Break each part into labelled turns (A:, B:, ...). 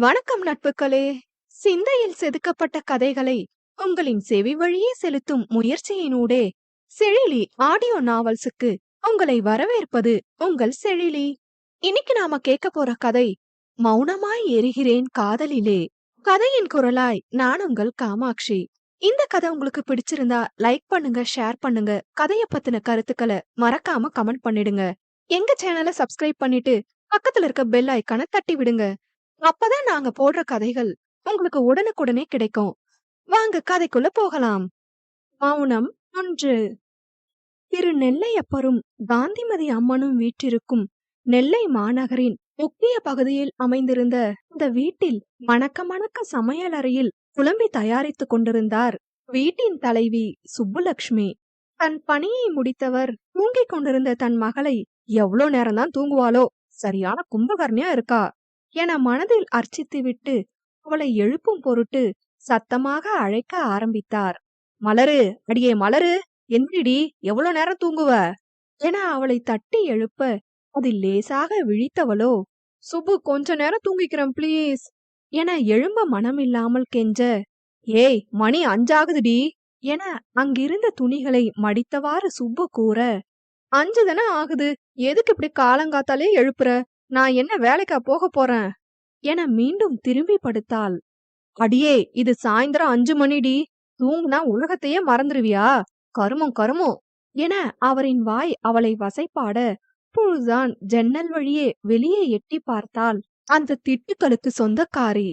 A: வணக்கம் நட்புகளே. சிந்தையில் செதுக்கப்பட்ட கதைகளை உங்களின் செவி வழியே செலுத்தும் முயற்சியினூடே செழிலி ஆடியோ நாவல்ஸுக்கு உங்களை வரவேற்பது உங்கள் செழிலி. இன்னைக்கு நாம கேட்க போற கதை மௌனமாய் எரிகிறேன் காதலிலே. கதையின் குரலாய் நான் உங்கள் காமாட்சி. இந்த கதை உங்களுக்கு பிடிச்சிருந்தா லைக் பண்ணுங்க, ஷேர் பண்ணுங்க. கதைய பத்தின கருத்துக்களை மறக்காம கமெண்ட் பண்ணிடுங்க. எங்க சேனலை சப்ஸ்கிரைப் பண்ணிட்டு பக்கத்துல இருக்க பெல் ஐக்கான தட்டி விடுங்க. அப்பதான் நாங்க போடுற கதைகள் உங்களுக்கு உடனுக்குடனே கிடைக்கும். வாங்க கதைக்குள்ள போகலாம். மௌனம் 1. திரு நெல்லையப்பரும் காந்திமதி அம்மனும் வீற்றிருக்கும் நெல்லை மாநகரின் முக்கிய பகுதியில் அமைந்திருந்த இந்த வீட்டில் மணக்க மணக்க சமையலறையில் குழம்பி தயாரித்துக் கொண்டிருந்தார் வீட்டின் தலைவி சுப்புலட்சுமி. தன் பணியை முடித்தவர் தூங்கிக் கொண்டிருந்த தன் மகளை எவ்வளோ நேரம்தான் தூங்குவாளோ, சரியான கும்பகர்ணியா இருக்கா என மனதில் அர்ச்சித்துவிட்டு அவளை எழுப்பும் பொருட்டு சத்தமாக அழைக்க ஆரம்பித்தார். மலரு, அடியே மலரு, எந்திரிடி, எவ்வளவு நேரம் தூங்குவ என அவளை தட்டி எழுப்ப அதில் லேசாக விழித்தவளோ, சுப்பு கொஞ்ச நேரம் தூங்கிக்கிறேன் ப்ளீஸ் என எழும்ப மனமில்லாமல் கெஞ்ச, ஏய் மணி 5 ஆகுதுடி என அங்கிருந்த துணிகளை மடித்தவாறு சுப்பு கூற, 5 தானே ஆகுது, எதுக்கு இப்படி காலங்காத்தாலே எழுப்புற, நான் என்ன வேலைக்கா போக போறேன் என மீண்டும் திரும்பி படுத்தாள். அடியே, இது சாயந்தரம் 5 மணிடி, தூங்குனா உலகத்தையே மறந்துருவியா, கருமம் கருமம் என அவரின் வாய் அவளை வசைப்பாட, பொழுதுதான் ஜன்னல் வழியே வெளியே எட்டி பார்த்தாள் அந்த திட்டுக்களுக்கு சொந்தக்காரி.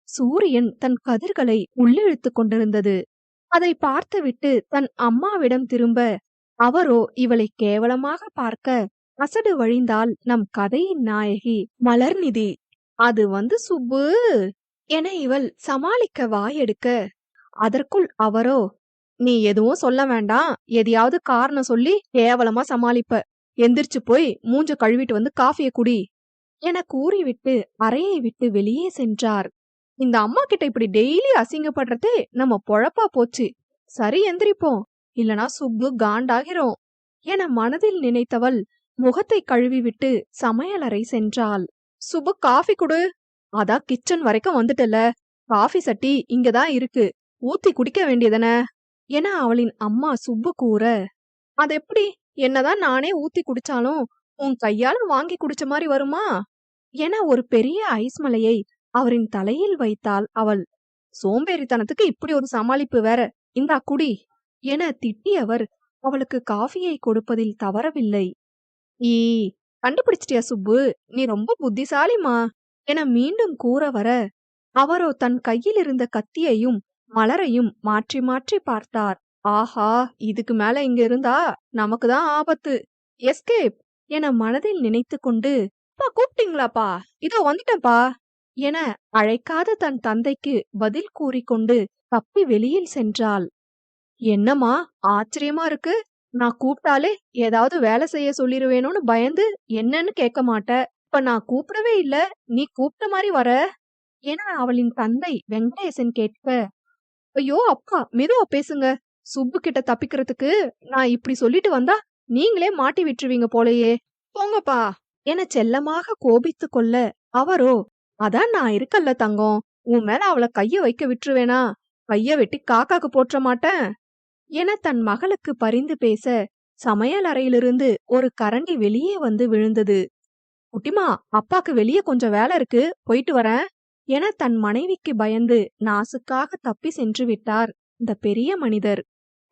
A: சூரியன் தன் கதிர்களை உள்ளிழுத்து கொண்டிருந்தது. அதை பார்த்துவிட்டு தன் அம்மாவிடம் திரும்ப, அவரோ இவளை கேவலமாக பார்க்க அசடு வழிந்தாள் நம் கதையின் நாயகி மலர்நிதி. அது சுப்பு என இவள் சமாளிக்க வாயெடுக்க, அதற்குள் அவரோ, நீ எதுவும் சொல்ல வேண்டாம், எதையாவது காரணம் சொல்லி கேவலமா சமாளிப்ப, எந்திரிச்சு போய் மூஞ்ச கழுவிட்டு வந்து காஃபிய குடி என கூறிவிட்டு அறையை விட்டு வெளியே சென்றார். இந்த அம்மா கிட்ட இப்படி டெய்லி அசிங்கப்படுறதே நம்ம பொழப்பா போச்சு, சரி எந்திரிப்போம், இல்லனா சுப்பு காண்டாகிறோம் என மனதில் நினைத்தவள் முகத்தை கழுவிவிட்டு சமையலறை சென்றாள். சுப்பு காஃபி குடு, அதான் கிச்சன் வரைக்கும் வந்துட்டல, காஃபி சட்டி இங்கதான் இருக்கு, ஊத்தி குடிக்க வேண்டியதன என அவளின் அம்மா சுப்பு கூற, அதெப்படி, என்னதான் நானே ஊத்தி குடிச்சாலும் உன் கையால வாங்கி குடிச்ச மாதிரி வருமா என ஒரு பெரிய ஐஸ் மலையை அவரின் தலையில் வைத்தாள் அவள். சோம்பேறித்தனத்துக்கு இப்படி ஒரு சமாளிப்பு வேற, இந்தா குடி என திட்டியவர் அவளுக்கு காஃபியை கொடுப்பதில் தவறவில்லை. ஈ, கண்டுபிடிச்சிட்டியா சுப்பு, நீ ரொம்ப புத்திசாலிமா என மீண்டும் கூற வர, அவரோ தன் கையில் இருந்த கத்தியையும் மலரையும் மாற்றி மாற்றி பார்த்தார். ஆஹா, இதுக்கு மேல இங்க இருந்தா நமக்குதான் ஆபத்து, எஸ்கேப் என மனதில் நினைத்து கொண்டு, பா கூப்பிட்டீங்களாப்பா, இதோ வந்துட்டேன்ப்பா என அழைக்காத தன் தந்தைக்கு பதில் கூறிக்கொண்டு தப்பி வெளியில் சென்றாள். என்னம்மா ஆச்சரியமா இருக்கு, நான் கூப்பிட்டாலே ஏதாவது வேலை செய்ய சொல்லிருவேணும்னு பயந்து என்னன்னு கேட்க மாட்ட, இப்ப நான் கூப்பிடவே இல்ல, நீ கூப்பிட்ட மாதிரி வர என அவளின் தந்தை வெங்கடேசன் கேட்க, ஐயோ அப்பா மெதுவா பேசுங்க, சுப்பு கிட்ட தப்பிக்கிறதுக்கு நான் இப்படி சொல்லிட்டு வந்தா நீங்களே மாட்டி விட்டுருவீங்க போலயே, போங்கப்பா என செல்லமாக கோபித்து கொள்ள, அவரோ, அதான் நான் இருக்கல்ல தங்கம், உன் மேல அவளை கைய வைக்க விட்டுருவேனா, கைய வெட்டி காக்காக்கு போற்ற மாட்டேன் என தன் மகளுக்கு பரிந்து பேச, சமையல் அறையிலிருந்து ஒரு கரண்டி வெளியே வந்து விழுந்தது. குட்டிமா, அப்பாக்கு வெளியே கொஞ்சம் வேலை இருக்கு, போயிட்டு வரேன் என தன் மனைவிக்கு பயந்து நாசுக்காக தப்பி சென்று விட்டார் இந்த பெரிய மனிதர்.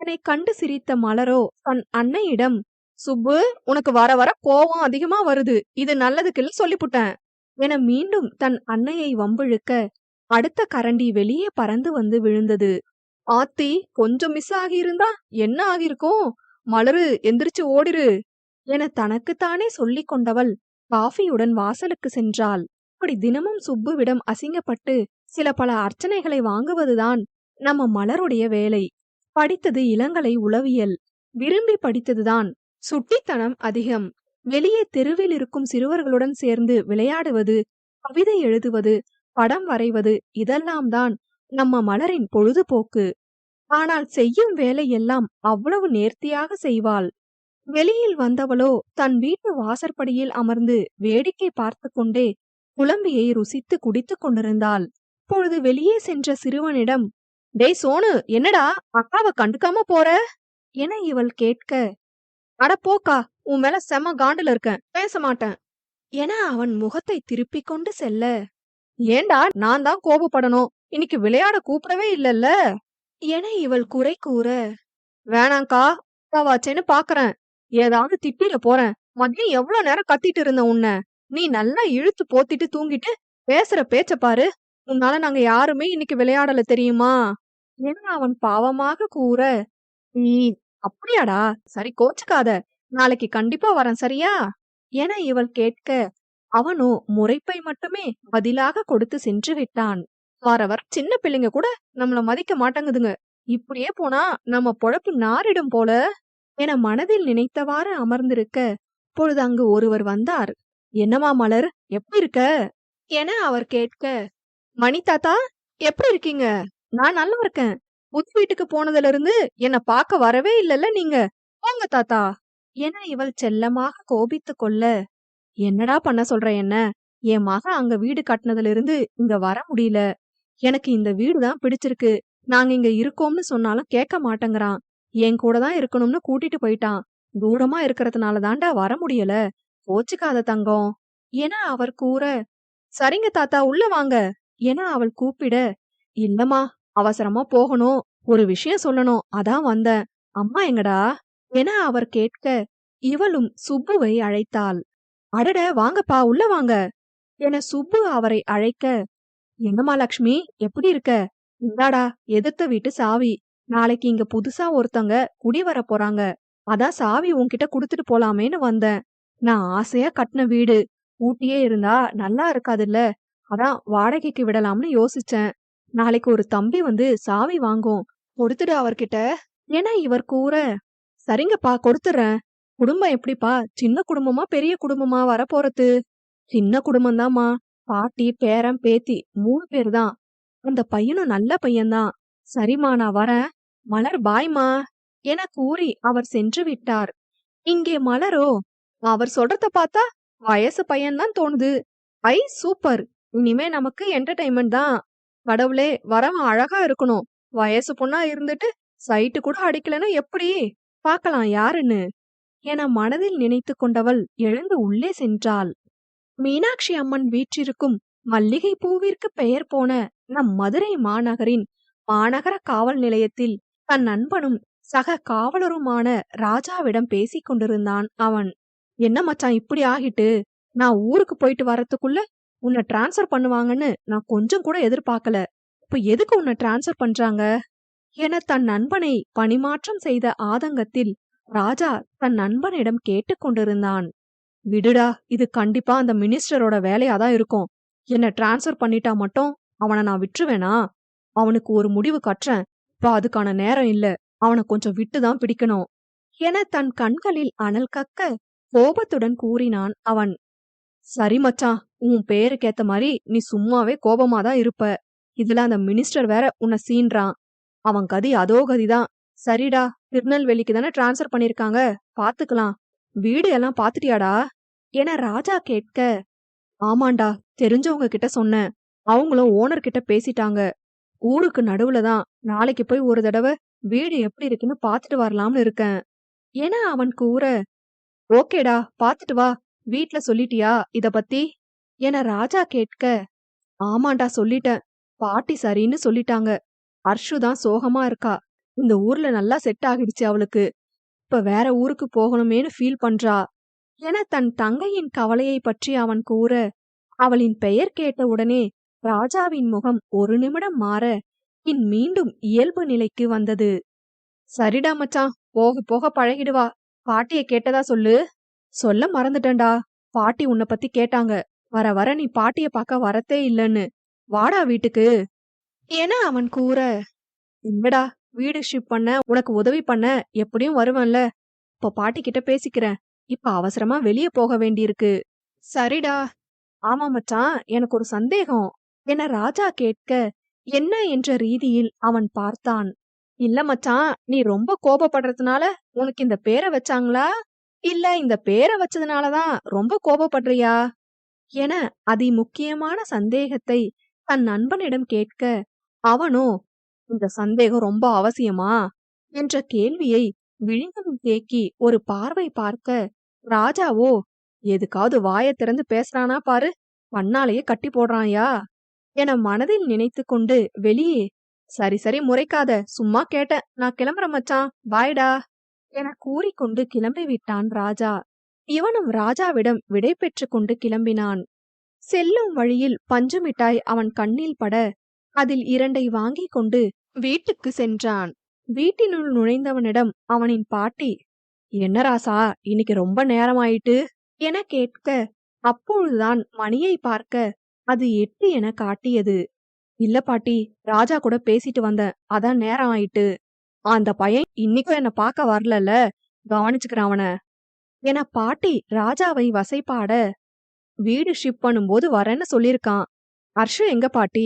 A: தன்னை கண்டு சிரித்த மலரோ தன் அன்னையிடம், சுப்பு, உனக்கு வர வர கோபம் அதிகமா வருது, இது நல்லதுக்குள்ள சொல்லிப்புட்டேன் என மீண்டும் தன் அன்னையை வம்பிழுக்க, அடுத்த கரண்டி வெளியே பறந்து வந்து விழுந்தது. ஆத்தி, கொஞ்சம் மிஸ் ஆகியிருந்தா என்ன ஆகிருக்கும், மலரு எந்திரிச்சு ஓடிரு என தனக்குத்தானே சொல்லிக் கொண்டவள் காஃபியுடன் வாசலுக்கு சென்றாள். அப்படி தினமும் சுப்புவிடம் அசிங்கப்பட்டு சில பல அர்ச்சனைகளை வாங்குவதுதான் நம்ம மலருடைய வேலை. படித்தது இளங்கலை உளவியல், விரும்பி படித்ததுதான், சுட்டித்தனம் அதிகம். வெளியே தெருவில் இருக்கும் சிறுவர்களுடன் சேர்ந்து விளையாடுவது, கவிதை எழுதுவது, படம் வரைவது, இதெல்லாம் தான் நம்ம மலரின் பொழுதுபோக்கு. ஆனால் செய்யும் வேலையெல்லாம் அவ்வளவு நேர்த்தியாக செய்வாள். வெளியில் வந்தவளோ தன் வீட்டு வாசற்படியில் அமர்ந்து வேடிக்கை பார்த்து கொண்டே குழம்பியை ருசித்து குடித்துக் கொண்டிருந்தாள். பொழுது வெளியே சென்ற சிறுவனிடம், டேய் சோனு, என்னடா அக்காவை கண்டுக்காம போற என இவள் கேட்க, அட போக்கா, உன் மேல செம காண்டுல இருக்கேன், பேச மாட்டேன் என அவன் முகத்தை திருப்பிக் கொண்டு செல்ல, ஏண்டா நான் தான் கோபப்படணும், இன்னைக்கு விளையாட கூப்பிடவே இல்லல்ல என இவள் குறை கூற, வேணாங்க்கா, அக்காவாச்சேன்னு பாக்குறேன், ஏதாவது திட்டிட போறேன், மதியம் எவ்வளவு நேரம் கத்திட்டு இருந்த உன்ன, நீ நல்லா இழுத்து போத்திட்டு தூங்கிட்டு பேசுற பேச்ச பாரு, உன்னால நாங்க யாருமே இன்னைக்கு விளையாடல தெரியுமா என அவன் பாவமாக கூற, நீ அப்படியாடா, சரி கோச்சுக்காத, நாளைக்கு கண்டிப்பா வரேன் சரியா என இவள் கேட்க, அவனோ முறைப்பை மட்டுமே பதிலாக கொடுத்து சென்று விட்டான். வர சின்ன பிள்ளைங்க கூட நம்மள மதிக்க மாட்டேங்குதுங்க, இப்படியே போனா நம்ம பொழப்பு நாரிடும் போல என மனதில் நினைத்தவாறு அமர்ந்திருக்க, பொழுது அங்கு ஒருவர் வந்தார். என்னம்மா மலர், எப்படி இருக்க என அவர் கேட்க, மணி தாத்தா, எப்படி இருக்கீங்க? நான் நல்லா இருக்கேன். புது வீட்டுக்கு போனதுல இருந்து என்ன பார்க்க வரவே இல்லல்ல நீங்க, போங்க தாத்தா என இவள் செல்லமாக கோபித்துக் கொள்ள, என்னடா பண்ண சொல்ற என்ன? என் மகன் அங்க வீடு கட்டினதுல இருந்து இங்க வர முடியல, எனக்கு இந்த வீடு தான் பிடிச்சிருக்கு, நாங்க இங்க இருக்கோம்னு சொன்னாலும் கேட்க மாட்டேங்கிறான், என் கூட தான் இருக்கணும்னு கூட்டிட்டு போயிட்டான், தூரமா இருக்கிறதுனால தாண்டா வர முடியல, கோச்சுக்காத தங்கம் என அவர் கூற, சரிங்க தாத்தா, உள்ள வாங்க என அவள் கூப்பிட, இல்லம்மா, அவசரமா போகணும், ஒரு விஷயம் சொல்லணும், அதான் வந்தேன், அம்மா எங்கடா என அவர் கேட்க, இவளும் சுப்புவை அழைத்தாள். அடட, வாங்கப்பா, உள்ள வாங்க என சுப்பு அவரை அழைக்க, என்னம்மா லக்ஷ்மி, எப்படி இருக்க? இந்தாடா எதிர்த்த வீட்டு சாவி, நாளைக்கு இங்க புதுசா ஒருத்தங்க குடி வர போறாங்க, அதான் சாவி உன்கிட்ட குடுத்துட்டு போலாமேன்னு வந்தேன். நான் ஆசையா கட்டின வீடு, பூட்டியே இருந்தா நல்லா இருக்காதுல்ல, அதான் வாடகைக்கு விடலாம்னு யோசிச்சேன். நாளைக்கு ஒரு தம்பி வந்து சாவி வாங்கும், கொடுத்துடு அவர்கிட்ட என இவர் கூற, சரிங்கப்பா, கொடுத்துறேன். குடும்பம் எப்படிப்பா, சின்ன குடும்பமா பெரிய குடும்பமா வரப்போறது? சின்ன குடும்பம்தாம்மா, பாட்டி பேரன் பேத்தி 3 பேர் தான், அந்த பையனும் நல்ல பையன்தான். சரிம்மா, நான் வரேன், மலர் பாய்மா என கூறி அவர் சென்று விட்டார். இங்கே மலரோ, அவர் சொல்றத பார்த்தா வயசு பையன்தான் தோணுது, ஐ சூப்பர், இனிமே நமக்கு என்டர்டைன்மெண்ட் தான், கடவுளே, வரவன் அழகா இருக்கணும், வயசு பொண்ணா இருந்துட்டு சைட்டு கூட அடிக்கலன்னா எப்படி, பார்க்கலாம் யாருன்னு என மனதில் நினைத்து கொண்டவள் எழுந்து உள்ளே சென்றாள். மீனாட்சி அம்மன் வீற்றிருக்கும் மல்லிகை பூவிற்கு பெயர் போன நம் மதுரை மாநகரின் மாநகர காவல் நிலையத்தில் தன் நண்பனும் சக காவலருமான ராஜாவிடம் பேசிக் கொண்டிருந்தான் அவன். என்ன மச்சான் இப்படி ஆகிட்டு, நான் ஊருக்கு போயிட்டு வரத்துக்குள்ள உன்னை டிரான்ஸ்ஃபர் பண்ணுவாங்கன்னு நான் கொஞ்சம் கூட எதிர்பார்க்கல, இப்ப எதுக்கு உன்னை டிரான்ஸ்ஃபர் பண்றாங்க என தன் நண்பனை பணிமாற்றம் செய்த ஆதங்கத்தில் ராஜா தன் நண்பனிடம் கேட்டுக்கொண்டிருந்தான். விடுடா, இது கண்டிப்பா அந்த மினிஸ்டரோட வேலையாதான் இருக்கும், என்ன டிரான்ஸ்ஃபர் பண்ணிட்டா மட்டும் அவனை நான் விட்டுருவேனா? அவனுக்கு ஒரு முடிவு கட்டுறேன், இப்ப அதுக்கான நேரம் இல்ல, அவனை கொஞ்சம் விட்டுதான் பிடிக்கணும் என தன் கண்களில் அனல் கக்க கோபத்துடன் கூறினான் அவன். சரி மச்சான், உன் பேருக்கேத்த மாதிரி நீ சும்மாவே கோபமாதான் இருப்ப, இதுல அந்த மினிஸ்டர் வேற உன்னை சீன்றான், அவன் கதி அதோ கதிதான். சரிடா, திருநெல்வேலிக்கு தானே டிரான்ஸ்ஃபர் பண்ணிருக்காங்க, பாத்துக்கலாம், வீடு எல்லாம் பாத்துட்டியாடா என ராஜா கேட்க, ஆமாண்டா, தெரிஞ்சவங்க கிட்ட சொன்னேன், அவங்களும் ஓனர் கிட்ட பேசிட்டாங்க, ஊருக்கு நடுவுல தான், நாளைக்கு போய் ஒரு தடவை வீடு எப்படி இருக்குன்னு பாத்துட்டு வரலாம்னு இருக்கேன் என அவன் கூற, ஓகேடா, பாத்துட்டு வா, வீட்ல சொல்லிட்டியா இத பத்தி என ராஜா கேட்க, ஆமாண்டா சொல்லிட்டேன், பாட்டி சரின்னு சொல்லிட்டாங்க, அர்ஷு தான் சோகமா இருக்கா, இந்த ஊர்ல நல்லா செட் ஆகிடுச்சு அவளுக்கு, இப்ப வேற ஊருக்கு போகணுமேனு ஃபீல் பண்றா என தன் தங்கையின் கவலையை பற்றி அவன் கூற, அவளின் பெயர் கேட்ட உடனே ராஜாவின் முகம் ஒரு நிமிடம் மாற பின் மீண்டும் இயல்பு நிலைக்கு வந்தது. சரிடா மச்சான், போக போக பழகிடுவா, பாட்டிய கேட்டதா சொல்லு. சொல்ல மறந்துட்டேன்டா, பாட்டி உன்னை பத்தி கேட்டாங்க, வர வர நீ பாட்டிய பார்க்க வரத்தே இல்லன்னு, வாடா வீட்டுக்கு என அவன் கூற, இல்லடா, வீடு ஷிஃப்ட் பண்ண உனக்கு உதவி பண்ண எப்படியும் வருவேன்ல, இப்ப பாட்டி கிட்ட பேசிக்கிறேன், இப்ப அவசரமா வெளியே போக வேண்டியிருக்கு. சரிடா. ஆமா மச்சான், எனக்கு ஒரு சந்தேகம் என ராஜா கேட்க, என்ன என்ற ரீதியில் அவன் பார்த்தான். இல்ல மச்சான், நீ ரொம்ப கோபப்படுறதுனால உனக்கு இந்த பேரை வச்சாங்களா, இல்ல இந்த பேரை வச்சதுனாலதான் ரொம்ப கோபப்படுறியா என அதிமுக்கியமான சந்தேகத்தை தன் நண்பனிடம் கேட்க, அவனோ, இந்த சந்தேகம் ரொம்ப அவசியமா என்ற கேள்வியை விழிகளில் தேக்கி ஒரு பார்வை பார்க்க, ராஜாவோ, எதுக்காவது வாயை திறந்து பேசுறானா பாரு, பண்ணாலேயே கட்டி போடுறான்யா என மனதில் நினைத்து கொண்டு வெளியே, சரி சரி முறைக்காத, சும்மா கேட்டேன், நான் கிளம்புறேன் மச்சான், பாய்டா என கூறிக்கொண்டு கிளம்பி விட்டான் ராஜா. இவனும் ராஜாவிடம் விடை பெற்று கொண்டு கிளம்பினான். செல்லும் வழியில் பஞ்சு மிட்டாய் அவன் கண்ணில் பட, அதில் 2 வாங்கிக் கொண்டு வீட்டுக்கு சென்றான். வீட்டினுள் நுழைந்தவனிடம் அவனின் பாட்டி, என்ன ராசா, இன்னைக்கு ரொம்ப நேரமாயிட்டு என கேட்க, அப்பொழுதுதான் மணியை பார்க்க அது 8 என காட்டியது. இல்ல பாட்டி, ராஜா கூட பேசிட்டு வந்தேன், அதான் நேரம் ஆயிட்டு. அந்த பையன் இன்னைக்கும் என்ன பார்க்க வரலல்ல, கவனிச்சுக்கிறேன் அவன என பாட்டி ராஜாவை வசைபாட, வீடு ஷிஃப்ட் பண்ணும்போது வரேன்னு சொல்லிருக்கான். ஹர்ஷு எங்க பாட்டி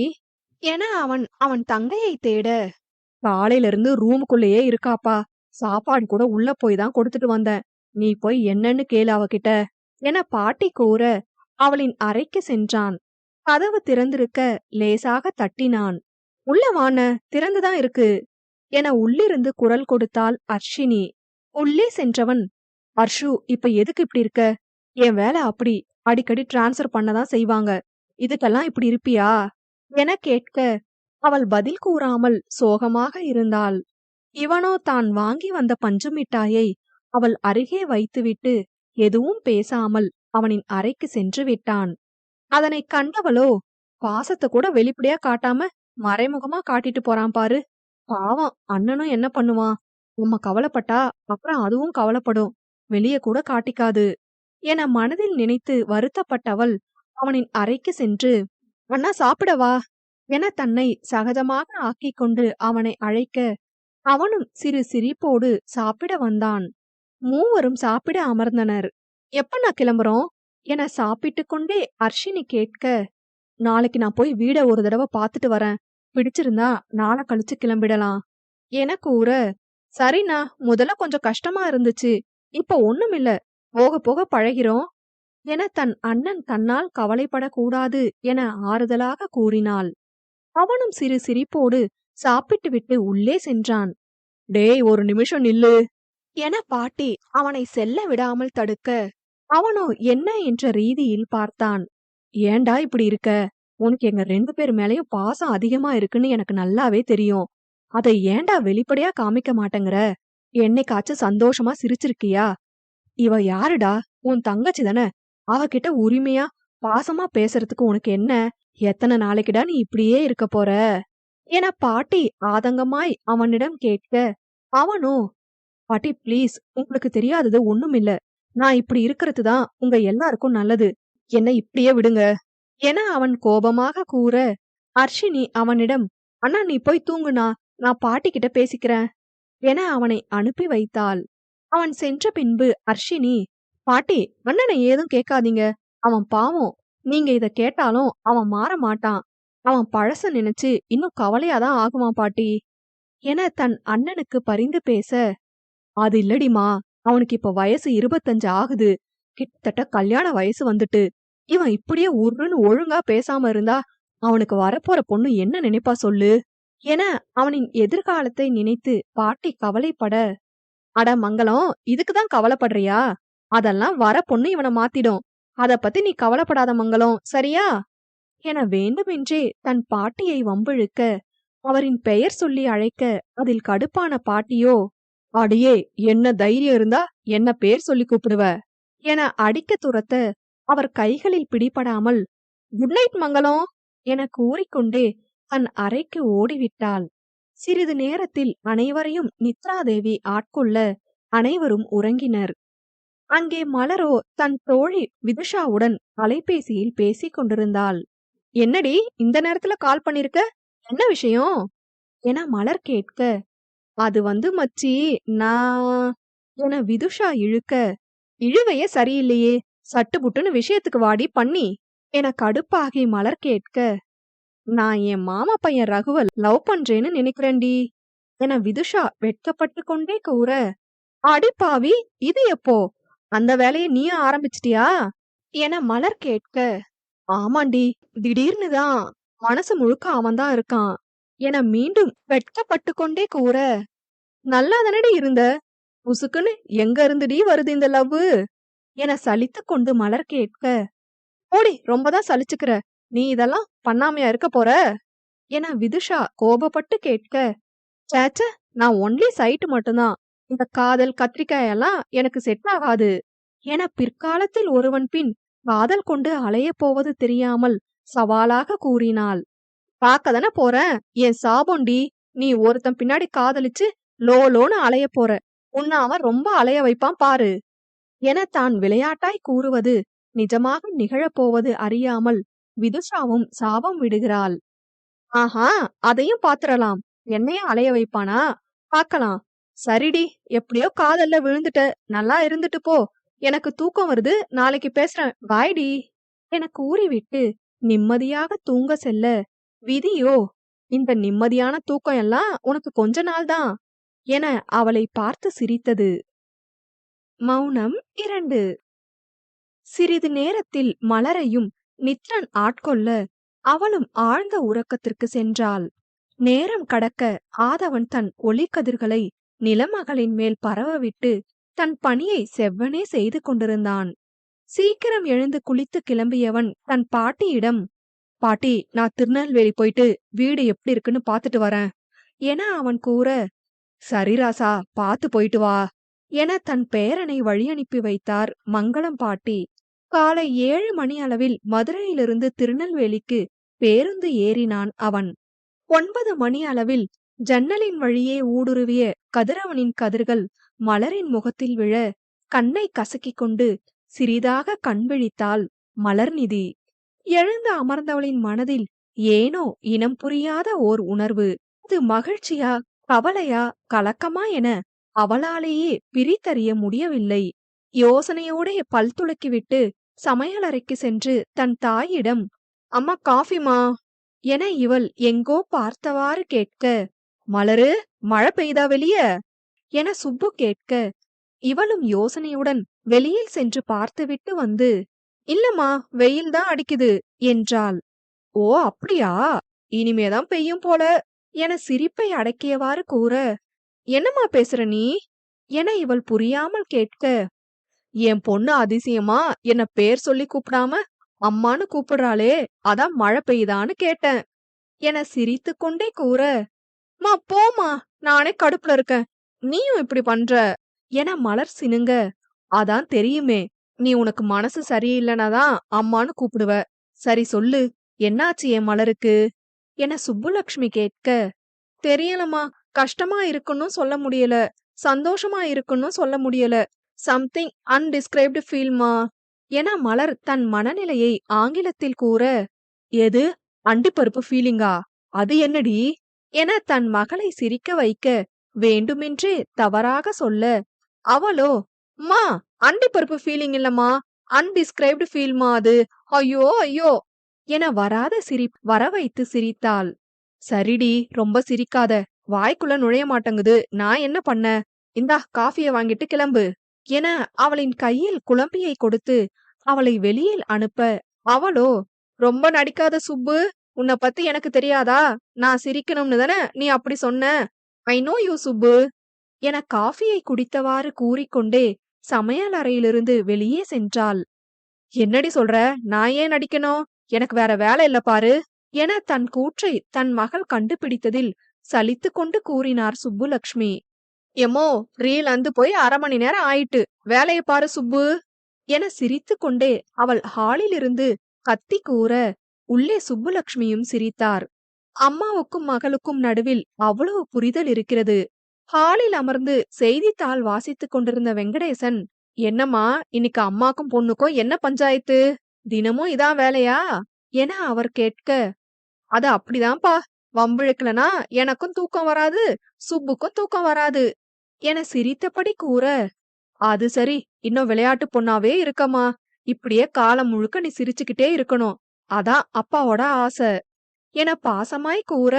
A: என அவன் அவன் தங்கையை தேட, காலையில இருந்து ரூமுக்குள்ளேயே இருக்காப்பா, சாப்பாடு கூட உள்ள போய் தான் கொடுத்துட்டு வந்தேன், நீ போய் என்னன்னு கேளு அவகிட்ட என பாட்டி கூற, அவளின் அறைக்கு சென்றான். கதவு திறந்திருக்க லேசாக தட்டினான். உள்ள வான, திறந்துதான் இருக்கு என உள்ளிருந்து குரல் கொடுத்தாள் அர்ஷினி. உள்ளே சென்றவன், ஹர்ஷு, இப்ப எதுக்கு இப்படி இருக்க? என் வேலை அப்படி, அடிக்கடி டிரான்ஸ்ஃபர் பண்ணதான் செய்வாங்க, இதுக்கெல்லாம் இப்படி இருப்பியா என கேட்க, அவள் பதில் கூறாமல் சோகமாக இருந்தாள். இவனோ தான் வாங்கி வந்த பஞ்சு மிட்டாயை அவள் அருகே வைத்துவிட்டு எதுவும் பேசாமல் அவனின் அறைக்கு சென்று விட்டான். அதனை கண்டவளோ, பாசத்தை கூட வெளிப்படையா காட்டாம மறைமுகமா காட்டிட்டு போறான் பாரு, பாவம், அண்ணனும் என்ன பண்ணுவான், நம்ம கவலைப்பட்டா அப்புறம் அதுவும் கவலைப்படும், வெளியே கூட காட்டிக்காது என மனதில் நினைத்து வருத்தப்பட்டவள் அவனின் அறைக்கு சென்று, அண்ணா சாப்பிடவா என தன்னை சகஜமாக ஆக்கிக் கொண்டு அவனை அழைக்க, அவனும் சிறு சிரிப்போடு சாப்பிட வந்தான். மூவரும் சாப்பிட அமர்ந்தனர். எப்ப நான் கிளம்புறோம் என சாப்பிட்டு கொண்டே அர்ஷினி கேட்க, நாளைக்கு நான் போய் வீட ஒரு தடவை பார்த்துட்டு வரேன், பிடிச்சிருந்தா நாளை கழிச்சு கிளம்பிடலாம் என கூற, சரிண்ணா, முதல்ல கொஞ்சம் கஷ்டமா இருந்துச்சு, இப்ப ஒண்ணுமில்ல, போக போக பழகிறோம் என தன் அண்ணன் தன்னால் கவலைப்படக்கூடாது என ஆறுதலாக கூறினாள். அவனும் சிறு சிரிப்போடு சாப்பிட்டு விட்டு உள்ளே சென்றான். டேய், ஒரு நிமிஷம் நில்லு என பாட்டி அவனை செல்ல விடாமல் தடுக்க, அவனோ என்ன என்ற ரீதியில் பார்த்தான். ஏண்டா இப்படி இருக்க? உனக்கு எங்க 2 பேர் மேலயும் பாசம் அதிகமா இருக்குன்னு எனக்கு நல்லாவே தெரியும், அதை ஏண்டா வெளிப்படையா காமிக்க மாட்டேங்கிற? என்னைக்காச்சும் சந்தோஷமா சிரிச்சிருக்கியா? இவ யாருடா? உன் தங்கச்சி தானே, அவகிட்ட உரிமையா பாசமா பேசுறதுக்கு உனக்கு என்ன? எத்தனை நாளைக்குடா நீ இப்படியே இருக்க போற என பாட்டி ஆதங்கமாய் அவனிடம் கேட்க, அவனோ, பாட்டி ப்ளீஸ், உங்களுக்கு தெரியாதது ஒண்ணுமில்ல, நான் இப்படி இருக்கிறது தான் உங்க எல்லாருக்கும் நல்லது, என்னை இப்படியே விடுங்க என அவன் கோபமாக கூற, அர்ஷினி அவனிடம், அண்ணா நீ போய் தூங்குனா, நான் பாட்டி கிட்ட பேசிக்கிறேன் என அவனை அனுப்பி வைத்தாள். அவன் சென்ற பின்பு அர்ஷினி, பாட்டி, அண்ணனை ஏதும் கேட்காதீங்க, அவன் பாவம், நீங்க இத கேட்டாலும் அவன் மாற மாட்டான், அவன் பழச நினைச்சு இன்னும் கவலையாதான் ஆகுவான் பாட்டி என தன் அண்ணனுக்கு பரிந்து பேச, அது இல்லடிமா, அவனுக்கு இப்ப வயசு 25 ஆகுது, கிட்டத்தட்ட கல்யாண வயசு வந்துட்டு, இவன் இப்படியே உருன்னு ஒழுங்கா பேசாம இருந்தா அவனுக்கு வரப்போற பொண்ணு என்ன நினைப்பா சொல்லு என அவனின் எதிர்காலத்தை நினைத்து பாட்டி கவலைப்பட, அட மங்களம், இதுக்குதான் கவலைப்படுறியா? அதெல்லாம் வர பொண்ணு இவனை மாத்திடும், அத பத்தி நீ கவலைப்படாத மங்களம், சரியா என வேண்டுமென்றே தன் பாட்டியை வம்பிழுக்க, அவரின் பெயர் சொல்லி அழைக்க அதில் கடுப்பான பாட்டியோ, அடியே, என்ன தைரியம் இருந்தா என்ன பேர் சொல்லி கூப்பிடுவ என அடிக்க துரத்த, அவர் கைகளில் பிடிபடாமல், குட் நைட் மங்களம் என கூறிக்கொண்டே தன் அறைக்கு ஓடிவிட்டாள். சிறிது நேரத்தில் அனைவரையும் நித்ராதேவி ஆட்கொள்ள அனைவரும் உறங்கினர். அங்கே மலரோ தன் தோழி விதுஷாவுடன் அலைபேசியில் பேசிக் கொண்டிருந்தாள். என்னடி இந்த நேரத்துல கால் பண்ணிருக்க, என்ன விஷயம் என மலர் கேட்க, அது மச்சி, நான் என விதுஷா இழுக்க, இழுவையே சரியில்லையே, சட்டுபுட்டுன்னு விஷயத்துக்கு வாடி பண்ணி என கடுப்பாகி மலர் கேட்க, நான் என் மாமா பையன் ரகுவல் லவ் பண்றேன்னு நினைக்கிறேன்டி என விதுஷா வெட்கப்பட்டு கொண்டே கூற, அடிப்பாவி, இது எப்போ? அந்த வேலையை நீயும் ஆரம்பிச்சிட்டியா என மலர் கேட்க, ஆமாண்டி, திடீர்னு தான் மனசு முழுக்க அவன்தான் இருக்கான் என மீண்டும் வெட்கப்பட்டு கொண்டே கூற, நல்லா தானடி இருந்த, புசுக்குன்னு எங்க இருந்துடி வருது இந்த லவ்வு என சலித்துக் கொண்டு மலர் கேட்க, போடி ரொம்பதான் சலிச்சுக்கிற, நீ இதெல்லாம் பண்ணாமையா இருக்க போற என விதுஷா கோபப்பட்டு கேட்க, சேச்ச, நான் ஒன்லி சைட்டு மட்டும்தான், இந்த காதல் கத்திரிக்காயெல்லாம் எனக்கு செட் ஆகாது என பிற்காலத்தில் ஒருவன் பின் காதல் கொண்டு அலையப் போவது தெரியாமல் சவாலாக கூறினாள். பாக்கதானே போறேன், என் சாபொண்டி, நீ ஒருத்தன் பின்னாடி காதலிச்சு லோலோன்னு அலைய போற, உன்னை அவன் ரொம்ப அலைய வைப்பான் பாரு என தான் விளையாட்டாய் கூறுவது நிஜமாக நிகழப்போவது அறியாமல் விதுஷாவும் சாபம் விடுகிறாள். ஆஹா, அதையும் பாத்துரலாம், என்னையும் அலைய வைப்பானா, பாக்கலாம். சரிடி, எப்படியோ காதல்ல விழுந்துட்ட, நல்லா இருந்துட்டு போ, எனக்கு தூக்கம் வருது, நாளைக்கு பேசுறேன், பாய்டி என கூறிவிட்டு நிம்மதியாக தூங்க செல்ல, விதியோ இந்த நிம்மதியான தூக்கம் எல்லாம் உனக்கு கொஞ்ச நாள்தான் என அவளை பார்த்து சிரித்தது. மௌனம் 2. சிறிது நேரத்தில் மலரையும் நித்ரன் ஆட்கொள்ள அவளும் ஆழ்ந்த உறக்கத்திற்கு சென்றாள். நேரம் கடக்க ஆதவன் தன் ஒளிக்கதிர்களை நிலமகளின் மேல் பரவவிட்டு தன் பணியை செவ்வனே செய்து கொண்டிருந்தான். சீக்கிரம் எழுந்து குளித்து கிளம்பியவன் தன் பாட்டியிடம், பாட்டி, நான் திருநெல்வேலி போயிட்டு வீடு எப்படி இருக்குன்னு பாத்துட்டு வரேன் என அவன் கூற, சரி ராசா, பாத்து போயிட்டு வா என தன் பேரனை வழியனுப்பி வைத்தார் மங்களம் பாட்டி. காலை 7 மணி அளவில் மதுரையிலிருந்து திருநெல்வேலிக்கு பேருந்து ஏறினான் அவன். 9 மணி அளவில் ஜன்னலின் வழியே ஊடுருவிய கதிரவனின் கதிர்கள் மலரின் முகத்தில் விழ கண்ணை கசக்கிக் கொண்டு சிறிதாக கண் விழித்தாள் மலர்நிதி. எழுந்து அமர்ந்தவளின் மனதில் ஏனோ இனம் புரியாத ஓர் உணர்வு. அது மகிழ்ச்சியா, கவலையா, கலக்கமா என அவளாலேயே பிரித்தறிய முடியவில்லை. யோசனையோடே பல் துலக்கிவிட்டு சமையலறைக்கு சென்று தன் தாயிடம், அம்மா காஃபிமா என இவள் எங்கோ பார்த்தவாறு கேட்க, மலரு, மழை பெய்தா வெளிய என சுப்பு கேட்க, இவளும் யோசனையுடன் வெளியில் சென்று பார்த்துவிட்டு வந்து, இல்லம்மா, வெயில் தான் அடிக்குது என்றாள். ஓ அப்படியா, இனிமேதான் பெய்யும் போல என சிரிப்பை அடக்கியவாறு கூற, என்னம்மா பேசுற நீ என இவள் புரியாமல் கேட்க, என் பொண்ணு அதிசயமா என்ன பேர் சொல்லி கூப்பிடாம அம்மான்னு கூப்பிடுறாளே, அதான் மழை பெய்யுதான்னு கேட்டேன் என சிரித்து கொண்டே கூற, மா போமா, நானே கடுப்புல இருக்கேன், நீயும் இப்படி பண்ற என மலர் சினுங்க, அதான் தெரியுமே, நீ உனக்கு மனசு சரியில்லைனாதான் அம்மான்னு கூப்பிடுவ, சரி சொல்லு, என்னாச்சு என் மலருக்கு என சுப்புலக்ஷ்மி கேட்க, தெரியலமா, கஷ்டமா இருக்குன்னு சொல்ல முடியல, சந்தோஷமா இருக்குன்னு சொல்ல முடியல, சம்திங் அன்டிஸ்கிரைப்டு ஃபீல்மா என மலர் தன் மனநிலையை ஆங்கிலத்தில் கூற, எது அண்டிப்பருப்பு ஃபீலிங்கா, அது என்னடி என தன் மகளை சிரிக்க வைக்க வேண்டுமென்றே தவறாக சொல்ல, அவளோ, மா, அண்டிப்பருப்பு ஃபீலிங் இல்லம்மா, அன்டிஸ்கிரைப்டு ஃபீல்மா அது, ஐயோ ஐயோ என வராத வர வைத்து சிரித்தாள். சரிடி, ரொம்ப சிரிக்காத, வாய்க்குள்ள நுழைய மாட்டேங்குது, நான் என்ன பண்ண, இந்தா காஃபிய வாங்கிட்டு கிளம்பு என அவளின் கையில் குழம்பியை கொடுத்து அவளை வெளியில் அனுப்ப, அவளோ, ரொம்ப நடிக்காத சுப்பு, உன்னை பத்தி எனக்கு தெரியாதா, நான் சிரிக்கணும்னு தானே நீ அப்படி சொன்ன, ஐ நோ யூ சுப்பு என காஃபியை குடித்தவாறு கூறிக்கொண்டே சமையல் அறையிலிருந்து வெளியே சென்றாள். என்னடி சொல்ற, நான் ஏன் நடிக்கணும், எனக்கு வேற வேலை இல்ல பாரு என தன் கூற்றை தன் மகள் கண்டுபிடித்ததில் சலித்து கொண்டு கூறினார் சுப்புலக்ஷ்மி. எம்மோ, ரீல் அந்து போய் 1/2 மணி நேரம் ஆயிட்டு, வேலையை பாரு சுப்பு என சிரித்து கொண்டே அவள் ஹாலிலிருந்து கத்தி கூற, உள்ளே சுப்புலக்ஷ்மியும் சிரித்தார். அம்மாவுக்கும் மகளுக்கும் நடுவில் அவ்வளவு புரிதல் இருக்கிறது. ஹாலில் அமர்ந்து செய்தித்தாள் வாசித்துக் கொண்டிருந்த வெங்கடேசன், என்னம்மா, இன்னைக்கு அம்மாக்கும் பொண்ணுக்கும் என்ன பஞ்சாயத்து, தினமும் இதான் வேலையா என அவர் கேட்க, அது அப்படிதான்ப்பா, வம்பிழுக்கலனா எனக்கும் தூக்கம் வராது, சுப்புக்கும் தூக்கம் வராது என சிரித்தபடி கூற, அது சரி, இன்னும் விளையாட்டு பொண்ணாவே இருக்கம்மா, இப்படியே காலம் முழுக்க நீ சிரிச்சுக்கிட்டே இருக்கணும், அதான் அப்பாவோட ஆசை என பாசமாய் கூற,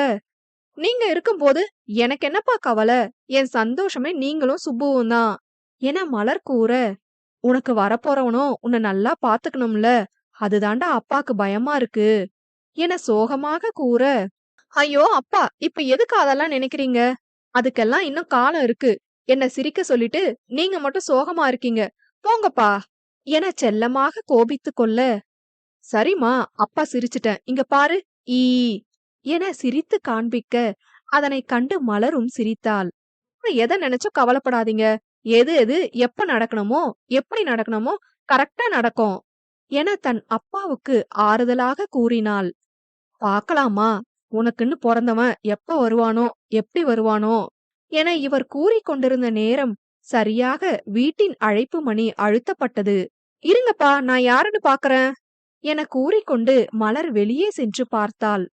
A: நீங்க இருக்கும்போது எனக்கு என்னப்பா கவலை, என் சந்தோஷமே நீங்களும் சுப்புவும் தான் என மலர் கூற, உனக்கு வரப்போறவனும் உன்னை நல்லா பாத்துக்கணும்ல, அதுதாண்டா அப்பாக்கு பயமா இருக்கு என சோகமாக கூற, ஐயோ அப்பா, இப்ப எதுக்கு அதெல்லாம் நினைக்கிறீங்க? அதுக்கெல்லாம் இன்னும் காலம் இருக்கு. என்ன சிரிக்க சொல்லிட்டு நீங்க மட்டும் சோகமா இருக்கீங்க. போங்கப்பா என செல்லமாக கோபித்துக் கொள்ள, சரிம்மா, அப்பா சிரிச்சுட்டேன். இங்க பாரு. ஈ என சிரித்து காண்பிக்க, அதனைக் கண்டு மலரும் சிரித்தாள். எத நினைச்சும் கவலைப்படாதீங்க. எது எது எப்ப நடக்கணுமோ, எப்படி நடக்கணுமோ கரெக்டா நடக்கும் என தன் அப்பாவுக்கு ஆறுதலாக கூறினாள். பாக்கலாமா, உனக்குன்னு பொறந்தவன் எப்ப வருவானோ, எப்படி வருவானோ என இவர் கூறிக் கொண்டிருந்த நேரம் சரியாக வீட்டின் அழைப்பு மணி அழுத்தப்பட்டது. இருங்கப்பா, நான் யாருன்னு பாக்கறேன் என கூறிக்கொண்டு மலர் வெளியே சென்று பார்த்தாள்.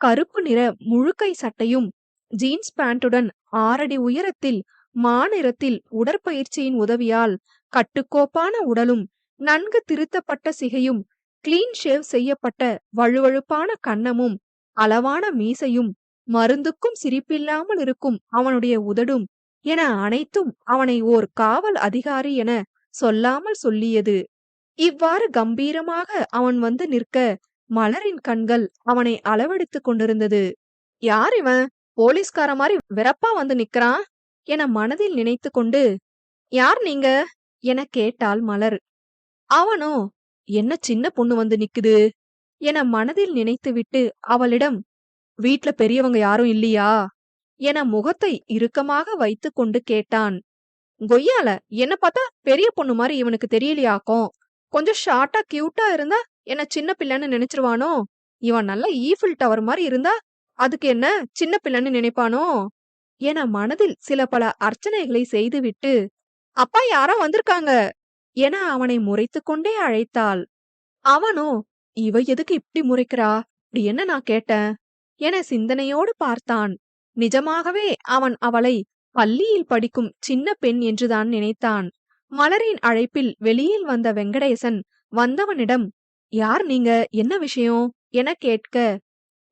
A: கருப்பு நிற முழுக்கை சட்டையும் ஜீன்ஸ் பேண்டுடன் 6 அடி உயரத்தில் மாநிறத்தில் உடற்பயிற்சியின் உதவியால் கட்டுக்கோப்பான உடலும் நன்கு திருத்தப்பட்ட சிகையும் கிளீன் ஷேவ் செய்யப்பட்ட வழுவழுப்பான கன்னமும் அளவான மீசையும் மருந்துக்கும் சிரிப்பில்லாமல் இருக்கும் அவனுடைய உதடும் என அனைத்தும் அவனை ஓர் காவல் அதிகாரி என சொல்லாமல் சொல்லியது. இவ்வாறு கம்பீரமாக அவன் வந்து நிற்க மலரின் கண்கள் அவனை அளவெடுத்துக் கொண்டிருந்தது. யார் இவன்? போலீஸ்கார மாதிரி வெறப்பா வந்து நிக்கிறான் என மனதில் நினைத்து கொண்டு, யார் நீங்க என கேட்டாள் மலர். அவனோ, என்ன சின்ன பொண்ணு வந்து நிக்குது என மனதில் நினைத்துவிட்டு அவளிடம், வீட்ல பெரியவங்க யாரும் இல்லையா என முகத்தை இறுக்கமாக வைத்துக் கொண்டு கேட்டான். கொய்யால, என்ன பார்த்தா பெரிய பொண்ணு மாதிரி இவனுக்கு தெரியலையாக்கும். கொஞ்சம் ஷார்ட்டா கியூட்டா இருந்தா என்ன சின்ன பிள்ளைன்னு நினைச்சிருவானோ? இவன் நல்ல ஈஃபில் டவர் மாதிரி இருந்தா அதுக்கு என்ன சின்ன பிள்ளைன்னு நினைப்பானோ என மனதில் சில பல அர்ச்சனைகளை செய்துவிட்டு, அப்பா யாரோ வந்திருக்காங்க என அவனை முறைத்து கொண்டே அழைத்தாள். அவனோ, இவ எதுக்கு இப்படி முறைக்கிறா, இப்படி என்ன நான் கேட்டேன் என சிந்தனையோடு பார்த்தான். நிஜமாகவே அவன் அவளை பள்ளியில் படிக்கும் சின்ன பெண் என்றுதான் நினைத்தான். மலரின் அழைப்பில் வெளியில் வந்த வெங்கடேசன் வந்தவனிடம், யார் நீங்க, என்ன விஷயம் என கேட்க,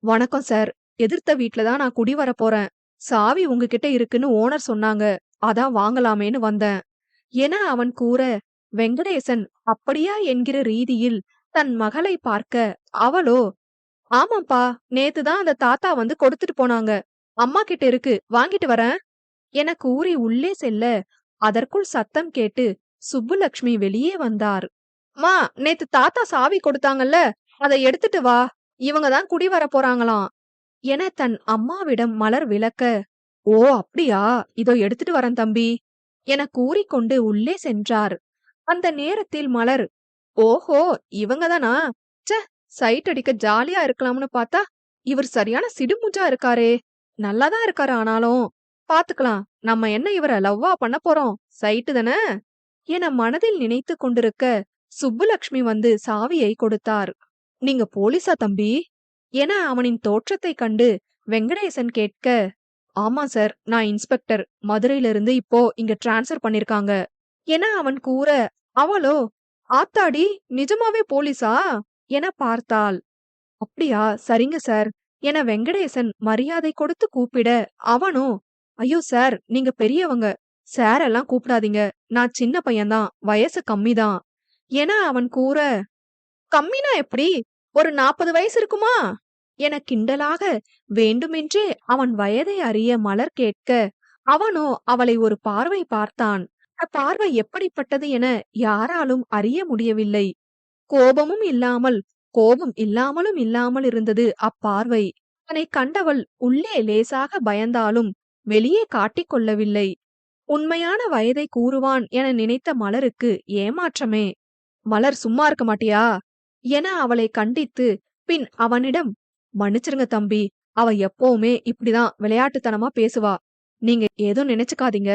A: வணக்கம் சார், எதிர்த்த வீட்ல தான் நான் குடி வர போறேன். சாவி உங்ககிட்ட இருக்குன்னு ஓனர் சொன்னாங்க, அதான் வாங்கலாமேன்னு வந்தேன் என அவன் கூற, வெங்கடேசன் அப்படியா என்கிற ரீதியில் தன் மகளை பார்க்க, அவளோ, ஆமாப்பா, நேத்துதான் அந்த தாத்தா வந்து கொடுத்துட்டு போனாங்க. அம்மா கிட்ட இருக்கு, வாங்கிட்டு வரேன் என கூறி உள்ளே செல்ல, அதற்குள் சத்தம் கேட்டு சுப்புலக்ஷ்மி வெளியே வந்தார். மா, நேத்து தாத்தா சாவி கொடுத்தாங்கல்ல, அதை எடுத்துட்டு வா, இவங்க தான் குடி வர போறாங்களாம் என தன் அம்மாவிடம் மலர் விளக்க, ஓ அப்படியா, இதோ எடுத்துட்டு வரேன் தம்பி என கூறிக்கொண்டு உள்ளே சென்றார். அந்த நேரத்தில் மலர், ஓஹோ, இவங்கதானா, ச்சே, சைட் அடிக்க ஜாலியா இருக்கலாம்னு பார்த்தா இவர் சரியான சிடுமுஞ்சா இருக்காரே, நல்லாதான் இருக்காரு, ஆனாலும் பாத்துக்கலாம், நம்ம என்ன இவரை லவ்வா பண்ண போறோம், சைட்டு தானே என மனதில் நினைத்து கொண்டிருக்க சுப்புலக்ஷ்மி வந்து சாவியை கொடுத்தார். நீங்க போலீஸா தம்பி என அவனின் தோற்றத்தை கண்டு வெங்கடேசன் கேட்க, ஆமா சார், நான் இன்ஸ்பெக்டர், மதுரையிலிருந்து இப்போ இங்க டிரான்ஸ்ஃபர் பண்ணிருக்காங்க என அவன் கூற, அவளோ, ஆத்தாடி, நிஜமாவே போலீஸா என பார்த்தாள். அப்படியா, சரிங்க சார் என வெங்கடேசன் மரியாதை கொடுத்து கூப்பிட, அவனோ, ஐயோ சார், நீங்க பெரியவங்க, சார் எல்லாம் கூப்பிடாதீங்க, நான் சின்ன பையன்தான், வயசு கம்மிதான் என அவன் கூற, கம்மினா எப்படி, ஒரு 40 வயசு இருக்குமா என கிண்டலாக வேண்டுமென்றே அவன் வயதை அறிய மலர் கேட்க, அவனோ அவளை ஒரு பார்வை பார்த்தான். அப்பார்வை எப்படிப்பட்டது என யாராலும் அறிய முடியவில்லை. கோபமும் இல்லாமல் கோபம் இல்லாமலும் இல்லாமல் இருந்தது அப்பார்வை. அவனை கண்டவள் உள்ளே லேசாக பயந்தாலும் வெளியே காட்டிக் கொள்ளவில்லை. உண்மையான வயதை கூறுவான் என நினைத்த மலருக்கு ஏமாற்றமே. மலர், சும்மா இருக்க மாட்டியா என அவளை கண்டித்து பின் அவனிடம், மன்னிச்சிருங்க தம்பி, அவ எப்பவுமே இப்படிதான் விளையாட்டுத்தனமா பேசுவா, நீங்க ஏதோ நினைச்சுக்காதீங்க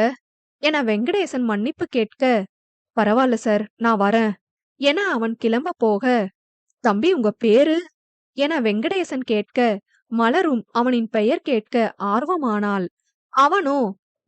A: என வெங்கடேசன் மன்னிப்பு கேட்க, பரவாயில்ல சார், நான் வரேன் என அவன் கிளம்ப போக, தம்பி உங்க பேரு என வெங்கடேசன் கேட்க, மலரும் அவனின் பெயர் கேட்க ஆர்வமானாள். அவனோ,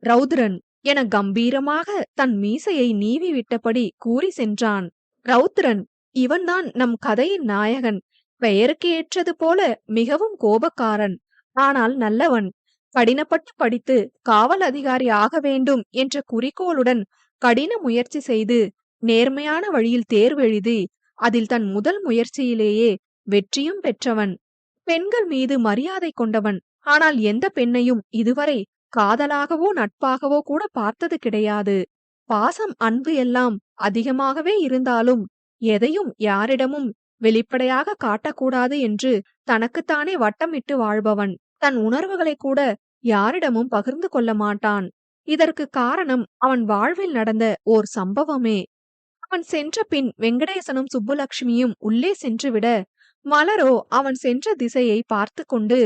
A: ரௌத்ரன் என கம்பீரமாக தன் மீசையை நீவி விட்டபடி கூறி சென்றான். ரௌத்ரன், இவன்தான் நம் கதையின் நாயகன். பெயருக்கு ஏற்றது போல மிகவும் கோபக்காரன், ஆனால் நல்லவன். கடினப்பட்டு படித்து காவல் அதிகாரி ஆக வேண்டும் என்ற குறிக்கோளுடன் கடின முயற்சி செய்து நேர்மையான வழியில் தேர்வெழுதி அதில் தன் முதல் முயற்சியிலேயே வெற்றியும் பெற்றவன். பெண்கள் மீது மரியாதை கொண்டவன். ஆனால் எந்த பெண்ணையும் இதுவரை காதலாகவோ நட்பாகவோ கூட பார்த்தது கிடையாது. பாசம் அன்பு எல்லாம் அதிகமாகவே இருந்தாலும் எதையும் யாரிடமும் வெளிப்படையாக காட்டக்கூடாது என்று தனக்குத்தானே வட்டமிட்டு வாழ்பவன். தன் உணர்வுகளை கூட யாரிடமும் பகிர்ந்து கொள்ள மாட்டான். இதற்கு காரணம் அவன் வாழ்வில் நடந்த ஓர் சம்பவமே. அவன் சென்ற பின் வெங்கடேசனும் சுப்புலட்சுமியும் உள்ளே சென்றுவிட, மலரோ அவன் சென்ற திசையை பார்த்து கொண்டு,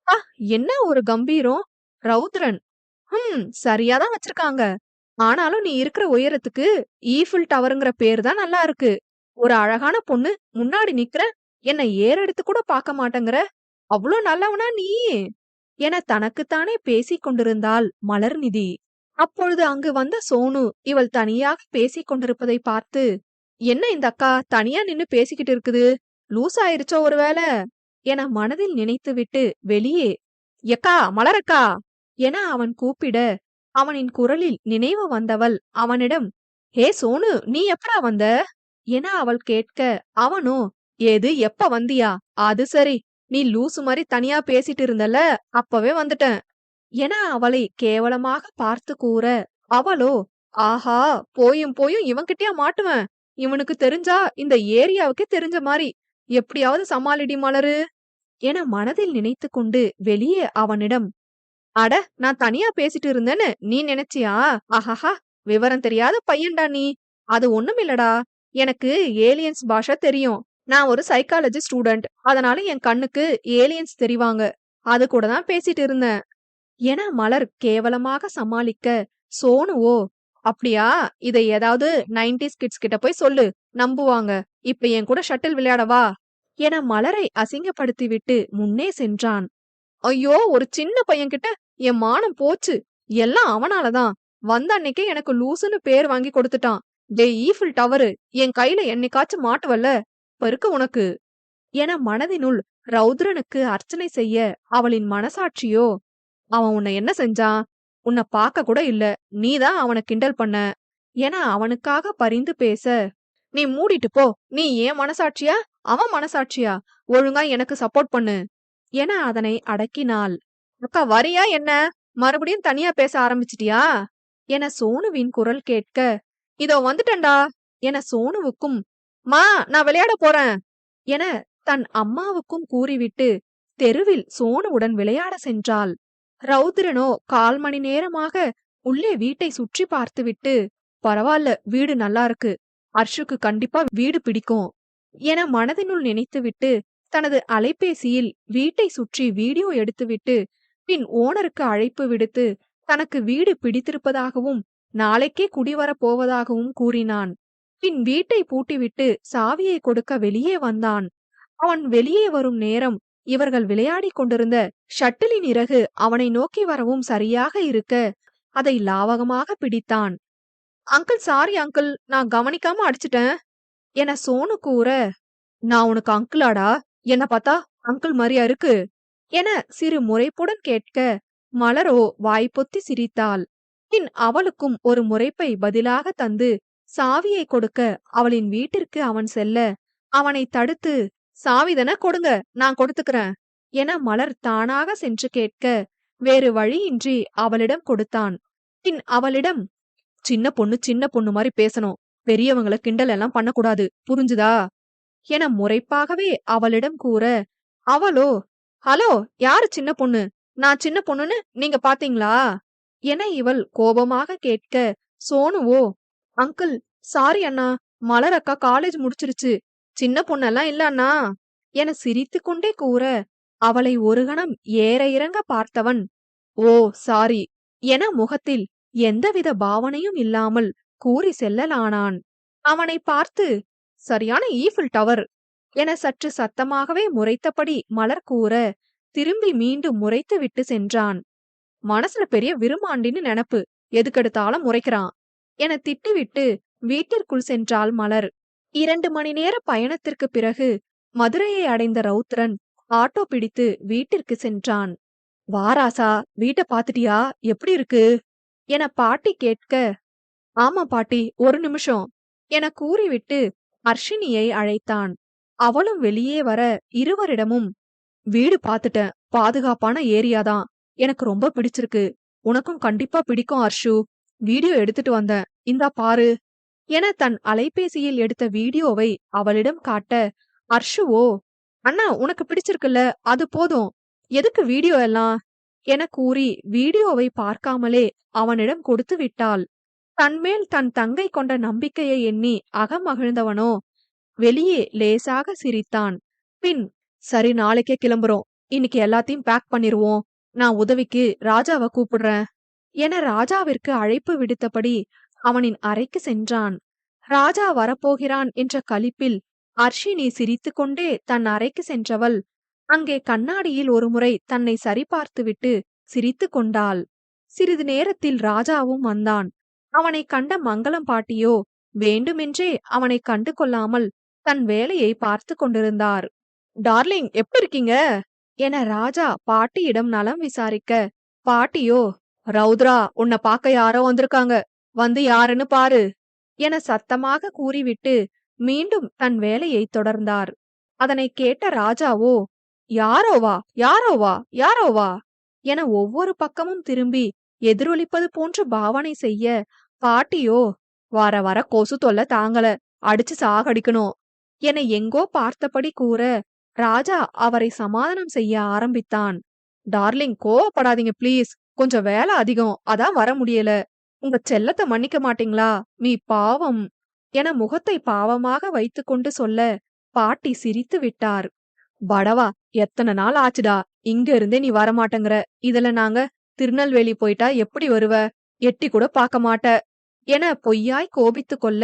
A: "ஆ, என்ன ஒரு கம்பீரம்! ரௌத்ரன்! சரியாதான் வச்சிருக்காங்க. ஆனாலும் நீ இருக்கிற உயரத்துக்கு ஈஃபில் டவருங்கிற பேரு தான் நல்லா இருக்கு. ஒரு அழகான பொண்ணு முன்னாடி நிக்கிற, என்ன ஏறெடுத்து கூட பார்க்க மாட்டேங்கிற. அவ்ளோ நல்லவனா நீ?" என தனக்குத்தானே பேசிக் கொண்டிருந்தாள் மலர்நிதி. அப்பொழுது அங்கு வந்த சோனு இவள் தனியாக பேசிக் கொண்டிருப்பதை பார்த்து, "என்ன இந்த அக்கா தனியா நின்னு பேசிக்கிட்டு இருக்குது? லூஸ் ஆயிருச்சோ ஒருவேளை?" என மனதில் நினைத்துவிட்டு வெளியே, "எக்கா, மலரக்கா!" என அவன் கூப்பிட, அவனின் குரலில் நினைவு வந்தவள் அவனிடம், "ஹே சோனு, நீ எப்படா வந்த?" என அவள் கேட்க, அவனோ, "ஏது எப்ப வந்தியா? அது சரி, நீ லூசு மாதிரி தனியா பேசிட்டு இருந்தல, அப்பவே வந்துட்டேன்" என அவளை கேவலமாக பார்த்து கூற, அவளோ, "ஆஹா, போயும் போயும் இவன்கிட்டயா மாட்டுவேன்? இவனுக்கு தெரிஞ்சா இந்த ஏரியாவுக்கே தெரிஞ்ச மாதிரி. எப்படியாவது சமாளிடி மலரு" என மனதில் நினைத்து கொண்டு வெளியே அவனிடம், "அட, நான் தனியா பேசிட்டு இருந்தேன்னு நீ நினைச்சியா? ஆஹாஹா, விவரம் தெரியாத பையன்டா நீ. அது ஒண்ணுமில்லடா, எனக்கு ஏலியன்ஸ் பாஷை தெரியும். நான் ஒரு சைக்காலஜி ஸ்டூடெண்ட். அதனால என் கண்ணுக்கு ஏலியன்ஸ் தெரிவாங்க. அது கூட தான் பேசிட்டு இருந்தேன்" என மலர் கேவலமாக சமாளிக்க, சோனுவோ, "அப்படியா? இதை ஏதாவது 90s கிட்ஸ் கிட்ட போய் சொல்லு, நம்புவாங்க. இப்ப என் கூட ஷட்டில் விளையாடவா?" என மலரை அசிங்கப்படுத்திவிட்டு முன்னே சென்றான். ஐயோ, ஒரு சின்ன பையன்கிட்ட என் மானம் போச்சு. எல்லாம் அவனாலதான். வந்த அன்னைக்கே எனக்கு லூசுன்னு பேர் வாங்கி கொடுத்துட்டான். டேய் ஈஃபில் டவரு, என் கையில என்னைக்காச்சும் மாட்டுவல்ல, பருக்கு உனக்கு என மனதினுள் ரௌத்ரனுக்கு அர்ச்சனை செய்ய, அவளின் மனசாட்சியோ, "அவன் உன்னை என்ன செஞ்சான்? உன்னை பார்க்க கூட இல்ல. நீதான் அவனை கிண்டல் பண்ண" என அவனுக்காக பரிந்து பேச, "நீ மூடிட்டு போ. நீ ஏன் மனசாட்சியா அவன் மனசாட்சியா? ஒழுங்கா எனக்கு சப்போர்ட் பண்ணு" என அதனை அடக்கினாள். "அக்கா, வரியா என்ன? மறுபடியும் தனியா பேச ஆரம்பிச்சிட்டியா?" என சோனுவின் குரல் கேட்க, "இதோ வந்துட்டேன்டா" என சோனுவுக்கும், "மா, நான் விளையாட போறேன்" என தன் அம்மாவுக்கும் கூறிவிட்டு தெருவில் சோனுவுடன் விளையாட சென்றாள். ரௌத்ரனோ 1/4 மணி நேரமாக உள்ளே வீட்டை சுற்றி பார்த்துவிட்டு, "பரவாயில்ல, வீடு நல்லா இருக்கு. அர்ஷுக்கு கண்டிப்பா வீடு பிடிக்கும்" என மனதினுள் நினைத்துவிட்டு தனது அலைபேசியில் வீட்டை சுற்றி வீடியோ எடுத்துவிட்டு பின் ஓனருக்கு அழைப்பு விடுத்து தனக்கு வீடு பிடித்திருப்பதாகவும் நாளைக்கே குடிவரப் போவதாகவும் கூறினான். பின் வீட்டை பூட்டிவிட்டு சாவியை கொடுக்க வெளியே வந்தான். அவன் வெளியே வரும் நேரம் இவர்கள் விளையாடிக் கொண்டிருந்த ஷட்டிலின் இறகு அவனை நோக்கி வரவும் சரியாக இருக்க, அதை லாவகமாக பிடித்தான். "அங்கிள், சாரி அங்கிள், நான் கவனிக்காம அடிச்சிட்டேன்" என சோனு கூற, "நான் உனக்கு அங்கிளாடா? என்ன பார்த்தா அங்கிள் மாதிரியா இருக்கு?" என சிறு முறைப்புடன் கேட்க, மலரோ வாய்ப்பொத்தி சிரித்தாள். பின் அவளுக்கும் ஒரு முறைப்பை பதிலாக தந்து சாவியை கொடுக்க அவளின் வீட்டிற்கு அவன் செல்ல, அவனை தடுத்து, "சாவிதானே, கொடுங்க, நான் கொடுத்துக்கிறேன்" என மலர் தானாக சென்று கேட்க, வேறு வழியின்றி அவளிடம் கொடுத்தான். பின் அவளிடம், "சின்ன பொண்ணு சின்ன பொண்ணு மாதிரி பேசணும். பெரியவங்கள கிண்டல் எல்லாம் பண்ணக்கூடாது, புரிஞ்சுதா?" என முறைப்பாகவே அவளிடம் கூற, அவளோ, "ஹலோ, யாரு சின்ன பொண்ணு? நான் சின்ன பொண்ணுன்னு நீங்க பாத்தீங்களா?" என இவள் கோபமாக கேட்க, சோனுவோ, "அங்கிள், சாரி அண்ணா, மலர் அக்கா காலேஜ் முடிச்சிருச்சு. சின்ன பொண்ணெல்லாம் இல்ல அண்ணா" என சிரித்துக்கொண்டே கூற, அவளை ஒரு கணம் ஏற இறங்க பார்த்தவன், "ஓ, சாரி" என முகத்தில் எந்தவித பாவனையும் இல்லாமல் கூறி செல்லலானான். அவனை பார்த்து, "சரியான ஈஃபில் டவர்" என சற்று சத்தமாகவே முறைத்தபடி மலர் கூற, திரும்பி மீண்டும் முறைத்து விட்டு சென்றான். "மனசுல பெரிய விருமாண்டின்னு நெனப்பு, எதுக்கெடுத்தாலும் முறைக்கிறான்" என திட்டிவிட்டு வீட்டிற்குள் சென்றாள் மலர். 2 மணி நேர பயணத்திற்கு பிறகு மதுரையை அடைந்த ரௌத்ரன் ஆட்டோ பிடித்து வீட்டிற்கு சென்றான். "வாராசா, வீட்டை பாத்துட்டியா? எப்படி இருக்கு?" என பாட்டி கேட்க, "ஆமா பாட்டி, ஒரு நிமிஷம்" என கூறிவிட்டு அர்ஷினியை அழைத்தான். அவளும் வெளியே வர இருவரிடமும், வீடு பாத்துட்டேன், பாதுகாப்பான ஏரியாதான், எனக்கு ரொம்ப பிடிச்சிருக்கு, உனக்கும் கண்டிப்பா பிடிக்கும் அர்ஷு, வீடியோ எடுத்துட்டு வந்தேன், இந்தா பாரு என தன் அலைபேசியில் எடுத்த வீடியோவை அவளிடம் காட்ட, அர்ஷுவோ, அண்ணா உனக்கு பிடிச்சிருக்குல்ல, அது போதும், எதுக்கு வீடியோ எல்லாம் என கூறி வீடியோவை பார்க்காமலே அவனிடம் கொடுத்து விட்டாள். தன்மேல் தன் தங்கை கொண்ட நம்பிக்கையை எண்ணி அகமகிழ்ந்தவனோ வெளியே லேசாக சிரித்தான். பின், சரி நாளைக்கே கிளம்புறோம், இன்னைக்கு எல்லாத்தையும் பேக் பண்ணிருவோம், நான் உதவிக்கு ராஜாவை கூப்பிடுறேன் என ராஜாவிற்கு அழைப்பு விடுத்தபடி அவனின் அறைக்கு சென்றான். ராஜா வரப்போகிறான் என்ற களிப்பில் அர்ஷினி சிரித்துக்கொண்டே தன் அறைக்கு சென்றவள் அங்கே கண்ணாடியில் ஒருமுறை தன்னை சரிபார்த்துவிட்டு சிரித்து கொண்டாள். சிறிது நேரத்தில் ராஜாவும் வந்தான். அவனை கண்ட மங்களம் பாட்டியோ வேண்டுமென்றே அவனை கண்டு கொள்ளாமல் தன் வேலையை பார்த்து கொண்டிருந்தார். டார்லிங், எப்படி இருக்கீங்க என ராஜா பாட்டியிடம் நலம் விசாரிக்க, பாட்டியோ, ரௌத்ரா உன்னை பார்க்க யாரோ வந்திருக்காங்க, வந்து யாருன்னு பாரு என சத்தமாக கூறிவிட்டு மீண்டும் தன் வேலையை தொடர்ந்தார். அதனை கேட்ட ராஜாவோ, யாரோவா யாரோவா யாரோவா என ஒவ்வொரு பக்கமும் திரும்பி எதிரொலிப்பது போன்ற பாவனை செய்ய, பாட்டியோ, வர வர கொசு தொல்லை தாங்கல, அடிச்சு சாகடிக்கணும் என எங்கோ பார்த்தபடி கூற, ராஜா அவரை சமாதானம் செய்ய ஆரம்பித்தான். டார்லிங், கோவப்படாதீங்க ப்ளீஸ், கொஞ்சம் வேலை அதிகம், அதான் வர முடியல, உங்க செல்லத்தை மன்னிக்க மாட்டீங்களா, மீ பாவம் என முகத்தை பாவமாக வைத்துக்கொண்டு சொல்ல, பாட்டி சிரித்து விட்டார். படவா, எத்தனை நாள் ஆச்சுடா, இங்க இருந்தே நீ வரமாட்டேங்கிற, இதுல நாங்க திருநெல்வேலி போயிட்டா எப்படி வருவ, எட்டி கூட பார்க்க மாட்ட என பொய்யாய் கோபித்து கொள்ள,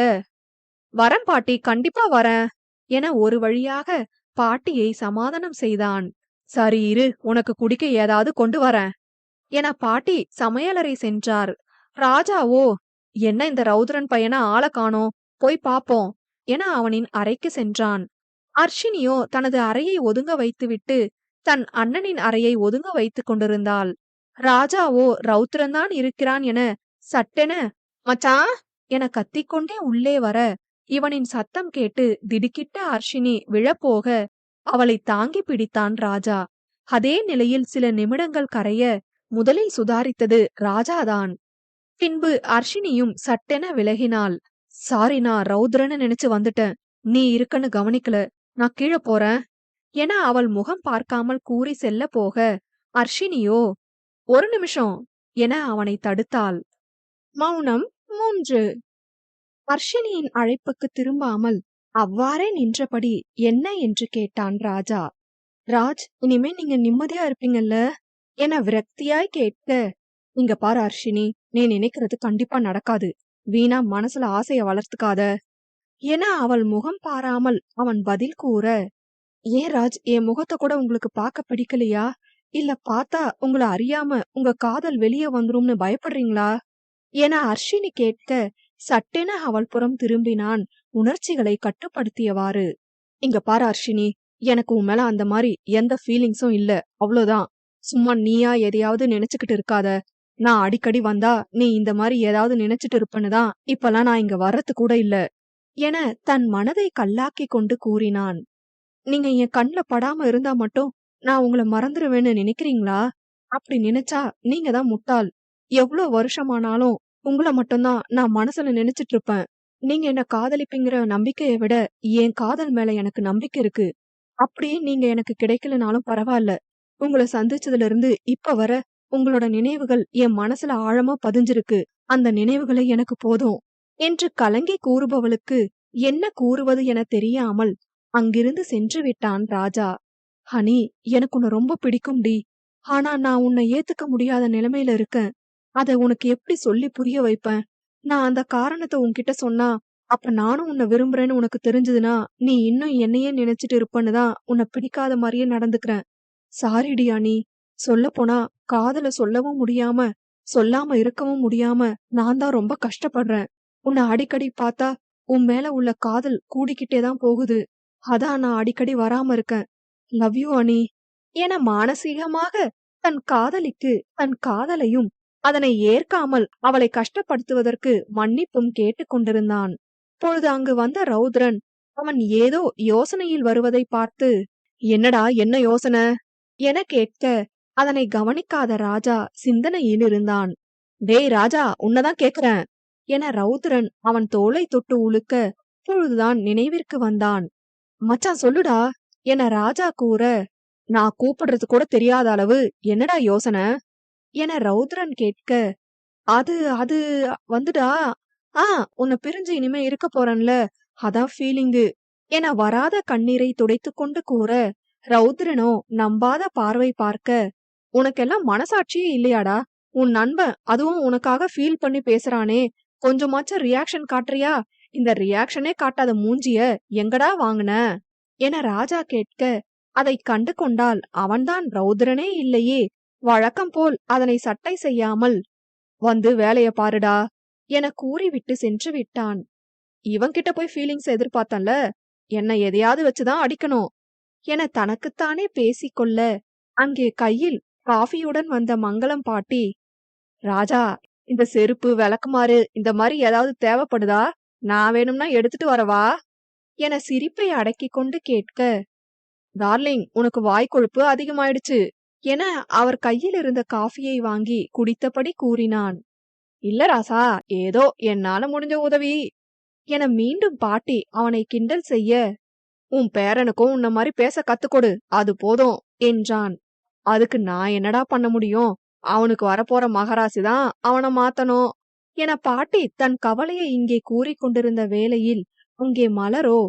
A: வரேன் பாட்டி, கண்டிப்பா வரேன் என ஒரு வழியாக பாட்டியை சமாதானம் செய்தான். சரி இரு, உனக்கு குடிக்க ஏதாவது கொண்டு வரேன் என பாட்டி சமையலறை சென்றார். ராஜாவோ, என்ன இந்த ரௌத்ரன் பையனை ஆளை காணோம், போய் பாப்போம் என அவனின் அறைக்கு சென்றான். அர்ஷினியோ தனது அறையை ஒதுங்க வைத்துவிட்டு தன் அண்ணனின் அறையை ஒதுங்க வைத்துக் கொண்டிருந்தாள். ராஜாவோ ரௌத்ரன்தான் இருக்கிறான் என சட்டென மச்சான் என கத்திக்கொண்டே உள்ளே வர, இவனின் சத்தம் கேட்டு திடுக்கிட்ட அர்ஷினி விழப்போக அவளை தாங்கி பிடித்தான் ராஜா. அதே நிலையில் சில நிமிடங்கள் கரைய முதலில் சுதாரித்தது ராஜாதான். பின்பு அர்ஷினியும் சட்டென விலகினாள். சாரி, நான் ரௌத்ரன்னு நினைச்சு வந்துட்டேன், நீ இருக்கன்னு கவனிக்கல, நான் கீழே போறேன் என அவள் முகம் பார்க்காமல் கூறி செல்ல போக, அர்ஷினியோ, ஒரு நிமிஷம் என அவனை தடுத்தாள். மௌனம் 3. அர்ஷினியின் அழைப்புக்கு திரும்பாமல் அவ்வாறே நின்றபடி என்ன என்று கேட்டான் ராஜா. ராஜ், இனிமே நீங்க நிம்மதியா இருப்பீங்கல்ல என விரக்தியாய் கேட்க, இங்க பாரு அர்ஷினி, நீ நினைக்கிறது கண்டிப்பா நடக்காது, வீணா மனசுல ஆசைய வளர்த்துக்காத என அவள் முகம் பாராமல் அவன் பதில் கூற, ஏன் ராஜ், என் முகத்தை கூட உங்களுக்கு பார்க்க பிடிக்கலையா, இல்ல பார்த்தா உங்களை அறியாம உங்க காதல் வெளியே வந்துரும்னு பயப்படுறீங்களா என அர்ஷினி கேட்க, சட்டென அவள் புறம் திரும்பினான் உணர்ச்சிகளை கட்டுப்படுத்தியவாறு. இங்க பாரு அர்ஷினி, எனக்கு உன் மேல அந்த மாதிரி எந்த ஃபீலிங்ஸும் இல்ல, அவ்வளவுதான், சும்மா நீயா எதையாவது நினைச்சுக்கிட்டு இருக்காத, நான் அடிக்கடி வந்தா நீ இந்த மாதிரி ஏதாவது நினைச்சிட்டு இருப்பன்னு தான் இப்பெல்லாம் நான் இங்க வர்றது கூட இல்ல என தன் மனதை கல்லாக்கி கொண்டு கூறினான். நீங்க என் கண்ணுல படாம இருந்தா மட்டும் நான் உங்களை மறந்துடுவேன்னு நினைக்கிறீங்களா? அப்படி நினைச்சா நீங்க தான் முட்டாள். எவ்வளவு வருஷமானாலும் உங்களை மட்டும்தான் நான் மனசுல நினைச்சிட்டு இருப்பேன். நீங்க என்ன காதலிப்பீங்கிற நம்பிக்கையை விட என் காதல் மேல எனக்கு நம்பிக்கை இருக்கு. அப்படியே நீங்க எனக்கு கிடைக்கலனாலும் பரவாயில்ல, உங்களை சந்திச்சதுல இருந்து இப்ப வர உங்களோட நினைவுகள் என் மனசுல ஆழமா பதிஞ்சிருக்கு, அந்த நினைவுகளை எனக்கு போதும் என்று கலங்கி கூறுபவளுக்கு என்ன கூறுவது என தெரியாமல் அங்கிருந்து சென்று விட்டான் ராஜா. ஹனி, எனக்கு உன்னை ரொம்ப பிடிக்கும் டி, ஆனா நான் உன்னை ஏத்துக்க முடியாத நிலைமையில இருக்கேன். அத உனக்கு எப்படி சொல்லி புரிய வைப்பேன்? நான் அந்த காரணத்தை உன்கிட்ட சொன்னா அப்ப நானும் உன்னை விரும்புறேன்னு உனக்கு தெரிஞ்சதுன்னா நீ இன்னும் என்னையே நினைச்சிட்டு இருப்பன்னு தான் உன்னை பிடிக்காத மாதிரியே நடந்துக்கிறேன். சாரிடி அனி, சொல்ல போனா காதல சொல்லவும் முடியாம சொல்லாம இருக்கவும் முடியாம நான் தான் ரொம்ப கஷ்டப்படுறேன். உன்னை அடிக்கடி பார்த்தா உன் மேல உள்ள காதல் கூடிக்கிட்டே தான் போகுது, அதான் நான் அடிக்கடி வராம இருக்கேன். லவ் யூ அனி என மானசீகமாக தன் காதலிக்கு தன் காதலையும் அதனை ஏற்காமல் அவளை கஷ்டப்படுத்துவதற்கு மன்னிப்பும் கேட்டுக்கொண்டிருந்தான். பொழுது அங்கு வந்த ரௌத்ரன் அவன் ஏதோ யோசனையில் வருவதை பார்த்து, என்னடா என்ன யோசனை என கேட்க, அதனை கவனிக்காத ராஜா சிந்தனையில் இருந்தான். டேய் ராஜா, உன்னதான் கேக்குறேன் என ரௌத்ரன் அவன் தோளை தொட்டு உலுக்க, பொழுதுதான் நினைவிற்கு வந்தான். மச்சான் சொல்லுடா என ராஜா கூற, நான் கூப்பிடுறது கூட தெரியாத அளவு என்னடா யோசனை என ரௌத்ரன் கேட்க, அது அது வந்துடா, உன்னை பிரிஞ்சு இனிமே இருக்க போறேன்ல, அதான் ஃபீலிங்கு என வராத கண்ணீரை துடைத்துக் கொண்டு கூற, ரௌத்ரனோ நம்பாத பார்வை பார்க்க, உனக்கெல்லாம் மனசாட்சியே இல்லையாடா? உன் நண்பன் அதுவும் உனக்காக ஃபீல் பண்ணி பேசுறானே, கொஞ்சமாச்சும் ரியாக்ஷன் காட்டுறியா? இந்த ரியாக்ஷனே காட்டாத மூஞ்சிய எங்கடா வாங்குன என ராஜா கேட்க, அதை கண்டு கொண்டால் அவன்தான் ரௌத்ரனே இல்லையே. வழக்கம் போல் அதனை சட்டை செய்யாமல், வந்து வேலைய பாருடா என கூறிவிட்டு சென்று விட்டான். இவன்கிட்ட போய் ஃபீலிங்ஸ் எதிர்பார்த்தன்ல, என்ன எதையாவது வச்சுதான் அடிக்கணும் என தனக்குத்தானே பேசிக்கொள்ள, அங்கே கையில் காஃபியுடன் வந்த மங்களம் பாட்டி, ராஜா, இந்த செருப்பு விளக்குமாறு இந்த மாதிரி ஏதாவது தேவைப்படுதா? நான் வேணும்னா எடுத்துட்டு வரவா என சிரிப்பை அடக்கிக் கொண்டு கேட்க, டார்லிங், உனக்கு வாய் கொழுப்பு அதிகமாயிடுச்சு என அவர் கையில் இருந்த காஃபியை வாங்கி குடித்தபடி கூறினான். இல்ல ராசா, ஏதோ என்னால முடிஞ்ச உதவி என மீண்டும் பாட்டி அவனை கிண்டல் செய்ய, உன் பேரனுக்கும் உன்ன மாதிரி பேச கத்துக்கொடு, அது போதும் என்றான். அதுக்கு நான் என்னடா பண்ண முடியும்? அவனுக்கு வரப்போற மகராசிதான் அவனை மாத்தணும் என பாட்டி தன் கவலையை இங்கே கூறிக்கொண்டிருந்த வேளையில் அங்கே மலரோ,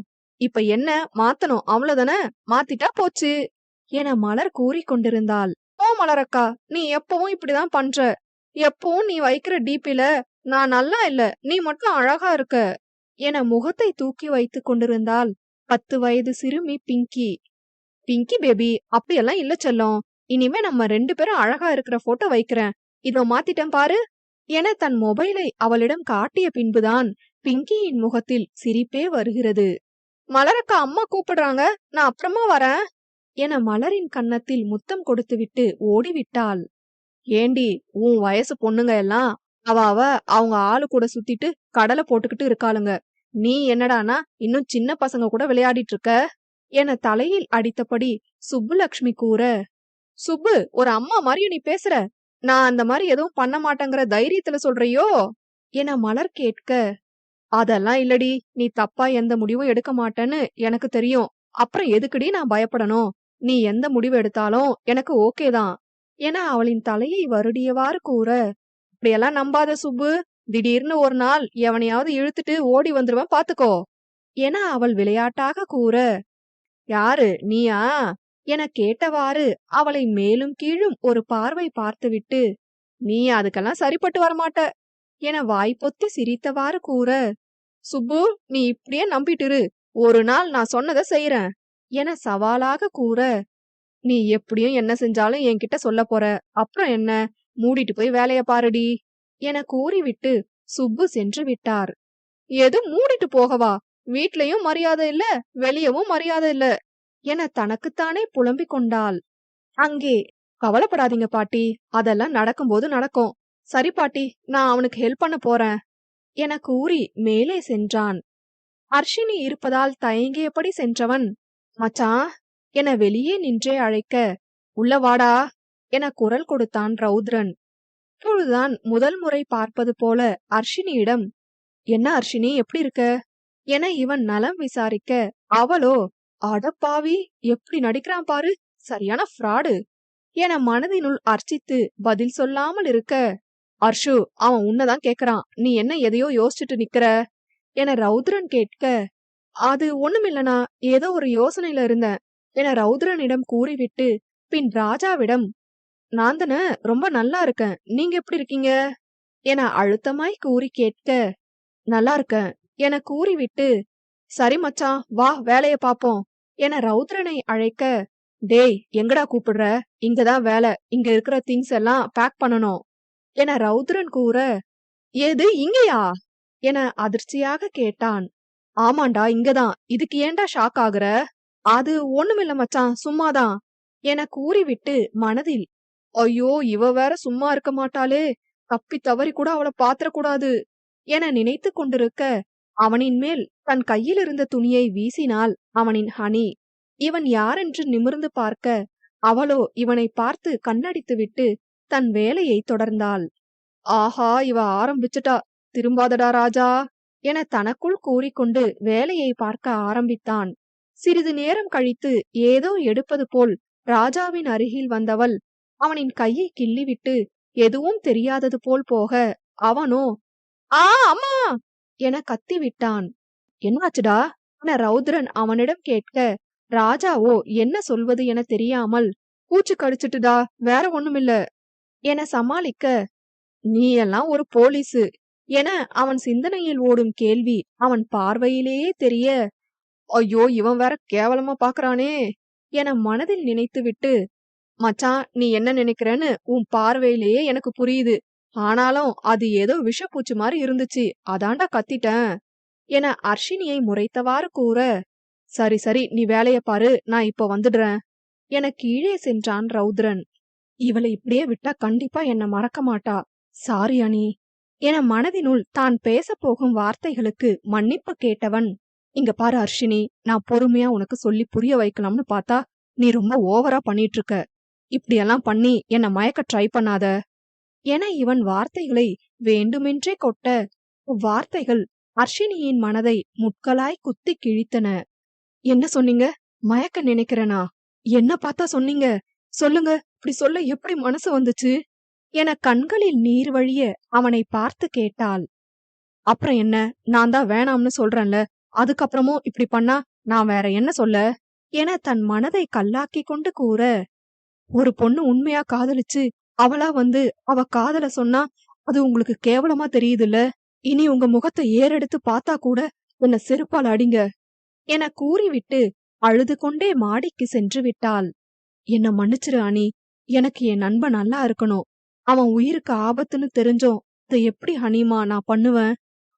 A: இப்ப என்ன மாத்தணும் அவ்வளவுதானே, மாத்திட்டா போச்சு என மலர் கூறிக்கொண்டிருந்தாள். ஓ மலரக்கா, நீ எப்பவும் இப்படிதான் பண்ற. எப்பவும் நீ வைக்கிற டிபில நான் நல்லா இல்ல, நீ மட்டும் அழகா இருக்க என முகத்தை தூக்கி வைத்துக் கொண்டிருந்தாள் 10 வயது சிறுமி பிங்கி. பிங்கி பேபி, அப்படியெல்லாம் இல்ல செல்லம், இனிமே நம்ம 2 பேரும் அழகா இருக்கிற போட்டோ வைக்கிறேன், இதோ மாத்திட்டேன் பாரு என தன் மொபைலை அவளிடம் காட்டிய பின்புதான் பிங்கியின் முகத்தில் சிரிப்பே வருகிறது. மலரக்கா, அம்மா கூப்பிடுறாங்க, நான் அப்புறமா வரேன் என மலரின் கன்னத்தில் முத்தம் கொடுத்துவிட்டு ஓடிவிட்டாள். ஏண்டி, உன் வயசு பொண்ணுங்க எல்லாம் அவ அவங்க ஆளு கூட சுத்திட்டு கடலை போட்டுக்கிட்டு இருக்காளுங்க, நீ என்னடானா இன்னும் சின்ன பசங்க கூட விளையாடிட்டு இருக்க என தலையில் அடித்தபடி சுப்புலக்ஷ்மி கூற, சுப்பு, ஒரு அம்மா மாதிரியும் நீ பேசுற, நான் அந்த மாதிரி எதுவும் பண்ண மாட்டேங்கிற தைரியத்துல சொல்றியோ என மலர் கேட்க, அதெல்லாம் இல்லடி, நீ தப்பா எந்த முடிவும் எடுக்க மாட்டேன்னு எனக்கு தெரியும், அப்புறம் எதுக்குடி நான் பயப்படணும், நீ எந்த முடிவு எடுத்தாலும் எனக்கு ஓகே தான் என அவளின் தலையை வருடியவாறு கூற, இப்படியெல்லாம் நம்பாத சுப்பு, திடீர்னு ஒரு நாள் எவனையாவது இழுத்துட்டு ஓடி வந்துருவேன் பாத்துக்கோ என அவள் விளையாட்டாக கூற, யாரு நீயா என கேட்டவாறு அவளை மேலும் கீழும் ஒரு பார்வை பார்த்துவிட்டு, நீ அதுக்கெல்லாம் சரிப்பட்டு வரமாட்ட என வாய்ப்பொத்தி சிரித்தவாறு கூற, சுப்பு, நீ இப்படியே நம்பிட்டு இரு, ஒரு நாள் நான் சொன்னதை செய்யறேன் என சவாலாக கூற, நீ எப்படியும் என்ன செஞ்சாலும் என்கிட்ட சொல்ல போற, அப்புறம் என்ன, மூடிட்டு போய் வேலைய பாருடி என கூறிவிட்டு சுப்பு சென்று விட்டார். எது மூடிட்டு போகவா? வீட்லயும் மரியாதை இல்ல, வெளியவும் மரியாதை இல்ல என தனக்குத்தானே புலம்பிக் கொண்டாள். அங்கே, கவலைப்படாதீங்க பாட்டி, அதெல்லாம் நடக்கும்போது நடக்கும். சரி பாட்டி, நான் அவனுக்கு ஹெல்ப் பண்ண போறேன் என கூறி மேலே சென்றான். அர்ஷினி இருப்பதால் தயங்கியபடி சென்றவன், மச்சான் என வெளியே நின்றே அழைக்க, உள்ள வாடா என குரல் கொடுத்தான் ரௌத்ரன். இப்பொழுதுதான் முதல் முறை பார்ப்பது போல அர்ஷினியிடம், என்ன அர்ஷினி, எப்படி இருக்க என இவன் நலம் விசாரிக்க, அவளோ, அடப்பாவி, எப்படி நடிக்கிறான் பாரு, சரியான ஃப்ராடு என மனதினுள் அர்ச்சித்து பதில் சொல்லாமல் இருக்க, அர்ஷு, அவன் உன்னதான் கேக்குறான், நீ என்ன எதையோ யோசிச்சுட்டு நிக்கிற என ரௌத்ரன் கேட்க, அது ஒண்ணுமில்லனா, ஏதோ ஒரு யோசனையில இருந்தேன் என ரௌத்ரனிடம் கூறிவிட்டு பின் ராஜாவிடம், நான் தானே ரொம்ப நல்லா இருக்கேன், நீங்க எப்படி இருக்கீங்க என அழுத்தமாய் கூறி கேட்க, நல்லா இருக்கேன் என கூறிவிட்டு, சரி மச்சான், வா வேலைய பாப்போம் என ரௌத்ரனை அழைக்க, டேய், எங்கடா கூப்பிடுற, இங்கதான் வேலை, இங்க இருக்கிற திங்ஸ் எல்லாம் பேக் பண்ணணும் என ரௌத்ரன் கூற, ஏது இங்கயா என அதிர்ச்சியாக கேட்டான். ஆமாண்டா, இங்கதான், இதுக்கு ஏண்டா ஷாக் ஆகுற, அது ஒண்ணுமில்ல மச்சான், சும்மாதான் என கூறிவிட்டு மனதில், ஐயோ, இவ வேற சும்மா இருக்க மாட்டாளே, தப்பி தவறி கூட அவளை பாத்திரக்கூடாது என நினைத்து கொண்டிருக்க, அவனின் மேல் தன் கையில் இருந்த துணியை வீசினாள் அவனின் ஹனி. இவன் யாரென்று நிமிர்ந்து பார்க்க அவளோ இவனை பார்த்து கண்ணடித்துவிட்டு தன் வேலையை தொடர்ந்தாள். ஆஹா, இவ ஆரம்பிச்சுட்டா, திரும்பாதடா ராஜா என தனக்குள் கூறிக்கொண்டு வேலையை பார்க்க ஆரம்பித்தான். சிறிது நேரம் கழித்து ஏதோ எடுப்பது போல் ராஜாவின் அருகில் வந்தவள் அவனின் கையை கிள்ளிவிட்டு எதுவும் தெரியாதது போல் போக அவனோ ஆ அம்மா என கத்திவிட்டான். என்னாச்சுடா என ரௌத்ரன் அவனிடம் கேட்க ராஜாவோ என்ன சொல்வது என தெரியாமல் பூச்சு கடிச்சிட்டுடா, வேற ஒண்ணுமில்ல என சமாளிக்க, நீ எல்லாம் ஒரு போலீஸு என அவன் சிந்தனையில் ஓடும் கேள்வி அவன் பார்வையிலேயே தெரிய, ஐயோ இவன் வேற கேவலமா பாக்குறானே என மனதில் நினைத்துவிட்டு, மச்சான் நீ என்ன நினைக்கிறேன்னு உன் பார்வையிலேயே எனக்கு புரியுது, ஆனாலும் அது ஏதோ விஷப்பூச்சி மாதிரி இருந்துச்சு, அதாண்டா கத்திட்டேன் என அர்ஷினியை முறைத்தவாறு கூற, சரி சரி நீ வேலைய பாரு, நான் இப்ப வந்துடுறேன் என கீழே சென்றான் ரௌத்ரன். இவளை இப்படியே விட்டா கண்டிப்பா என்ன மறக்க மாட்டா, சாரி அனி என மனதினுள் தான் பேச போகும் வார்த்தைகளுக்கு மன்னிப்பு கேட்டவன், இங்க பாரு அர்ஷினி, நான் பொறுமையா உனக்கு சொல்லி புரிய வைக்கலாம்னு பார்த்தா நீ ரொம்ப ஓவரா பண்ணிட்டு இருக்க, இப்படியெல்லாம் பண்ணி என்ன மயக்க ட்ரை பண்ணாத என இவன் வார்த்தைகளை வேண்டுமென்றே கொட்ட, வார்த்தைகள் அர்ஷினியின் மனதை முட்களாய் குத்தி கிழித்தன. என்ன சொன்னீங்க? மயக்க நினைக்கிறனா? என்ன பார்த்தா சொன்னீங்க? சொல்லுங்க, இப்படி சொல்ல எப்படி மனசு வந்துச்சு என கண்களில் நீர் வழிய அவனை பார்த்து கேட்டாள். அப்புறம் என்ன, நான் தான் வேணாம்னு சொல்றேன்ல, அதுக்கப்புறமும் இப்படி பண்ணா நான் வேற என்ன சொல்ல என தன் மனதை கல்லாக்கி கொண்டு கூற, ஒரு பொண்ணு உண்மையா காதலிச்சு அவளா வந்து அவ காதல சொன்னா அது உங்களுக்கு கேவலமா தெரியுதுல்ல, இனி உங்க முகத்தை ஏறெடுத்து பார்த்தா கூட என்ன செருப்பால் அடிங்க என கூறிவிட்டு அழுது கொண்டே மாடிக்கு சென்று விட்டாள். என்ன மன்னிச்சிரு அனி, எனக்கு என் நண்பன் நல்லா இருக்கணும், அவன் உயிருக்கு ஆபத்துன்னு தெரிஞ்சோம் இதை எப்படி ஹனிமா நான் பண்ணுவேன்,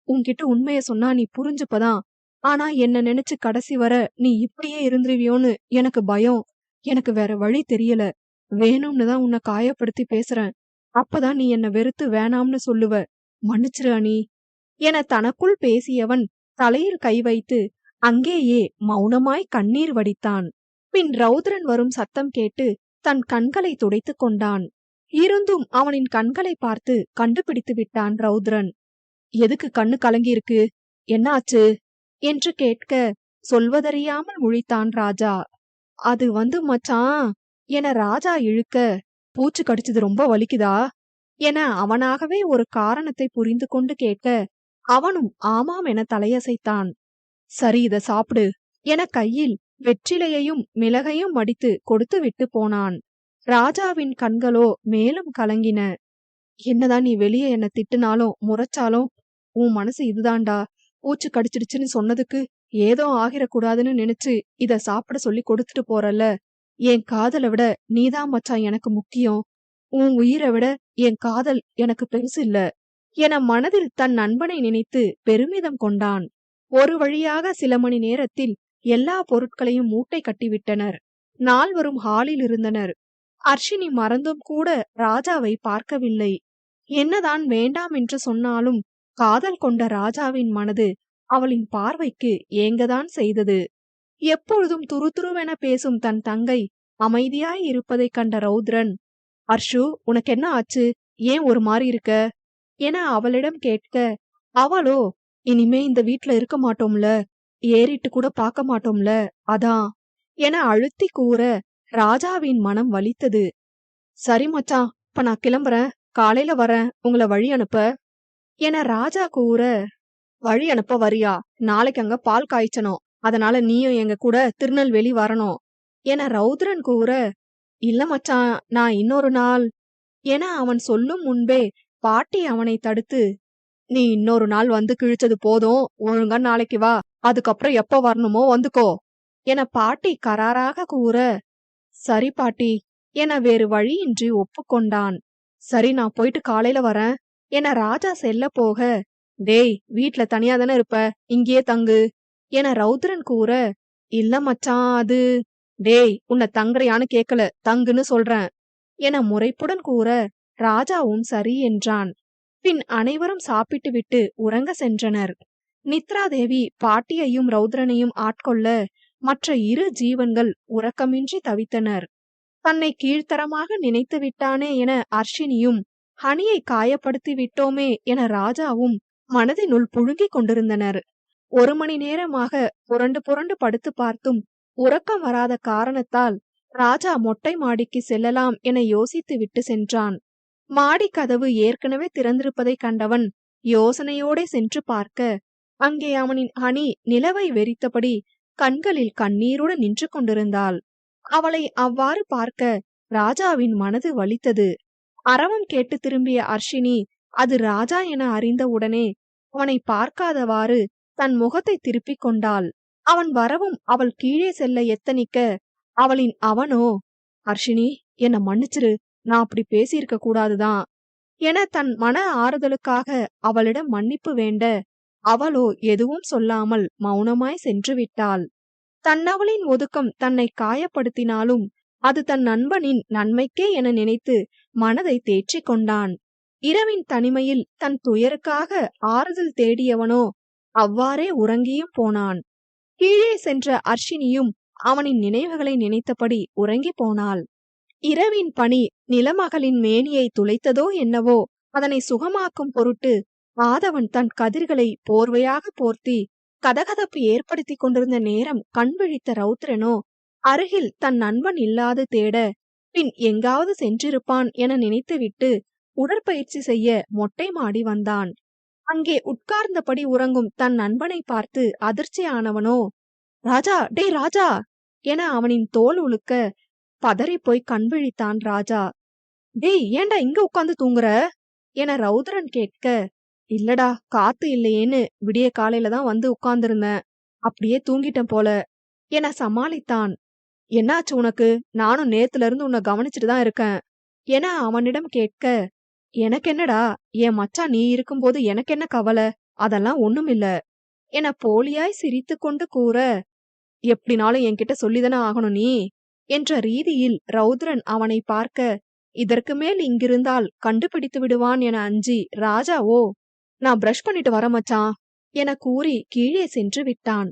A: உன்கிட்ட உண்மைய சொன்னா நீ புரிஞ்சுப்பதான், ஆனா என்ன நினைச்சு கடைசி வர நீ இப்படியே இருந்துருவியோன்னு எனக்கு பயம், எனக்கு வேற வழி தெரியல, வேணும்னு தான் உன்னை காயப்படுத்தி பேசுறேன், அப்பதான் நீ என்ன வெறுத்து வேணாம்னு சொல்லுவ, மன்னிச்சிரு அனி என தனக்குள் பேசியவன் தலையில் கை வைத்து அங்கேயே மௌனமாய் கண்ணீர் வடித்தான். பின் ரௌத்ரன் வரும் சத்தம் கேட்டு தன் கண்களை துடைத்துக் கொண்டான். இருந்தும் அவனின் கண்களை பார்த்து கண்டுபிடித்து விட்டான் ரௌத்ரன். எதுக்கு கண்ணு கலங்கியிருக்கு, என்ன ஆச்சு என்று கேட்க சொல்வதறியாமல் முழித்தான் ராஜா. அது மச்சான் என ராஜா இழுக்க, பூச்சு கடிச்சது ரொம்ப வலிக்குதா என அவனாகவே ஒரு காரணத்தை புரிந்து கொண்டு கேட்க அவனும் ஆமாம் என தலையசைத்தான். சரி இத சாப்பிடு என கையில் வெற்றிலையையும் மிளகையும் மடித்து கொடுத்து விட்டு போனான். ராஜாவின் கண்களோ மேலும் கலங்கின. என்னதான் நீ வெளியே என்ன திட்டுனாலும் முறைச்சாலும் உன் மனசு இதுதான்டா, பூச்சு கடிச்சிடுச்சுன்னு சொன்னதுக்கு ஏதோ ஆகிரக்கூடாதுன்னு நினைச்சு இத சாப்பிட சொல்லி கொடுத்துட்டு போறல்ல, என் காதலை விட நீதான் மச்சான் எனக்கு முக்கியம், உன் உயிரை விட என் காதல் எனக்கு பெருசு இல்ல என மனதில் தன் நண்பனை நினைத்து பெருமிதம் கொண்டான். ஒரு வழியாக சில மணி நேரத்தில் எல்லா பொருட்களையும் மூட்டை கட்டிவிட்டனர். நால்வரும் ஹாலில் இருந்தனர். அர்ஷினி மறந்தும் கூட ராஜாவை பார்க்கவில்லை. என்னதான் வேண்டாம் என்று சொன்னாலும் காதல் கொண்ட ராஜாவின் மனது அவளின் பார்வைக்கு ஏங்கதான் செய்தது. எப்பொழுதும் துருதுருவென பேசும் தன் தங்கை அமைதியாய் இருப்பதைக் கண்ட ரௌத்ரன், அர்ஷு உனக்கு என்ன ஆச்சு, ஏன் ஒரு மாதிரி இருக்க என அவளிடம் கேட்க, அவளோ இனிமே இந்த வீட்ல இருக்க மாட்டோம்ல, ஏறிட்டு கூட பார்க்க மாட்டோம்ல, அதான் என அழுத்தி கூற ராஜாவின் மனம் வலித்தது. சரி மச்சான், இப்ப நான் கிளம்புறேன், காலையில வரேன் உங்களை வழி அனுப்ப என ராஜா கூற, வழி அனுப்ப வரியா, நாளைக்கு அங்க பால் காய்ச்சணும், அதனால நீயும் எங்க கூட திருநெல்வேலி வரணும் என ரௌத்ரன் கூற, இல்ல மச்சான் நான் இன்னொரு நாள் என அவன் சொல்லும் முன்பே பாட்டி அவனை தடுத்து, நீ இன்னொரு நாள் வந்து கிழிச்சது போதும், ஒழுங்கா நாளைக்கு வா, அதுக்கப்புறம் எப்ப வரணுமோ வந்துக்கோ என பாட்டி கராராக கூற, சரி பாட்டி என வேறு வழியின்றி ஒப்புக்கொண்டான். சரி நான் போயிட்டு காலையில வரேன் என ராஜா செல்ல போக, டேய் வீட்ல தனியா தானே இருப்ப, இங்கேயே தங்கு என ரௌத்ரன் கூற, இல்ல மச்சான் அது, டேய் உன்னை தங்குறியான்னு கேக்கல, தங்குன்னு சொல்றேன் என முறைப்புடன் கூற ராஜாவும் சரி என்றான். பின் அனைவரும் சாப்பிட்டு விட்டு உறங்க சென்றனர். நித்ரா தேவி பாட்டியையும் ரௌத்ரனையும் ஆட்கொள்ள மற்ற இரு ஜீவன்கள் உறக்கமின்றி தவித்தனர். தன்னை கீழ்த்தரமாக நினைத்து விட்டானே என அர்ஷினியும், ஹனியை காயப்படுத்தி விட்டோமே என ராஜாவும் மனதினுள் புழுங்கிக் கொண்டிருந்தனர். 1 மணி நேரமாக புரண்டு புரண்டு படுத்து பார்த்தும் உறக்கம் வராத காரணத்தால் ராஜா மொட்டை மாடிக்கு செல்லலாம் என யோசித்து விட்டு சென்றான். மாடி கதவு ஏற்கனவே திறந்திருப்பதை கண்டவன் யோசனையோடே சென்று பார்க்க, அங்கே அவனின் ஹனி நிலவை வெறித்தபடி கண்களில் கண்ணீருடன் நின்று கொண்டிருந்தாள். அவளை அவ்வாறு பார்க்க ராஜாவின் மனது வலித்தது. அரவம் கேட்டு திரும்பிய அர்ஷினி அது ராஜா என அறிந்தவுடனே அவனை பார்க்காதவாறு தன் முகத்தை திருப்பிக் கொண்டாள். அவன் வரவும் அவள் கீழே செல்ல எத்தனிக்க அவளின் அவனோ, "அர்ஷினி, என்ன மன்னிச்சிரு, நான் அப்படி பேசியிருக்க கூடாதுதான்" என தன் மன ஆறுதலுக்காக அவளிடம் மன்னிப்பு வேண்ட, அவளோ எதுவும் சொல்லாமல் மௌனமாய் சென்று விட்டாள். தன்னவளின் ஒதுக்கம் தன்னை காயப்படுத்தினாலும் அது தன் நண்பனின் நன்மைக்கே என நினைத்து மனதை தேற்றிக் கொண்டான். இரவின் தனிமையில் தன் துயருக்காக ஆறுதல் தேடியவனோ அவ்வாறே உறங்கியும் போனான். கீழே சென்ற அர்ஷினியும் அவனின் நினைவுகளை நினைத்தபடி உறங்கி போனாள். இரவின் பனி நிலமகளின் மேனியை துளைத்ததோ என்னவோ, அதனை சுகமாக்கும் பொருட்டு ஆதவன் தன் கதிர்களை போர்வையாக போர்த்தி கதகதப்பு ஏற்படுத்தி கொண்டிருந்த நேரம் கண் விழித்த ரௌத்ரனோ அருகில் தன் நண்பன் இல்லாது தேட, பின் எங்காவது சென்றிருப்பான் என நினைத்துவிட்டு உடற்பயிற்சி செய்ய மொட்டை மாடி வந்தான். அங்கே உட்கார்ந்தபடி உறங்கும் தன் நண்பனை பார்த்து அதிர்ச்சியானவனோ, "ராஜா, டே ராஜா" என அவனின் தோல் உழுக்க பதறிப்போய் கண் விழித்தான் ராஜா. "டேய், ஏண்டா இங்க உட்கார்ந்து தூங்குற?" என ரௌத்ரன் கேட்க, "இல்லடா, காத்து இல்லையேன்னு விடிய காலையில தான் வந்து உட்கார்ந்திருந்தேன். அப்படியே தூங்கிட்டேன் போல" என சமாளித்தான். "என்னாச்சு உனக்கு? நானும் நேத்துல இருந்து உன்னை கவனிச்சுட்டு தான் இருக்கேன்" என அவனிடம் கேட்க, "எனக்கென்னடா, என் மச்சான் நீ இருக்கும்போது எனக்கென்ன கவலை, அதெல்லாம் ஒண்ணுமில்ல" என போலியாய் சிரித்து கொண்டு கூற, "எப்படினாலும் என்கிட்ட சொல்லிதானே ஆகணும் நீ" என்ற ரீதியில் ரௌத்ரன் அவனை பார்க்க, இதற்கு மேல் இங்கிருந்தால் கண்டுபிடித்து விடுவான் என அஞ்சி ராஜாவோ, "நான் பிரஷ் பண்ணிட்டு வர மச்சான்" என கூறி கீழே சென்று விட்டான்.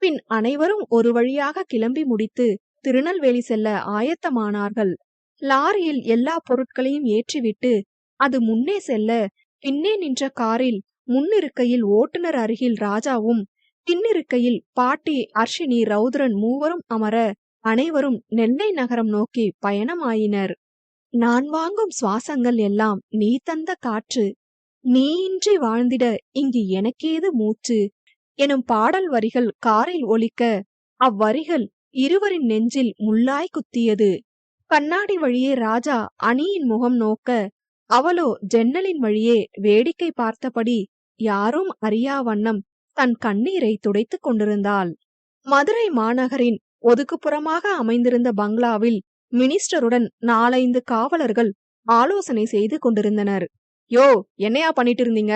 A: பின் அனைவரும் ஒரு வழியாக கிளம்பி முடித்து திருநெல்வேலி செல்ல ஆயத்தமானார்கள். லாரியில் எல்லா பொருட்களையும் ஏற்றிவிட்டு அது முன்னே செல்ல, பின்னே நின்ற காரில் முன்னிருக்கையில் ஓட்டுநர் அருகில் ராஜாவும் பின்னிருக்கையில் பாட்டி, அர்ஷினி, ரௌத்ரன் மூவரும் அமர அனைவரும் நெல்லை நகரம் நோக்கி பயணமாயினர். "நான் வாங்கும் சுவாசங்கள் எல்லாம் நீ தந்த காற்று, நீயின்றி வாழ்ந்திட இங்கு எனக்கேது மூச்சு" எனும் பாடல் வரிகள் காரில் ஒலிக்க, அவ்வரிகள் இருவரின் நெஞ்சில் முள்ளாய் குத்தியது. கண்ணாடி வழியே ராஜா அணியின் முகம் நோக்க, அவளோ ஜன்னலின் வழியே வேடிக்கை பார்த்தபடி யாரும் அறியா வண்ணம் தன் கண்ணீரை துடைத்துக் கொண்டிருந்தாள். மதுரை மாநகரின் ஒதுக்குப்புறமாக அமைந்திருந்த பங்களாவில் மினிஸ்டருடன் 4-5 காவலர்கள் ஆலோசனை செய்து கொண்டிருந்தனர். "யோ, என்னையா பண்ணிட்டு இருந்தீங்க?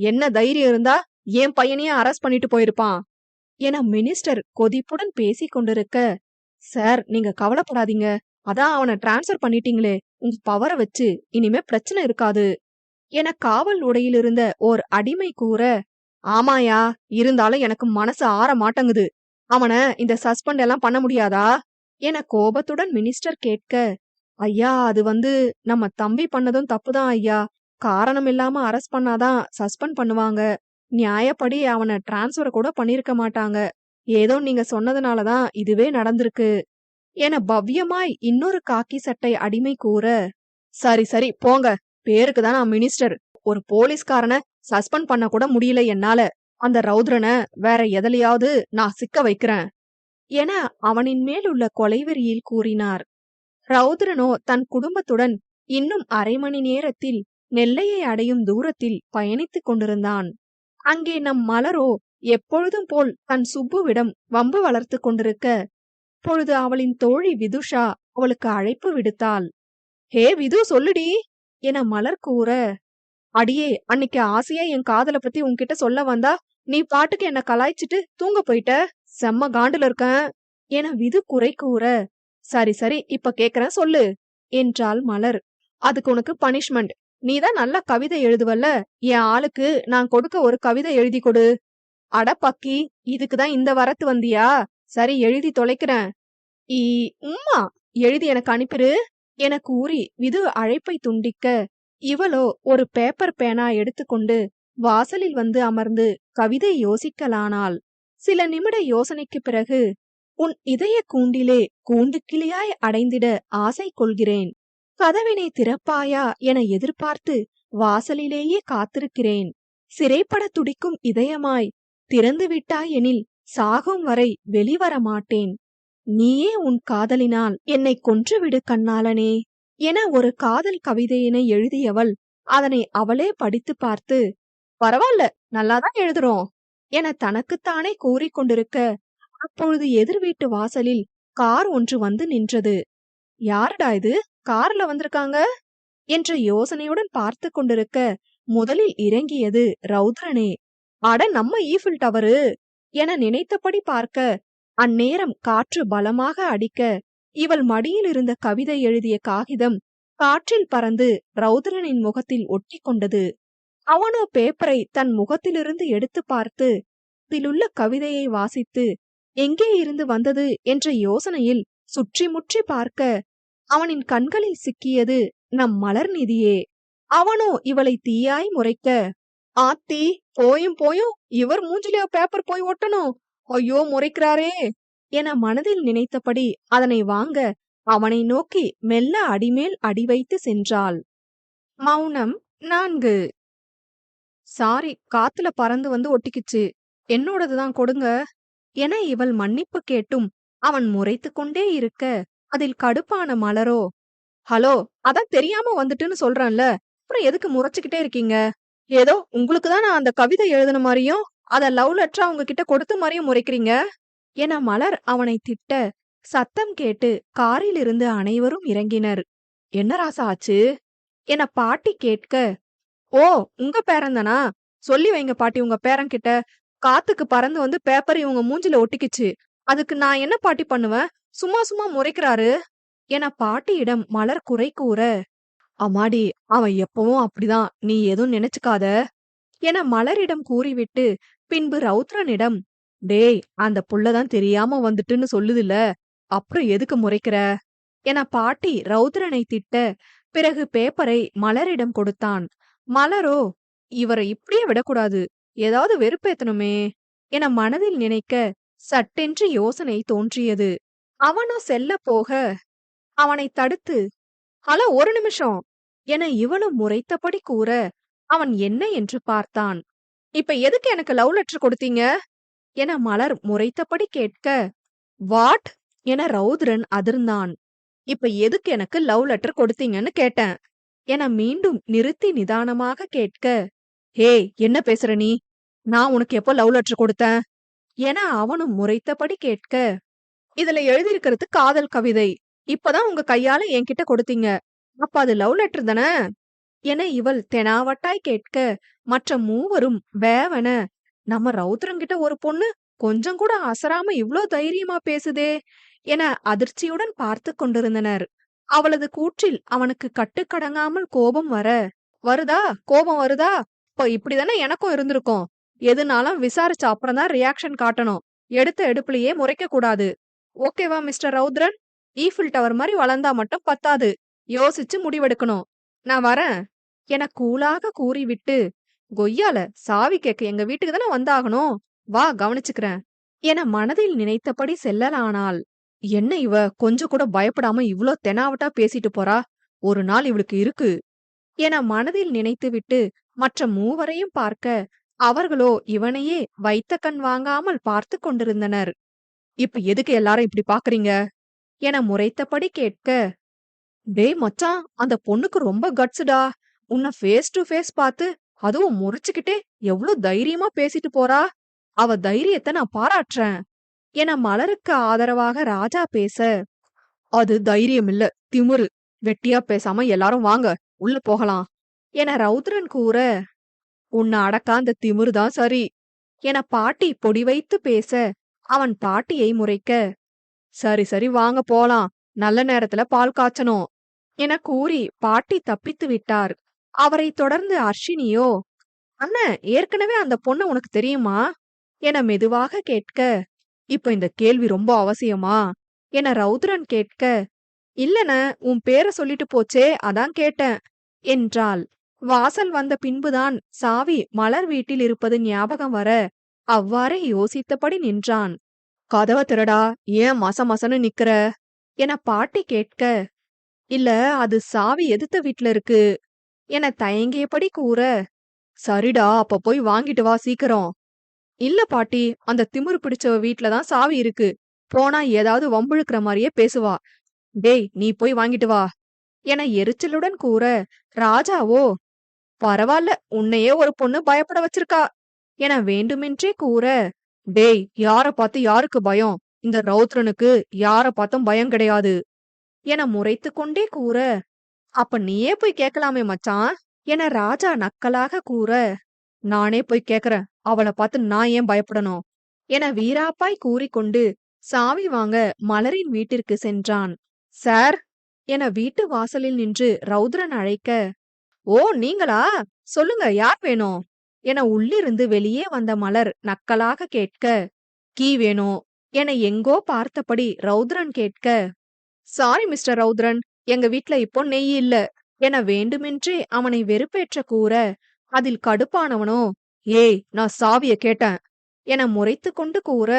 A: என்ன தைரியம் இருந்தா என் பையனையே அரெஸ்ட் பண்ணிட்டு போயிருப்பான்" என மினிஸ்டர் கொதிப்புடன் பேசிக் கொண்டிருக்க, "சார், நீங்க கவலைப்படாதீங்க, அதான் அவனை டிரான்ஸ்ஃபர் பண்ணிட்டீங்களே, உங்க பவரை வச்சு இனிமே பிரச்சனை இருக்காது" என காவல் உடையில் இருந்த ஓர் அடிமை கூற, "ஆமாயா, இருந்தாலும் எனக்கு மனசு ஆற மாட்டங்குது. அவனை இந்த சஸ்பெண்ட் எல்லாம் பண்ண முடியாதா" என கோபத்துடன் மினிஸ்டர் கேட்க, "ஐயா, அது நம்ம தம்பி பண்ணதும் தப்புதான் ஐயா. காரணம் இல்லாம அரெஸ்ட் பண்ணாதான் சஸ்பெண்ட் பண்ணுவாங்க. நியாயப்படி அவனை டிரான்ஸ்ஃபர் கூட பண்ணிருக்க மாட்டாங்க. ஏதோ நீங்க சொன்னதுனாலதான் இதுவே நடந்திருக்கு" என பவ்யமாய் இன்னொரு காக்கி சட்டை அடிமை கூற, "சரி சரி போங்க, பேருக்கு தான் நான் மினிஸ்டர். ஒரு போலீஸ்காரனை சஸ்பெண்ட் பண்ண கூட முடியல என்னால. அந்த ரௌத்ரனை வேற எதுலயாவது நான் சிக்க வைக்கிறேன்" என அவனின் மேல் உள்ள கொலைவெறியில் கூறினார். ரௌத்ரனோ தன் குடும்பத்துடன் இன்னும் 1/2 மணி நேரத்தில் நெல்லையை அடையும் தூரத்தில் பயணித்துக் கொண்டிருந்தான். அங்கே நம் மலரோ எப்பொழுதும் போல் தன் சுப்புவிடம் வம்பு வளர்த்து கொண்டிருக்க, பொழுது அவளின் தோழி விதுஷா அவளுக்கு அழைப்பு விடுத்தாள். "ஹே விது, சொல்லுடி" என மலர் கூற, "அடியே, அன்னைக்கு ஆசையா என் காதலை பத்தி உன்கிட்ட சொல்ல வந்தா நீ பாட்டுக்கு என்ன கலாய்ச்சிட்டு தூங்க போயிட்ட. செம்ம காண்டுல இருக்கேன்" என விது குறை கூற, "சரி சரி, இப்ப கேக்குறேன், சொல்லு" என்றாள் மலர். "அதுக்கு உனக்கு பனிஷ்மெண்ட். நீதான் நல்ல கவிதை எழுதுவல்ல, என் ஆளுக்கு நான் கொடுக்க ஒரு கவிதை எழுதி கொடு" அட பக்கி, இதுக்குதான் இந்த வரத்து வந்தியா? சரி எழுதி தொலைக்கிறேன். ஈ உம்மா எழுதி எனக்கு அனுப்பிரு என கூறி விது அழைப்பை துண்டிக்க, இவளோ ஒரு பேப்பர் பேனா எடுத்துக்கொண்டு வாசலில் வந்து அமர்ந்து கவிதை யோசிக்கலானாள். சில நிமிட யோசனைக்குப் பிறகு, உன் இதய கூண்டிலே கூண்டு கிளியாய் அடைந்திட ஆசை கொள்கிறேன். கதவினை திறப்பாயா என எதிர்பார்த்து வாசலிலேயே காத்திருக்கிறேன். சிறைப்பட துடிக்கும் இதயமாய் திறந்து விட்டாய் எனில் சாகும் வரை வெளிவர மாட்டேன். நீயே உன் காதலினால் என்னை கொன்றுவிடு கண்ணாளனே என ஒரு காதல் கவிதையினை எழுதியவள் அதனை அவளே படித்து பார்த்து, பரவாயில்ல, நல்லாதான் எழுதுறோம் என தனக்குத்தானே கூறிக்கொண்டிருக்க, அப்பொழுது எதிர் வீட்டு வாசலில் கார் ஒன்று வந்து நின்றது. யாருடா இது, கார்ல வந்திருக்காங்க என்ற யோசனையுடன் பார்த்து கொண்டிருக்க, முதலில் இறங்கியது ரௌத்ரனே. அட, நம்ம ஈஃபில் டவரு என நினைத்தபடி பார்க்க, அந்நேரம் காற்று பலமாக அடிக்க, இவள் மடியில் இருந்த கவிதை எழுதிய காகிதம் காற்றில் பறந்து ரௌத்ரனின் முகத்தில் ஒட்டி கொண்டது. அவனோ பேப்பரை தன் முகத்திலிருந்து எடுத்து பார்த்து அதிலுள்ள கவிதையை வாசித்து எங்கே இருந்து வந்தது என்ற யோசனையில் சுற்றி முற்றி பார்க்க, அவனின் கண்களில் சிக்கியது நம் மலர் நிதியே. அவனோ இவளை தீயாய் முறைக்க, ஆத்தி, போயும் போயும் இவர் மூஞ்சிலியா பேப்பர் போய் ஒட்டணும், ஐயோ முறைக்கிறாரே என மனதில் நினைத்தபடி அதனை வாங்க அவனை நோக்கி மெல்ல அடிமேல் அடி வைத்து சென்றாள். மௌனம் 4. சாரி, காத்துல பறந்து வந்து ஒட்டிக்கிச்சு, என்னோடதுதான் கொடுங்க என இவள் மன்னிப்பு கேட்டும் அவன் முறைத்து கொண்டே இருக்க, அதில் கடுப்பான மலரோ, ஹலோ, அதான் தெரியாம வந்துட்டுன்னு சொல்றேன்ல, அப்புறம் எதுக்கு முறைச்சுக்கிட்டே இருக்கீங்க? ஏதோ உங்களுக்கு தான் நான் அந்த கவிதை எழுதின மாதிரியும் அத லவ் லெட்டரா உங்ககிட்ட கொடுத்த மாதிரியும் முறைக்கிறீங்க என மலர் அவனை திட்ட, சத்தம் கேட்டு காரில் இருந்து அனைவரும் இறங்கினர். என்ன ராசா ஆச்சு என பாட்டி கேட்க, ஓ, உங்க பேரன்தானா? சொல்லி வைங்க பாட்டி உங்க பேரன்கிட்ட. காத்துக்கு பறந்து வந்து பேப்பர் இவங்க மூஞ்சில ஒட்டிக்கிச்சு, அதுக்கு நான் என்ன பாட்டி பண்ணுவேன்? சும்மா சும்மா முறைக்கிறாரு என பாட்டியிடம் மலர் குறை கூற, அம்மாடி, அவன் எப்பவும் அப்படிதான், நீ எதுவும் நினைச்சுக்காத என மலரிடம் கூறிவிட்டு பின்பு ரௌத்ரனிடம், டேய், அந்த புள்ளதான் தெரியாம வந்துட்டுன்னு சொல்லுதுல்ல, அப்புறம் எதுக்கு முறைக்கிற என பாட்டி ரௌத்ரனை திட்ட, பிறகு பேப்பரை மலரிடம் கொடுத்தான். மலரோ, இவரை இப்படியே விடக்கூடாது, ஏதாவது வெறுப்பேத்தணுமே என மனதில் நினைக்க, சட்டென்று யோசனை தோன்றியது. அவனோ செல்ல போக அவனை தடுத்து, ஹலோ, ஒரு நிமிஷம் என இவளும் முறைத்தபடி கூற, அவன் என்ன என்று பார்த்தான். இப்ப எதுக்கு எனக்கு லவ் லெட்டர் கொடுத்தீங்க என மலர் முறைத்தபடி கேட்க, வாட் என ரௌத்ரன் அதிர்ந்தான். இப்ப எதுக்கு எனக்கு லவ் லெட்டர் கொடுத்தீங்கன்னு கேட்டேன் என மீண்டும் நிறுத்தி நிதானமாக கேட்க, ஹே, என்ன பேசுற நீ? நான் உனக்கு எப்போ லவ் லெட்டர் கொடுத்தேன் என அவனும் முறைத்தபடி கேட்க, இதுல எழுதியிருக்கிறது காதல் கவிதை, இப்பதான் உங்க கையால என்கிட்ட கொடுத்தீங்க, அப்ப அது லவ் லெட்டர் தானே என இவள் தெனாவட்டாய் கேட்க, மற்ற மூவரும் வேவன, நம்ம ரௌத்ரங்கிட்ட ஒரு பொண்ணு கொஞ்சம் கூட அசராம இவ்ளோ தைரியமா பேசுதே என அதிர்ச்சியுடன் பார்த்து கொண்டிருந்தனர். அவளது கூற்றில் அவனுக்கு கட்டுக்கடங்காமல் கோபம் வர, வருதா, கோபம் வருதா? இப்ப இப்படிதானே எனக்கும் இருந்திருக்கும், எதுனாலும் விசாரிச்ச அப்புறம் தான் ரியாக்ஷன் காட்டணும், எடுத்த எடுப்புலயே முறைக்க கூடாது. ஓகேவா மிஸ்டர் ரௌத்ரன்? ஈஃபில் டவர் மாதிரி வளர்ந்தா மட்டும் பத்தாது, யோசிச்சு முடிவெடுக்கணும். நான் வரேன் என கூலாக கூறிவிட்டு, கொய்யால, சாவி கேட்க எங்க வீட்டுக்கு தானே வந்தாகணும், வா கவனிச்சுக்கிறேன் என மனதில் நினைத்தபடி செல்லலானாள். என்ன இவ கொஞ்சம் கூட பயப்படாம இவ்ளோ தெனாவட்டா பேசிட்டு போறா, ஒரு நாள் இவளுக்கு இருக்கு என மனதில் நினைத்துவிட்டு மற்ற மூவரையும் பார்க்க, அவர்களோ இவனையே வைத்த கண் வாங்காமல் பார்த்து கொண்டிருந்தனர். இப்ப எதுக்கு எல்லாரும் இப்படி பாக்குறீங்க என முறைத்தபடி கேட்க, டேய் மச்சான், அந்த பொண்ணுக்கு ரொம்ப கட்ஸுடா, உன்னை ஃபேஸ் டு ஃபேஸ் பார்த்து அதுவும் முறைச்சுக்கிட்டே எவ்ளோ தைரியமா பேசிட்டு போறா, அவ தைரியத்தை நான் பாராட்டுறேன் என மலருக்கு ஆதரவாக ராஜா பேச, அது தைரியம் இல்ல, திமிரு, வெட்டியா பேசாம எல்லாரும் வாங்க, உள்ள போகலாம் என ரௌத்ரன் கூற, உன்னை அடக்க அந்த திமிருதான் சரி என பாட்டி பொடி வைத்து பேச, அவன் பாட்டியை முறைக்க, சரி சரி வாங்க போலாம், நல்ல நேரத்துல பால் காய்ச்சணும் என கூறி பாட்டி தப்பித்து விட்டார். அவரை தொடர்ந்து அர்ஷினியோ, அண்ணன், ஏற்கனவே அந்த பொண்ணு உனக்கு தெரியுமா என மெதுவாக கேட்க, இப்ப இந்த கேள்வி ரொம்ப அவசியமா? என ரௌத்ரன் கேட்க, இல்லன, உன் பேர சொல்லிட்டு போச்சே, அதான் கேட்டேன் என்றாள். வாசல் வந்த பின்புதான் சாவி மலர் வீட்டில் இருப்பது ஞாபகம் வர, அவ்வாறே யோசித்தபடி நின்றான். கதவ திறடா, ஏன் மசமசன்னு நிக்கிற? என பாட்டி கேட்க, இல்ல, அது சாவி எதுத்த வீட்ல இருக்கு என தயங்கியபடி கூற, சரிடா, அப்ப போய் வாங்கிட்டு வா சீக்கிரம். இல்ல பாட்டி, அந்த திமிரு பிடிச்சவ வீட்ல தான் சாவி இருக்கு. போனா ஏதாவது வம்பிழுக்கிற மாதிரியே பேசுவா. டேய், நீ போய் வாங்கிட்டு வா என எரிச்சலுடன் கூற, ராஜாவோ, பரவால்ல, உன்னையே ஒரு பொண்ணு பயப்பட வச்சிருக்கா என வேண்டுமென்றே கூற, டேய், யார பார்த்து யாருக்கு பயம்? இந்த ரௌத்ரனுக்கு யார பார்த்தும் பயம் கிடையாது என முறைத்துக் கொண்டே கூற, அப்ப நீயே போய் கேட்கலாமே மச்சான் என ராஜா நக்கலாக கூற, நானே போய் கேக்குறேன், அவளை பார்த்து நான் ஏன் பயப்படணும் என வீராப்பாய் கூறிக்கொண்டு சாவி வாங்க மலரின் வீட்டிற்கு சென்றான். சார் என வீட்டு வாசலில் நின்று ரௌத்ரன் அழைக்க, ஓ நீங்களா, சொல்லுங்க, யார் வேணும் என உள்ளிருந்து வெளியே வந்த மலர் நக்கலாக கேட்க, கீ வேணும் என எங்கோ பார்த்தபடி ரௌத்ரன் கேட்க, சாரி மிஸ்டர் ரௌத்ரன், எங்க வீட்ல இப்போ நெய் இல்ல என வேண்டுமென்றே அவனை வெறுப்பேற்ற கூற, அதில் கடுப்பானவனோ, ஏய், நான் சாவிய கேட்டேன் என முறைத்து கொண்டு கூற,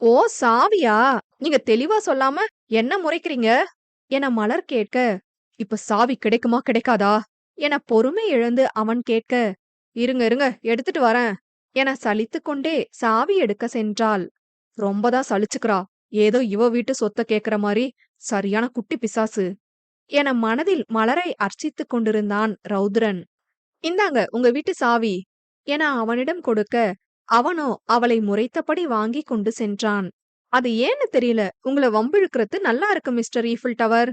A: ஓ சாவியா, நீங்க தெளிவா சொல்லாம என்ன முறைக்கிறீங்க என மலர் கேட்க, இப்ப சாவி கிடைக்குமா கிடைக்காதா என பொறுமை இழந்து அவன் கேட்க, இருங்க இருங்க, எடுத்துட்டு வரேன் என சலித்துக் கொண்டே சாவி எடுக்க சென்றாள். ரொம்பதான் சலிச்சுக்கிறா, ஏதோ இவ வீட்டு சொத்த கேக்குற மாதிரி, சரியான குட்டி பிசாசு என மனதில் மலரை அர்ச்சித்துக் கொண்டிருந்தான் ரௌத்ரன். இந்தாங்க உங்க வீட்டு சாவி என அவனிடம் கொடுக்க, அவனோ அவளை முறைத்தபடி வாங்கி கொண்டு சென்றான். அது ஏன்னு தெரியல, உங்களை வம்பிழுக்கிறது நல்லா இருக்கு மிஸ்டர் ஈஃபில் டவர்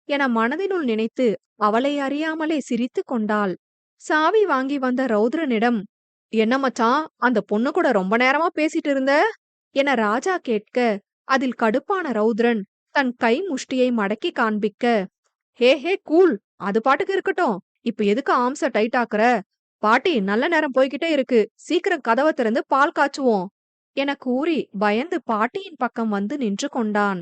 A: என மனதினுள் நினைத்து அவளை அறியாமலே சிரித்து கொண்டாள். சாவி வாங்கி வந்த ரௌத்ரனிடம், என்ன மச்சான், அந்த பொண்ணு கூட ரொம்ப நேரமா பேசிட்டு இருந்த என ராஜா கேட்க, அதில் கடுப்பான ரௌத்ரன் தன் கை முஷ்டியை மடக்கி காண்பிக்க, ஹே ஹே கூல், அது பாட்டுக்கு இருக்கட்டும், இப்ப எதுக்கு ஆம்ஸ டைட் ஆக்குற? பாட்டி, நல்ல நேரம் போய்கிட்டே இருக்கு, சீக்கிரம் கதவை திறந்து பால் காய்ச்சுவோம் என கூறி பயந்து பாட்டியின் பக்கம் வந்து நின்று கொண்டான்.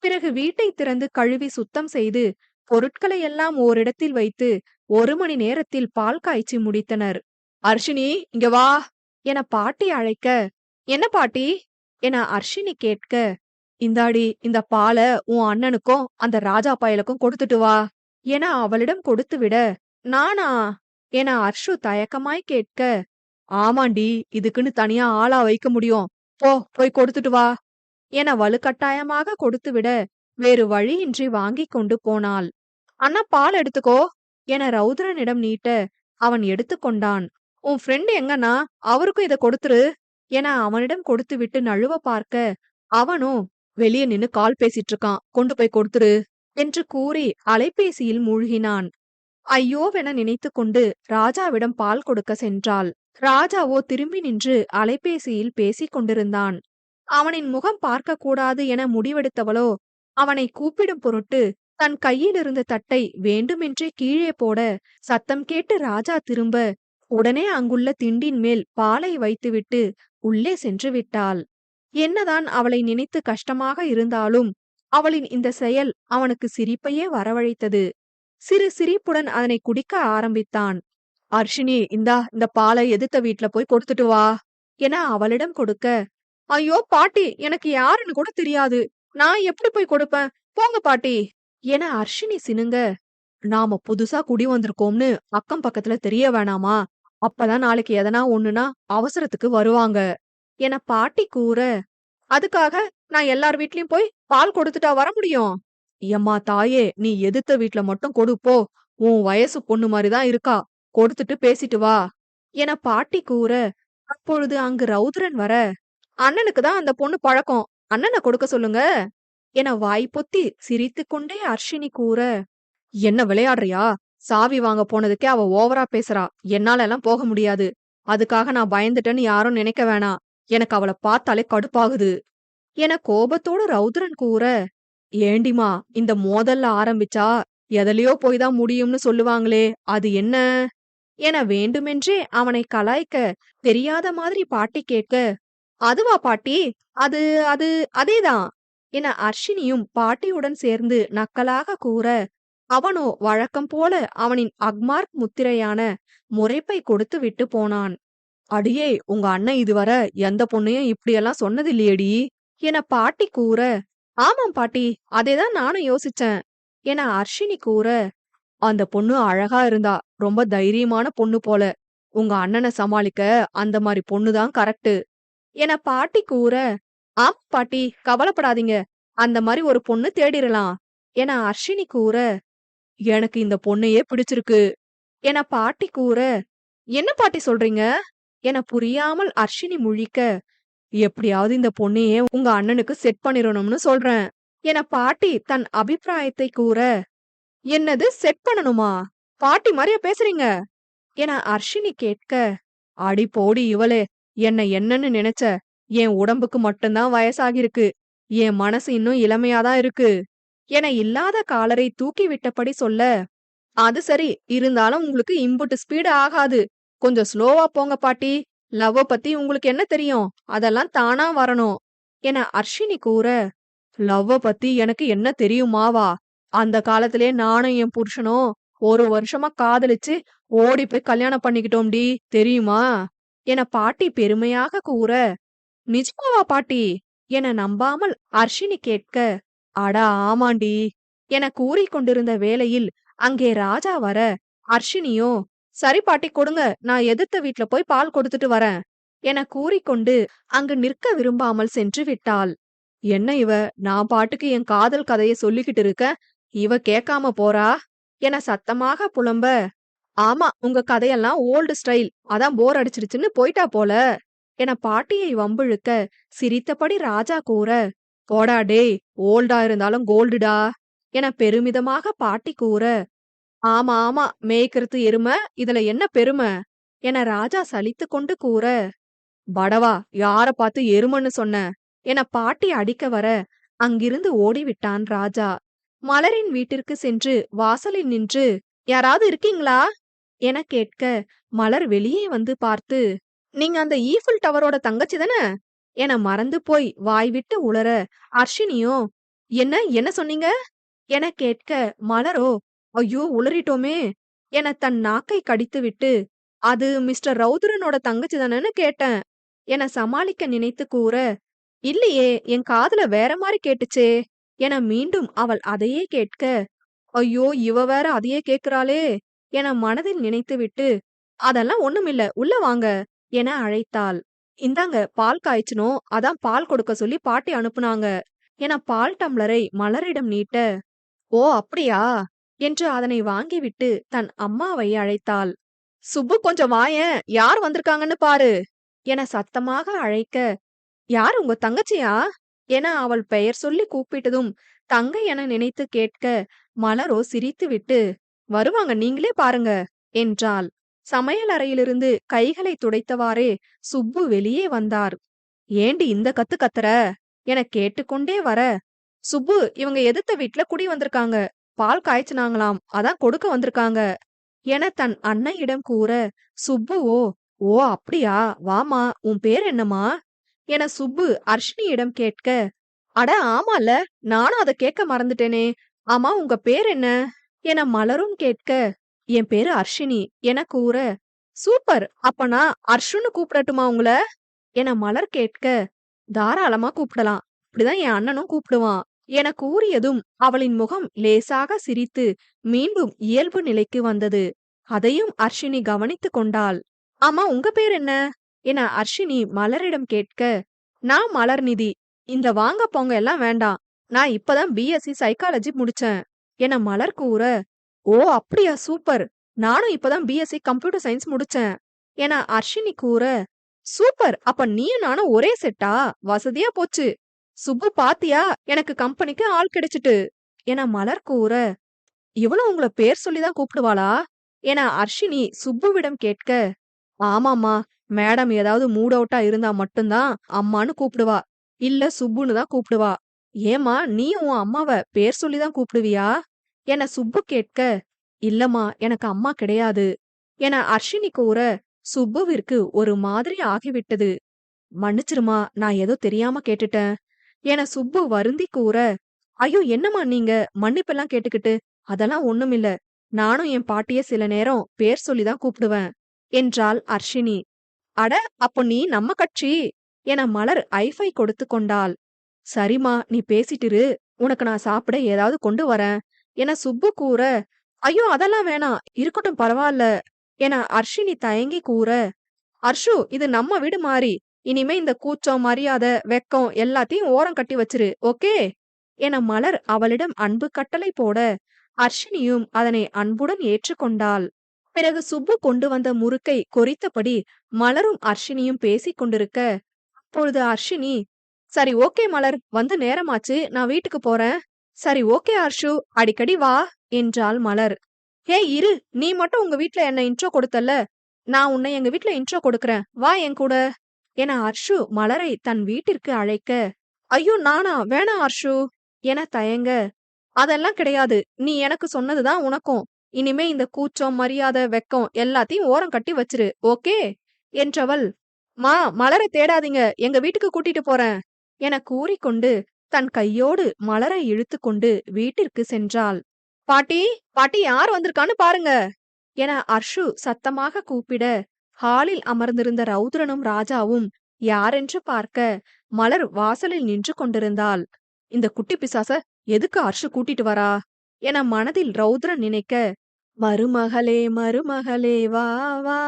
A: பிறகு வீட்டை திறந்து கழுவி சுத்தம் செய்து பொருட்களை எல்லாம் ஓரிடத்தில் வைத்து 1 மணி நேரத்தில் பால் காய்ச்சி முடித்தனர். அர்ஷினி, இங்க வா என பாட்டி அழைக்க, என்ன பாட்டி என அர்ஷினி கேட்க, இந்தாடி, இந்த பால உன் அண்ணனுக்கும் அந்த ராஜா பயலுக்கும் கொடுத்துட்டு வா என அவளிடம் கொடுத்துவிட, நானா என அர்ஷு தயக்கமாய் கேட்க, ஆமாண்டி, இதுக்குன்னு தனியா ஆளா வைக்க முடியும், போய் கொடுத்துட்டு வா என வலுக்கட்டாயமாக கொடுத்துவிட, வேறு வழியின்றி வாங்கிக் கொண்டு போனாள். அண்ணா, பால் எடுத்துக்கோ என ரௌத்ரனிடம் நீட்ட, அவன் எடுத்துக்கொண்டான். உன் ஃப்ரெண்டு எங்கண்ணா, அவருக்கும் இத கொடுத்துரு என அவனிடம் கொடுத்துவிட்டு நழுவ பார்க்க, அவனோ, வெளியே நின்னு கால் பேசிட்டு இருக்கான், கொண்டு போய் கொடுத்துரு என்று கூறி அலைபேசியில் மூழ்கினான். ஐயோவென நினைத்து கொண்டு ராஜாவிடம் பால் கொடுக்க சென்றாள். ராஜாவோ திரும்பி நின்று அலைபேசியில் பேசிக் கொண்டிருந்தான். அவனின் முகம் பார்க்க கூடாது என முடிவெடுத்தவளோ, அவனை கூப்பிடும் பொருட்டு தன் கையிலிருந்த தட்டை வேண்டுமென்றே கீழே போட, சத்தம் கேட்டு ராஜா திரும்ப, உடனே அங்குள்ள திண்டின் மேல் பாலை வைத்துவிட்டு உள்ளே சென்று விட்டாள். என்னதான் அவளை நினைத்து கஷ்டமாக இருந்தாலும் அவளின் இந்த செயல் அவனுக்கு சிரிப்பையே வரவழைத்தது. சிறு சிரிப்புடன் அதனை குடிக்க ஆரம்பித்தான். அர்ஷினி, இந்தா, இந்த பாலை எதிர்த்த வீட்ல போய் கொடுத்துட்டு வா என அவளிடம் கொடுக்க, ஐயோ பாட்டி, எனக்கு யாருன்னு கூட தெரியாது, நான் எப்படி போய் கொடுப்பேன், போங்க பாட்டி என அர்ஷினி சினுங்க, நாம புதுசா குடி வந்திருக்கோம்னு அக்கம் பக்கத்துல தெரிய வேணாமா, அப்பதான் நாளைக்கு எதனா ஒண்ணுனா அவசரத்துக்கு வருவாங்க என பாட்டி கூற, அதுக்காக நான் எல்லார் வீட்லயும் போய் பால் கொடுத்துட்டா வர முடியும்? எம்மா தாயே, நீ எதிர்த்த வீட்ல மட்டும் கொடு போ, உன் வயசு பொண்ணு மாதிரிதான் இருக்கா, கொடுத்துட்டு பேசிட்டு வா என பாட்டி கூற, அப்பொழுது அங்கு ரௌத்ரன் வர, அண்ணனுக்கு தான் அந்த பொண்ணு பழக்கம், அண்ணனை கொடுக்க சொல்லுங்க என வாய்ப்பொத்தி சிரித்துக் கொண்டே அர்ஷினி கூற, என்ன விளையாடுறியா, சாவி வாங்க போனதுக்கே அவ ஓவரா பேசுறா, என்னால எல்லாம் போக முடியாது, அதுக்காக நான் பயந்துட்டேன்னு யாரும் நினைக்க வேணாம், எனக்கு அவளை பார்த்தாலே கடுப்பாகுது என கோபத்தோடு ரௌத்ரன் கூற, ஏண்டிமா, இந்த மோதல்ல ஆரம்பிச்சா எதுலயோ போய்தான் முடியும்னு சொல்லுவாங்களே, அது என்ன என வேண்டுமென்றே அவனை கலாய்க்க தெரியாத மாதிரி பாட்டி கேட்க, அதுவா பாட்டி? அது அது அதேதான் என அர்ஷினியும் பாட்டியுடன் சேர்ந்து நக்கலாக கூற, அவனோ வழக்கம் போல அவனின் அக்மார்க் முத்திரையான முறைப்பை கொடுத்து விட்டு போனான். "அடியே, உங்க அண்ணன் இதுவரை எந்த பொண்ணையும் இப்படியெல்லாம் சொன்னதில்லையேடி" என பாட்டி கூற, "ஆமாம் பாட்டி, அதேதான் நானும் யோசிச்சேன்" என அர்ஷினி கூற, "அந்த பொண்ணு அழகா இருந்தா, ரொம்ப தைரியமான பொண்ணு போல. உங்க அண்ணன சமாளிக்க அந்த மாரி பொண்ணு தான் கரெக்ட்டு" என பாட்டி கூற, "ஆமா பாட்டி, கவலைப்படாதீங்க. அந்த மாரி ஒரு பொண்ணு தேடிறலாம்" என அர்ஷினி கூற, "எனக்கு இந்த பொண்ணையே பிடிச்சிருக்கு" என பாட்டி கூற, "என்ன பாட்டி சொல்றீங்க?" என புரியாமல் அர்ஷினி முழிக்க, "எப்படியாவது இந்த பொண்ணையே உங்க அண்ணனுக்கு செட் பண்ணிரணும்னு சொல்றேன்" என பாட்டி தன் அபிப்பிராயத்தை கூற, "என்னது செட் பண்ணணுமா? பாட்டி மாரியா பேசுறீங்க?" என அர்ஷினி கேட்க, "அடி போடி இவளே! என்னன்னு நினைச்ச? என் உடம்புக்கு மட்டும்தான் வயசாகிருக்கு. என் மனசு இன்னும் இளமையா தான் இருக்கு" என இல்லாத காலரை தூக்கி விட்டபடி சொல்ல, "அது சரி, இருந்தாலும் உங்களுக்கு இம்புட்டு ஸ்பீடு ஆகாது. கொஞ்சம் ஸ்லோவா போங்க பாட்டி. லவ்வ பத்தி உங்களுக்கு என்ன தெரியும்? அதெல்லாம் தானா வரணும்" என அர்ஷினி கூற, "லவ்வ பத்தி எனக்கு என்ன தெரியுமாவா? அந்த காலத்திலேயே நானும் என் புருஷனும் 1 வருஷமா காதலிச்சு ஓடி போய் கல்யாணம் பண்ணிக்கிட்டோம்டி, தெரியுமா?" என பாட்டி பெருமையாக கூற, "நிஜமாவா பாட்டி?" என நம்பாமல் அர்ஷினி கேட்க, "அட ஆமாண்டி" என கூறிக்கொண்டிருந்த வேளையில் அங்கே ராஜா வர, அர்ஷினியோ, "சரி பாட்டி கொடுங்க, நான் எதிர்த்த வீட்ல போய் பால் கொடுத்துட்டு வரேன்" என கூறிக்கொண்டு அங்கு நிற்க விரும்பாமல் சென்று விட்டாள். "என்ன இவ, நான் பாட்டுக்கு என் காதல் கதைய சொல்லிக்கிட்டு இருக்கேன், இவ கேட்காம போறா" என சத்தமாக புலம்ப, "ஆமா, உங்க கதையெல்லாம் ஓல்டு ஸ்டைல், அதான் போர் அடிச்சிருச்சுன்னு போயிட்டா போல" என பாட்டியை வம்பிழுக்க, சிரித்தபடி ராஜா கூற, "போடா டேய், ஓல்டா இருந்தாலும் கோல்டுடா" என பெருமிதமாக பாட்டி கூற, "ஆமா ஆமா, மேய்க்கிறது எருமை, இதுல என்ன பெருமை" என ராஜா சலித்துக் கொண்டு கூற, "படவா, யார பார்த்து எருமைன்னு சொன்ன" என பாட்டி அடிக்க வர, அங்கிருந்து ஓடிவிட்டான் ராஜா. மலரின் வீட்டிற்கு சென்று வாசலில் நின்று, "யாராவது இருக்கீங்களா?" என கேட்க, மலர் வெளியே வந்து பார்த்து, "நீங்க அந்த ஈஃபில் டவரோட தங்கச்சி தான?" என மறந்து போய் வாய்விட்டு உளற, அர்ஷினியோ, "என்ன என்ன சொன்னீங்க?" என கேட்க, மலரோ, "ஐயோ, உளறிட்டோமே" என தன் நாக்கை கடித்துவிட்டு, "அது மிஸ்டர் ரவுத்திரனோட தங்கச்சி தானேன்னு கேட்டேன்" என சமாளிக்க நினைத்து கூற, "இல்லையே, என் காதுல வேற மாரி கேட்டுச்சே" என மீண்டும் அவள் அதையே கேட்க, "ஐயோ, இவ வேற அதையே கேக்குறாளே" என மனதில் நினைத்துவிட்டு, "அதெல்லாம் ஒண்ணுமில்ல, உள்ள வாங்க" என அழைத்தாள். "இந்தாங்க, பால் காய்ச்சணும், அதான் பால் கொடுக்க சொல்லி பாட்டி அனுப்புனாங்க" என பால் டம்ளரை மலரிடம் நீட்ட, "ஓ அப்படியா" என்று அதனை வாங்கிவிட்டு தன் அம்மாவை அழைத்தாள். "சுப்பு, கொஞ்சம் வாயேன், யார் வந்திருக்காங்கன்னு பாரு" என சத்தமாக அழைக்க, "யார், உங்க தங்கச்சியா?" என அவள் பெயர் சொல்லி கூப்பிட்டதும் தங்கை என நினைத்து கேட்க, மலரோ சிரித்துவிட்டு, "வருவாங்க, நீங்களே பாருங்க" என்றாள். சமையல் அறையிலிருந்து கைகளை துடைத்தவாறே சுப்பு வெளியே வந்தார். "ஏண்டி இந்த கத்து கத்துற?" என கேட்டுக்கொண்டே வர, "சுப்பு, இவங்க எதிர்த்த வீட்ல குடி வந்திருக்காங்க, பால் காய்ச்சினாங்களாம், அதான் கொடுக்க வந்திருக்காங்க" என தன் அன்னையிடம் கூற, சுப்புவோ, "ஓ அப்படியா, வாமா, உன் பேர் என்னம்மா" என சுப்பு அர்ஷினியிடம் கேட்க, "அட ஆமால, நானும் அத கேட்க மறந்துட்டேனே, ஆமா, உங்க பேர் என்ன" என மலரும் கேட்க, "என் பேரு அர்ஷினி" என கூற, "சூப்பர், அப்ப நான் அர்ஷுன்னு கூப்பிடட்டுமா உங்கள" என மலர் கேட்க, "தாராளமா கூப்பிடலாம், இப்படிதான் என் அண்ணனும் கூப்பிடுவான்" என கூறியதும் அவளின் முகம் லேசாக சிரித்து மீண்டும் இயல்பு நிலைக்கு வந்தது. அதையும் அர்ஷினி கவனித்துக் கொண்டாள். "ஆமா, உங்க பேர் என்ன" என அர்ஷினி மலரிடம் கேட்க, "நான் மலர்நிதி. இந்த வாங்க போங்க எல்லாம் வேண்டாம், நான் இப்பதான் பிஎஸ்சி சைக்காலஜி முடிச்சேன்" என மலர் கூற, "ஓ அப்படியா, சூப்பர், நானும் இப்பதான் பிஎஸ்சி கம்ப்யூட்டர் சயின்ஸ் முடிச்சேன்" என அர்ஷினி கூற, "சூப்பர், அப்ப நீயும் நானும் ஒரே செட்டா, வசதியா போச்சு. சுப்பு, பாத்தியா, எனக்கு கம்பெனிக்கு ஆள் கிடைச்சிட்டு" என மலர் கூற, "இவளும் உங்கள பேர் சொல்லிதான் கூப்பிடுவாளா" என அர்ஷினி சுப்புவிடம் கேட்க, "ஆமாம்மா, மேடம் ஏதாவது மூட் அவுட்டா இருந்தா மட்டும்தான் அம்மான்னு கூப்பிடுவா, இல்ல சுப்புன்னு தான் கூப்பிடுவா. ஏம்மா, நீயும் உன் அம்மாவ பேர் சொல்லிதான் கூப்பிடுவியா" என சுப்பு கேட்க, "இல்லம்மா, எனக்கு அம்மா கிடையாது" என அர்ஷினி கூற, சுப்புவிற்கு ஒரு மாதிரி ஆகிவிட்டது. மன்னிச்சிருமா, நான் ஏதோ தெரியாம கேட்டுட்டேன் என சுப்பு வருந்தி கூற, ஐயோ என்னம்மா நீங்க மன்னிப்பெல்லாம் கேட்டுக்கிட்டு, அதெல்லாம் ஒண்ணுமில்ல. நானும் என் பாட்டிய சில நேரம் பேர் சொல்லிதான் கூப்பிடுவேன் என்றாள் அர்ஷினி. அட அப்போ நீ நம்ம கட்சி என மலர் ஐஃபை கொடுத்து கொண்டாள். சரிம்மா நீ பேசிட்டு இரு, உனக்கு நான் சாப்பிட ஏதாவது கொண்டு வரேன் என சுப்பு கூற, ஐயோ அதெல்லாம் வேணாம், இருக்கட்டும் பரவாயில்ல என அர்ஷினி தயங்கி கூற, அர்ஷு இது நம்ம வீடு மாறி, இனிமே இந்த கூச்சம் மரியாதை வெக்கம் எல்லாத்தையும் ஓரம் கட்டி வச்சிரு, ஓகே என மலர் அவளிடம் அன்பு கட்டளை போட, அர்ஷினியும் அதனை அன்புடன் ஏற்றுக்கொண்டாள். பிறகு சுப்பு கொண்டு வந்த முறுக்கை கொறித்தபடி மலரும் அர்ஷினியும் பேசிக் கொண்டிருக்க, அப்பொழுது அர்ஷினி, சரி ஓகே மலர், வந்து நேரமாச்சு, நான் வீட்டுக்கு போறேன். சரி ஓகே அர்ஷு, அடிக்கடி வா என்றாள் மலர். ஹே இரு, நீ மட்டும் உங்க வீட்ல என்ன இன்ட்ரோ கொடுத்தல்ல, நான் உன்னை எங்க வீட்ல இன்ட்ரோ கொடுக்கறேன், வா என் கூட என அர்ஷு மலரை தன் வீட்டிற்கு அழைக்க, ஐயோ நானா, வேணாம் அர்ஷு என தயங்க, அதெல்லாம் கிடையாது, நீ எனக்கு சொன்னதுதான் உனக்கும், இனிமே இந்த கூச்சம் மரியாதை வெக்கம் எல்லாத்தையும் ஓரம் கட்டி வச்சிரு, ஓகே என்றவள், மா மலரை தேடாதீங்க, எங்க வீட்டுக்கு கூட்டிட்டு போறேன் என கூறிக்கொண்டு தன் கையோடு மலரை இழுத்துக்கொண்டு வீட்டிற்கு சென்றாள். பாட்டி, பாட்டி யார் வந்திருக்கான்னு பாருங்க என அர்ஷு சத்தமாக கூப்பிட, ஹாலில் அமர்ந்திருந்த ரௌத்ரனும் ராஜாவும் யாரென்று பார்க்க மலர் வாசலில் நின்று கொண்டிருந்தாள். இந்த குட்டி பிசாச எதுக்கு அர்ஷு கூட்டிட்டு வரா என மனதில் ரௌத்ரன் நினைக்க, மருமகளே மருமகளே வா வா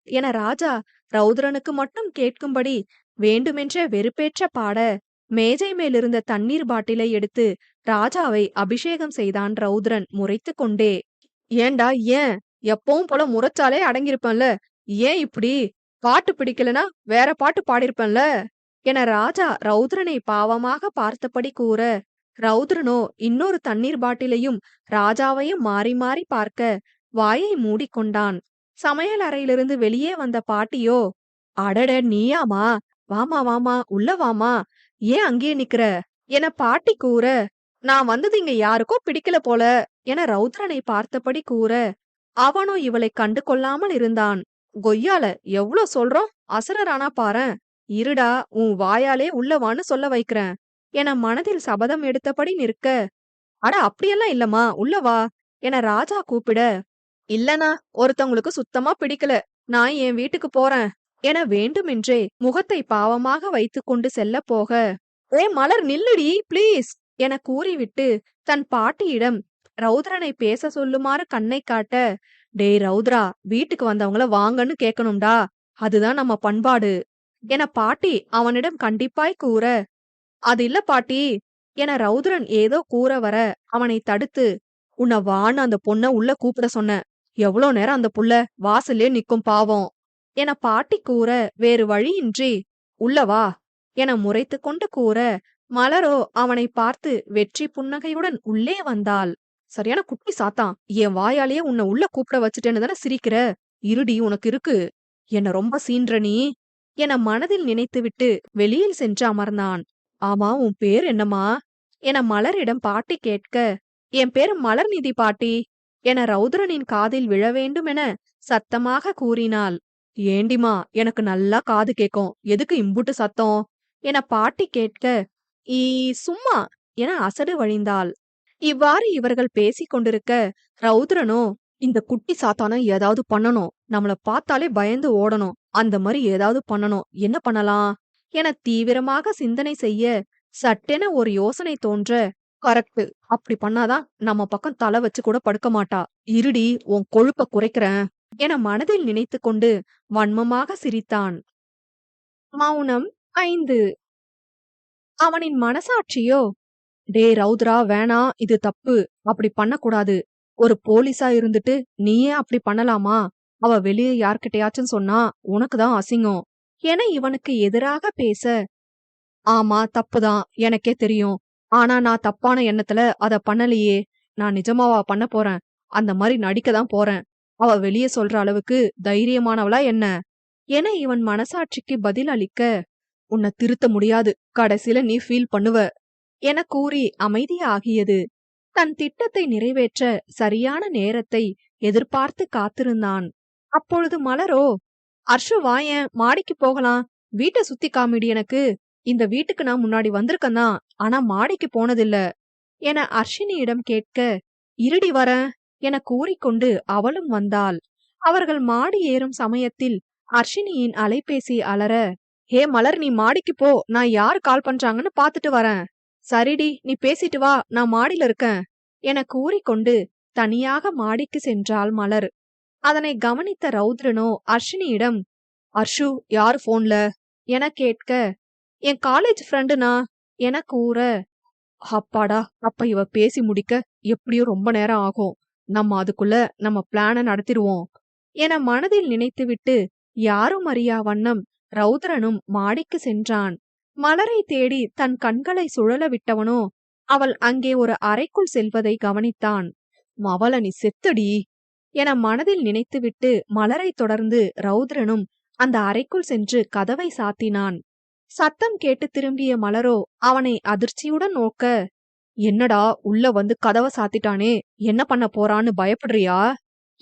A: என ராஜா ரௌத்ரனுக்கு மட்டும் கேட்கும்படி வேண்டுமென்றே வெறுப்பேற்ற பாட, மேஜை மேலிருந்த தண்ணீர் பாட்டிலை எடுத்து ராஜாவை அபிஷேகம் செய்தான் ரௌத்ரன் முறைத்து கொண்டே. ஏண்டா ஏன், எப்பவும் போல முறைச்சாலே அடங்கியிருப்பேன்ல, ஏன் இப்படி, பாட்டு பிடிக்கலனா வேற பாட்டு பாடிருப்பேன்ல என ராஜா ரௌத்ரனை பாவமாக பார்த்தபடி கூற, ரௌத்ரனோ இன்னொரு தண்ணீர் பாட்டிலையும் ராஜாவையும் மாறி மாறி பார்க்க வாயை மூடிக்கொண்டான். சமையல் அறையிலிருந்து வெளியே வந்த பாட்டியோ, அடட நீயாமா, வாமா வாமா உள்ள வாமா, ஏன் அங்கேயே நிக்கிற என பாட்டி கூற, நான் வந்தது இங்க யாருக்கோ பிடிக்கல போல என ரௌத்ரனை பார்த்தபடி கூற, அவனோ இவளை கண்டு கொள்ளாமல் இருந்தான். கொய்யால எவ்ளோ சொல்றோம், அசரரானா பாரேன், இருடா உன் வாயாலே உள்ள வான்னு சொல்ல வைக்கிறேன் என மனதில் சபதம் எடுத்தபடி நிற்க, அட அப்படியெல்லாம் இல்லம்மா உள்ள வா என ராஜா கூப்பிட, இல்லனா ஒருத்தவங்களுக்கு சுத்தமா பிடிக்கல, நான் என் வீட்டுக்கு போறேன் என வேண்டுமென்றே முகத்தை பாவமாக வைத்துக் கொண்டு செல்ல போக, ஏ மலர் நில்லுடி ப்ளீஸ் என கூறிவிட்டு தன் பாட்டியிடம் ரௌத்ரனை பேச சொல்லுமாறு கண்ணை காட்ட, டேய் ரௌத்ரா, வீட்டுக்கு வந்தவங்கள வாங்கன்னு கேட்கணும்டா, அதுதான் நம்ம பண்பாடு என பாட்டி அவனிடம் கண்டிப்பாய் கூற, அது இல்ல பாட்டி என ரௌத்ரன் ஏதோ கூற வர அவனை தடுத்து, உன்னை வான்னு அந்த பொண்ண உள்ள கூப்பிட சொன்ன, எவ்வளோ நேரம் அந்த புள்ள வாசல்லே நிக்கும் பாவம் என பாட்டி கூற, வேறு வழியின்றி உள்ள வா என முறைத்து கொண்டு கூற, மலரோ அவனை பார்த்து வெற்றி புன்னகையுடன் உள்ளே வந்தாள். சரியான குட்டி சாத்தான், என் வாயாலேயே உன்னை உள்ள கூப்பிட வச்சுட்டேன்னு தானே சிரிக்கிற, இருடி உனக்கு இருக்கு, என்ன ரொம்ப சீன்ற நீ என மனதில் நினைத்துவிட்டு வெளியில் சென்று அமர்ந்தான். ஆமா உன் பேர் என்னம்மா என மலரிடம் பாட்டி கேட்க, என் பேர் மலர்நிதி பாட்டி என ரௌத்ரனின் காதில் விழ வேண்டுமென சத்தமாக கூறினாள். ஏண்டிமா, எனக்கு நல்லா காது கேக்கும், எதுக்கு இம்புட்டு சத்தம் என பாட்டி கேட்க, ஈ சும்மா என அசடு வழிந்தாள். இவ்வாறு இவர்கள் பேசிக் கொண்டிருக்க, ரௌத்ரனோ, இந்த குட்டி சாத்தான ஏதாவது பண்ணணும், நம்மள பார்த்தாலே பயந்து ஓடணும், அந்த மாதிரி ஏதாவது பண்ணணும், என்ன பண்ணலாம் என தீவிரமாக சிந்தனை செய்ய, சட்டென ஒரு யோசனை தோன்ற, கரெக்ட், அப்படி பண்ணாதான் நம்ம பக்கம் தலை வச்சு கூட படுக்க மாட்டா, இருடி உன் கொழுப்ப குறைக்கிறேன் என மனதில் நினைத்து கொண்டு வன்மமாக சிரித்தான். மௌனம் 5. அவனின் மனசாட்சியோ, டே ரௌத்ரா வேணா, இது தப்பு, அப்படி பண்ணக்கூடாது, ஒரு போலீஸா இருந்துட்டு நீயே அப்படி பண்ணலாமா, அவ வெளியே யார்கிட்டயாச்சும் சொன்னா உனக்குதான் அசிங்கம் என இவனுக்கு எதிராக பேச, ஆமா தப்புதான் எனக்கே தெரியும், ஆனா நான் தப்பான எண்ணத்துல அத பண்ணலையே, நான் நிஜமாவா பண்ண போறேன், அந்த மாதிரி நடிக்கதான் போறேன், அவ வெளியே சொல்ற அளவுக்கு தைரியமானவளா என்ன என இவன் மனசாட்சிக்கு பதில் அளிக்க, உன்னை திருத்த முடியாது, கடைசியில நீ ஃபீல் பண்ணுவ என கூறி அமைதியாகியது. தன் திட்டத்தை நிறைவேற்ற சரியான நேரத்தை எதிர்பார்த்து காத்திருந்தான். அப்பொழுது மலரோ, அர்ஷு வாயேன், மாடிக்கு போகலாம், வீட்டை சுத்தி காமிடி எனக்கு. இந்த வீட்டுக்கு நான் முன்னாடி வந்திருக்கேன் தான், ஆனா மாடிக்கு போனதில்ல என அர்ஷினியிடம் கேட்க, இருடி வரேன் என கூறிக்கொண்டு அவளும் வந்தாள். அவர்கள் மாடி ஏறும் சமயத்தில் அர்ஷினியின் அலைபேசி அலற, ஹே மலர், நீ மாடிக்கு போ, நான் யார் கால் பண்றாங்கன்னு பாத்துட்டு வரேன். சரிடி, நீ பேசிட்டு வா, நான் மாடியில இருக்கேன் என கூறிக்கொண்டு தனியாக மாடிக்கு சென்றாள் மலர். அதனை கவனித்த ரௌத்ரனோ அர்ஷினியிடம், அர்ஷு, யார் போன்ல என கேட்க, என் காலேஜ் ஃப்ரெண்டுனா என கூற, அப்பாடா, அப்ப இவ பேசி முடிக்க எப்படியும் ரொம்ப நேரம் ஆகும். நம்ம அதுக்குள்ள நம்ம பிளான நடத்திடுவோம் என மனதில் நினைத்துவிட்டு யாரும் அறியா வண்ணம் ரௌத்ரனும் மாடிக்கு சென்றான். மலரை தேடி தன் கண்களை சுழல விட்டவனோ அவள் அங்கே ஒரு அறைக்குள் செல்வதை கவனித்தான். மவள நீ செத்தடி என மனதில் நினைத்துவிட்டு மலரை தொடர்ந்து ரௌத்ரனும் அந்த அறைக்குள் சென்று கதவை சாத்தினான். சத்தம் கேட்டு திரும்பிய மலரோ அவனை அதிர்ச்சியுடன் நோக்க, என்னடா உள்ள வந்து கதவை சாத்திட்டானே, என்ன பண்ண போறான்னு பயப்படுறியா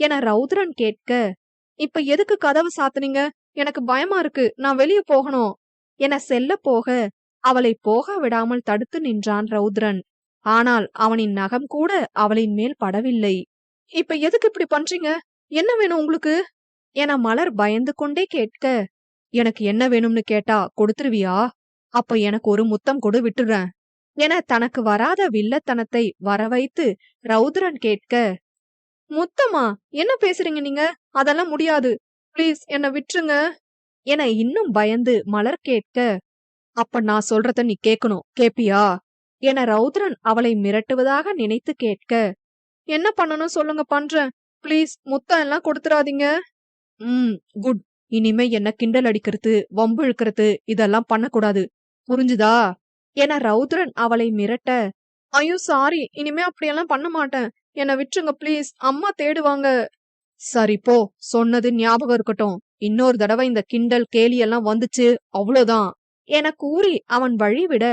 A: என ரௌத்ரன் கேட்க, இப்ப எதுக்கு கதவை சாத்துனீங்க, எனக்கு பயமா இருக்கு, நான் வெளியே போகணும் என செல்ல போக அவளை போக விடாமல் தடுத்து நின்றான் ரௌத்ரன். ஆனால் அவனின் நகம் கூட அவளின் மேல் படவில்லை. இப்ப எதுக்கு இப்படி பண்றீங்க, என்ன வேணும் உங்களுக்கு என மலர் பயந்து கொண்டே கேட்க, எனக்கு என்ன வேணும்னு கேட்டா கொடுத்துருவியா, அப்ப எனக்கு ஒரு முத்தம் கொடு, விட்டுறேன் என தனக்கு வராத வில்லத்தனத்தை வரவைத்து ரௌத்ரன் கேட்க, முத்தமா, என்ன பேசுறீங்க நீங்க, அதெல்லாம் முடியாது, ப்ளீஸ் என்ன விட்டுருங்க என இன்னும் பயந்து மலர் கேட்க, அப்ப நான் சொல்றத நீ கேட்கணும், கேப்பியா என ரௌத்ரன் அவளை மிரட்டுவதாக நினைத்து கேட்க, என்ன பண்ணணும் சொல்லுங்க, பண்றேன், ப்ளீஸ் முத்தம் எல்லாம் கொடுத்துறாதீங்க. குட், இனிமே என்ன கிண்டல் அடிக்கிறது, வம்பு இழுக்கிறது இதெல்லாம் பண்ணக்கூடாது, புரிஞ்சுதா என ரௌத்ரன் அவளை மிரட்ட, ஐயோ சாரி, இனிமே அப்படியெல்லாம் பண்ண மாட்டேன், என்ன விட்டுருங்க ப்ளீஸ், அம்மா தேடுவாங்க. சரி போ, சொன்னது ஞாபகம் இருக்கட்டும், இன்னொரு தடவை இந்த கிண்டல் கேலி எல்லாம் வந்துச்சு அவ்வளவுதான் என கூறி அவன் வழிவிட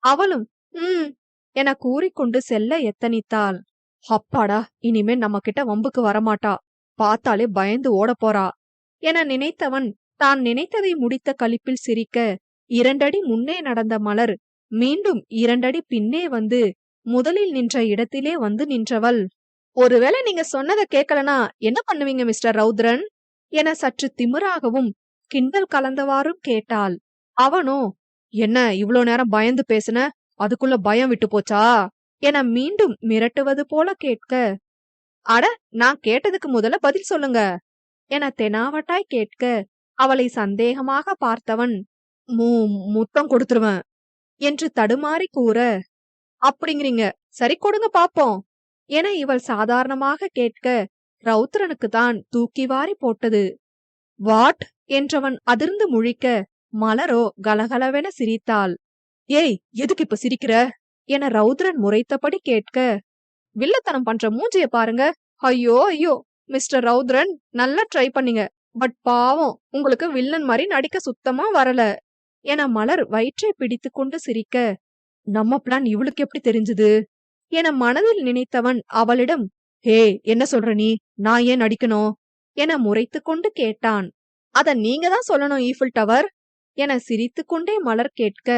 A: அவளும் என கூறிக்கொண்டு செல்ல எத்தனித்தாள். அப்பாடா, இனிமே நம்ம கிட்ட வம்புக்கு வரமாட்டா, பார்த்தாலே பயந்து ஓட போறா என நினைத்தவன் தான் நினைத்ததை முடித்த களிப்பில் சிரிக்க, 2 அடி முன்னே நடந்த மலர் மீண்டும் 2 அடி பின்னே வந்து முதலில் நின்ற இடத்திலே வந்து நின்றவள், ஒருவேளை நீங்க சொன்னதை கேட்கலனா என்ன பண்ணுவீங்க மிஸ்டர் ரௌத்ரன் என சற்று திமிராகவும் கிண்டல் கலந்தவாறும் கேட்டாள். அவனோ, என்ன இவ்ளோ நேரம் பயந்து பேசுன, அதுக்குள்ள பயம் விட்டு போச்சா என மீண்டும் மிரட்டுவது போல கேட்க, அட, நான் கேட்டதுக்கு முதல்ல பதில் சொல்லுங்க என தெனாவட்டாய் கேட்க அவளை சந்தேகமாக பார்த்தவன், முத்தம் கொடுத்துருவேன் என்று தடுமாறி கூற, அப்படிங்கிறீங்க, சரி கொடுங்க பாப்போம் என இவள் சாதாரணமாக கேட்க ரௌத்ரனுக்கு தான் தூக்கி வாரி போட்டது. வாட் என்றவன் அதிர்ந்து முழிக்க மலரோ கலகலவென சிரித்தாள். ஏய், எதுக்கு இப்ப சிரிக்கிற என ரௌத்ரன் முறைத்தபடி கேட்க, வில்லத்தனம் பண்ற மூஞ்சிய பாருங்க, ஐயோ ஐயோ மிஸ்டர் ரௌத்ரன், நல்லா ட்ரை பண்ணீங்க, பட் பாவம், உங்களுக்கு வில்லன் மாதிரி நடிக்க சுத்தமா வரல என மலர் வயிற்றை பிடித்து கொண்டு சிரிக்க, நம்ம பிளான் இவளுக்கு எப்படி தெரிஞ்சது என மனதில் நினைத்தவன் அவளிடம், ஹே, என்ன சொல்ற நீ, நான் ஏன் நடிக்கணும் என முறைத்து கொண்டு கேட்டான். அத நீங்க தான் சொல்லணும் ஈஃபில் டவர் என சிரித்து கொண்டே மலர் கேட்க,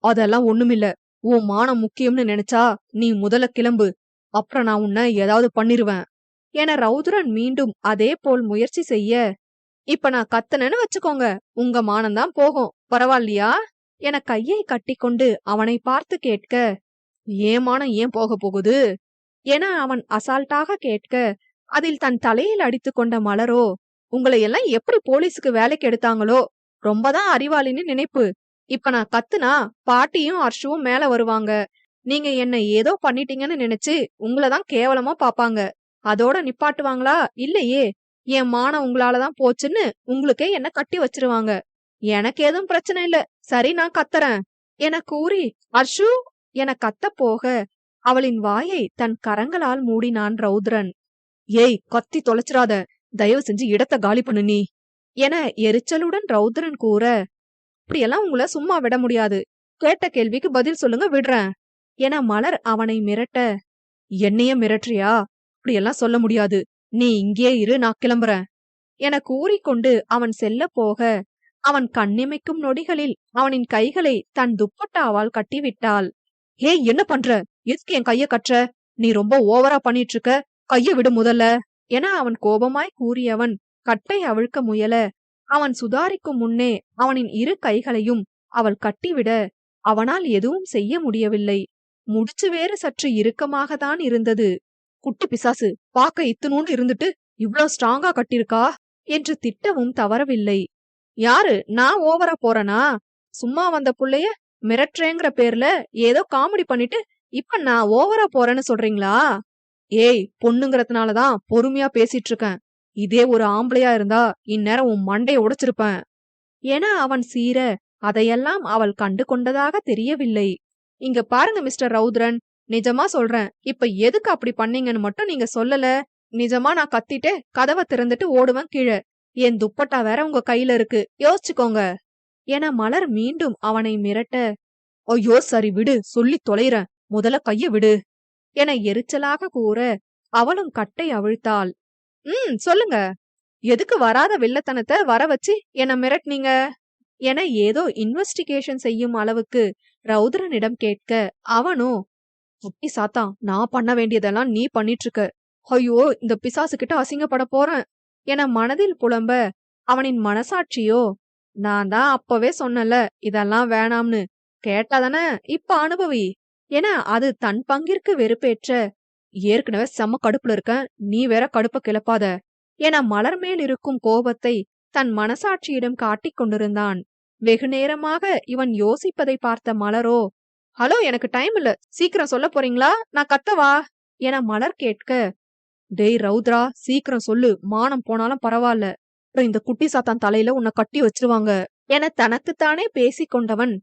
A: அதெல்லாம் ஒண்ணுமில்ல, உன் மானம் முக்கியம்னு நினைச்சா நீ முதல்ல கிளம்பு, அப்புறம் நான் உன்னை ஏதாவது பண்ணிருவேன் என ரௌத்ரன் மீண்டும் அதே போல் முயற்சி செய்ய, இப்ப நான் கத்துனேன்னு வச்சுக்கோங்க, உங்க மானம்தான் போகும், பரவாயில்லையா என கையை கட்டிக்கொண்டு அவனை பார்த்து கேட்க, ஏமானம் ஏன் போக போகுது என அவன் அசால்ட்டாக கேட்க, அதில் தன் தலையில் அடித்து கொண்ட மலரோ, உங்களை எல்லாம் எப்படி போலீஸுக்கு வேலைக்கு எடுத்தாங்களோ, ரொம்பதான் அறிவாளின்னு நினைப்பு, இப்ப நான் கத்துனா பாட்டியும் அர்ஷுவும் மேல வருவாங்க, நீங்க என்ன ஏதோ பண்ணிட்டீங்கன்னு நினைச்சு உங்களதான் கேவலமா பாப்பாங்க, அதோட நிப்பாட்டுவாங்களா, இல்லையே, என் மானம் உங்களாலதான் போச்சுன்னு உங்களுக்கே என்ன கட்டி வச்சிருவாங்க, எனக்கு எதுவும் பிரச்சனை இல்ல, சரி நான் கத்துறேன் என கூறி அர்ஷு என கத்த போக அவளின் வாயை தன் கரங்களால் மூடினான் ரௌத்ரன். ஏய், கத்தி தொலைச்சிராத, தயவு செஞ்சு இடத்த காலி பண்ணு நீ என எரிச்சலுடன் ரௌத்ரன் கூற, அப்படியெல்லாம் உங்களை சும்மா விட முடியாது, கேட்ட கேள்விக்கு பதில் சொல்லுங்க, விடுறேன் என மலர் அவனை மிரட்ட, என்னைய மிரட்டுறியா, அப்படியெல்லாம் சொல்ல முடியாது, நீ இங்கே இரு, நான் கிளம்புறேன் என கூறிக்கொண்டு அவன் செல்ல போக அவன் கண்ணிமைக்கும் நொடிகளில் அவனின் கைகளை தன் துப்பட்டாவால் கட்டிவிட்டாள். ஏய், என்ன பண்ற? எதுக்கு என் கைய கட்டுற? நீ ரொம்ப ஓவரா பண்ணிட்டு இருக்க. கைய விடு முதல்ல என அவன் கோபமாய் கூறியவன் கட்டை அவிழ்க்க முயல, அவன் சுதாரிக்கும் முன்னே அவனின் இரு கைகளையும் அவள் கட்டிவிட அவனால் எதுவும் செய்ய முடியவில்லை. முடிச்சு வேறு சற்று இறுக்கமாக தான் இருந்தது. குட்டி பிசாசு, பாக்க இத்துணூண்டு இருந்துட்டு இவ்ளோ ஸ்ட்ராங்கா கட்டிருக்கா என்று திட்டவும் தவறவில்லை. யாரு, நான் ஓவரா போறனா? சும்மா வந்த புள்ளைய மிரட்டுறேங்கிற பேர்ல ஏதோ காமெடி பண்ணிட்டு இப்ப நான் ஓவரா போறேன்னு சொல்றீங்களா? ஏய், பொண்ணுங்கறதுனாலதான் பொறுமையா பேசிட்டு இருக்கேன். இதே ஒரு ஆம்பளையா இருந்தா இந்நேரம் உன் மண்டைய உடைச்சிருப்பேன் என அவன் சீர, அதையெல்லாம் அவள் கண்டு கொண்டதாக தெரியவில்லை. இங்க பாருங்க மிஸ்டர் ரவுத்ரன், நிஜமா சொல்றேன், இப்ப எதுக்கு அப்படி பண்ணீங்கன்னு மட்டும் நீங்க சொல்லல. நிஜமா நான் கத்திட்டே கதவை திறந்துட்டு ஓடுவேன் கீழே. என் துப்பட்டா வேற உங்க கையில இருக்கு, யோசிச்சுக்கோங்க என மலர் மீண்டும் அவனை மிரட்ட, ஐயோ சரி விடு, சொல்லி தொலைறேன், முதல்ல கைய விடு என எரிச்சலாக கூற அவளும் கட்டை அவிழ்த்தாள். சொல்லுங்க, எதுக்கு வராத வில்லத்தனத்தை வர வச்சு என்ன மிரட்டினீங்க என ஏதோ இன்வெஸ்டிகேஷன் செய்யும் அளவுக்கு ரவுத்ரனிடம் கேட்க, அவனோ, குட்டி சாத்தான், நான் பண்ண வேண்டியதெல்லாம் நீ பண்ணிட்டு இருக்க. ஐயோ, இந்த பிசாசு கிட்ட அசிங்கப்பட போறேன் என மனதில் புலம்ப, அவனின் மனசாட்சியோ, நான் தான் அப்பவே சொன்னல இதெல்லாம் வேணாம்னு, கேட்டாதானே இப்ப அனுபவி என அது தன் பங்கிற்கு வெறுப்பேற்ற, ஏற்கனவே செம்ம கடுப்புல இருக்க, நீ வேற கடுப்ப கிளப்பாத என மலர் மேல் இருக்கும் கோபத்தை தன் மனசாட்சியிடம் காட்டிக் கொண்டிருந்தான். வெகு நேரமாக இவன் யோசிப்பதை பார்த்த மலரோ, ஹலோ, எனக்கு டைம் இல்ல, சீக்கிரம் சொல்ல போறீங்களா, நான் கத்தவா என மலர் கேட்க, டேய் ரவுத்ரா, சீக்கிரம் சொல்லு, மானம் போனாலும் பரவாயில்ல, இந்த குட்டி சாத்தான் தலையில உன்னை கட்டி வச்சிருவாங்க என தனக்குத்தானே பேசிக் கொண்டவன்,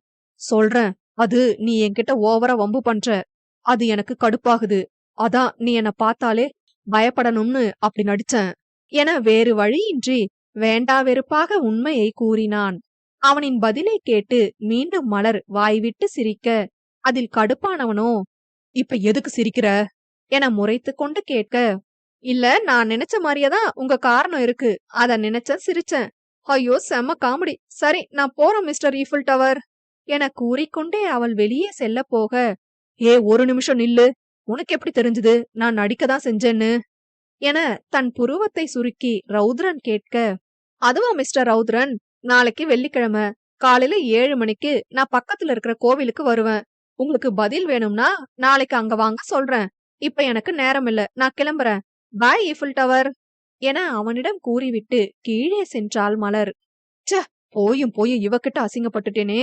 A: சொல்றேன், அது நீ என்கிட்ட ஓவரா வம்பு பண்ற, அது எனக்கு கடுப்பாகுது, அதான் நீ என்ன பார்த்தாலே பயப்படணும்னு அப்படி நடிச்சேன் என வேறு வழியின்றி வேண்டா வெறுப்பாக உண்மையை கூறினான். அவனின் பதிலை கேட்டு மீண்டும் மலர் வாய்விட்டு சிரிக்க, அதில் கடுப்பானவனோ, இப்ப எதுக்கு சிரிக்கிற என முறைத்து கொண்டு கேட்க, இல்ல, நான் நினைச்ச மாதிரியேதான் உங்க காரணம் இருக்கு, அத நினைச்ச சிரிச்சேன். ஐயோ செம்ம காமெடி, சரி நான் போறேன் மிஸ்டர் ஈஃபில் டவர் என கூறிக்கொண்டே அவள் வெளியே செல்ல போக, ஏ ஒரு நிமிஷம் நில்லு, உனக்கு எப்படி தெரிஞ்சது நான் நடிக்கதான் செஞ்சேன்னு என தன் புருவத்தை சுருக்கி ரவுத்ரன் கேட்க, அதுவா மிஸ்டர் ரவுத்ரன், நாளைக்கு வெள்ளிக்கிழமை காலையில 7 மணிக்கு நான் பக்கத்துல இருக்கிற கோவிலுக்கு வருவேன். உங்களுக்கு பதில் வேணும்னா நாளைக்கு அங்க வாங்க சொல்றேன். இப்ப எனக்கு நேரம் இல்ல, நான் கிளம்புறேன். பாய் ஈஃபில் டவர் என அவனிடம் கூறிவிட்டு கீழே சென்றாள் மலர். ச்ச, போயும் போயும் இவகிட்ட அசிங்கப்பட்டுட்டேனே,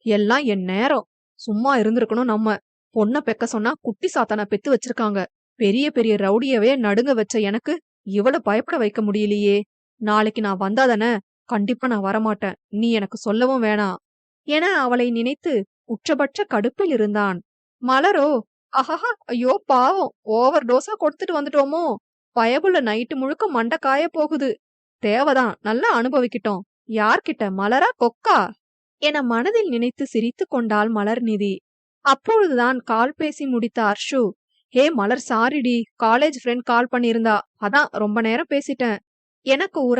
A: எல்லாம் என் நேரம். சும்மா இருந்திருக்கணும் நம்ம. பொண்ண பெக்க சொன்னா குட்டி சாத்தான பெத்து வச்சிருக்காங்க. பெரிய பெரிய ரவுடியவே நடுங்க வச்ச எனக்கு இவள பயப்பட வைக்க முடியலையே. நாளைக்கு நான் வந்தாதானே, கண்டிப்பா நான் வரமாட்டேன், நீ எனக்கு சொல்லவும் வேணாம் என அவளை நினைத்து உச்சபட்ச கடுப்பில் இருந்தான். மலரோ, அஹஹா, ஐயோ பாவம், ஓவர் டோஸா கொடுத்துட்டு வந்துட்டோமோ, பயபுள்ள நைட்டு முழுக்க மண்டை காய போகுது, தேவதான், நல்லா அனுபவிக்கிட்டோம், யார்கிட்ட, மலரா கொக்கா என மனதில் நினைத்து சிரித்து கொண்டாள் மலர்நிதி. அப்பொழுதுதான் கால் பேசி முடித்த அர்ஷு, ஹே மலர், சாரிடி, காலேஜ் ஃப்ரெண்ட் கால் பண்ணியிருந்தா, அதான் ரொம்ப நேரம் பேசிட்டேன் என கூற,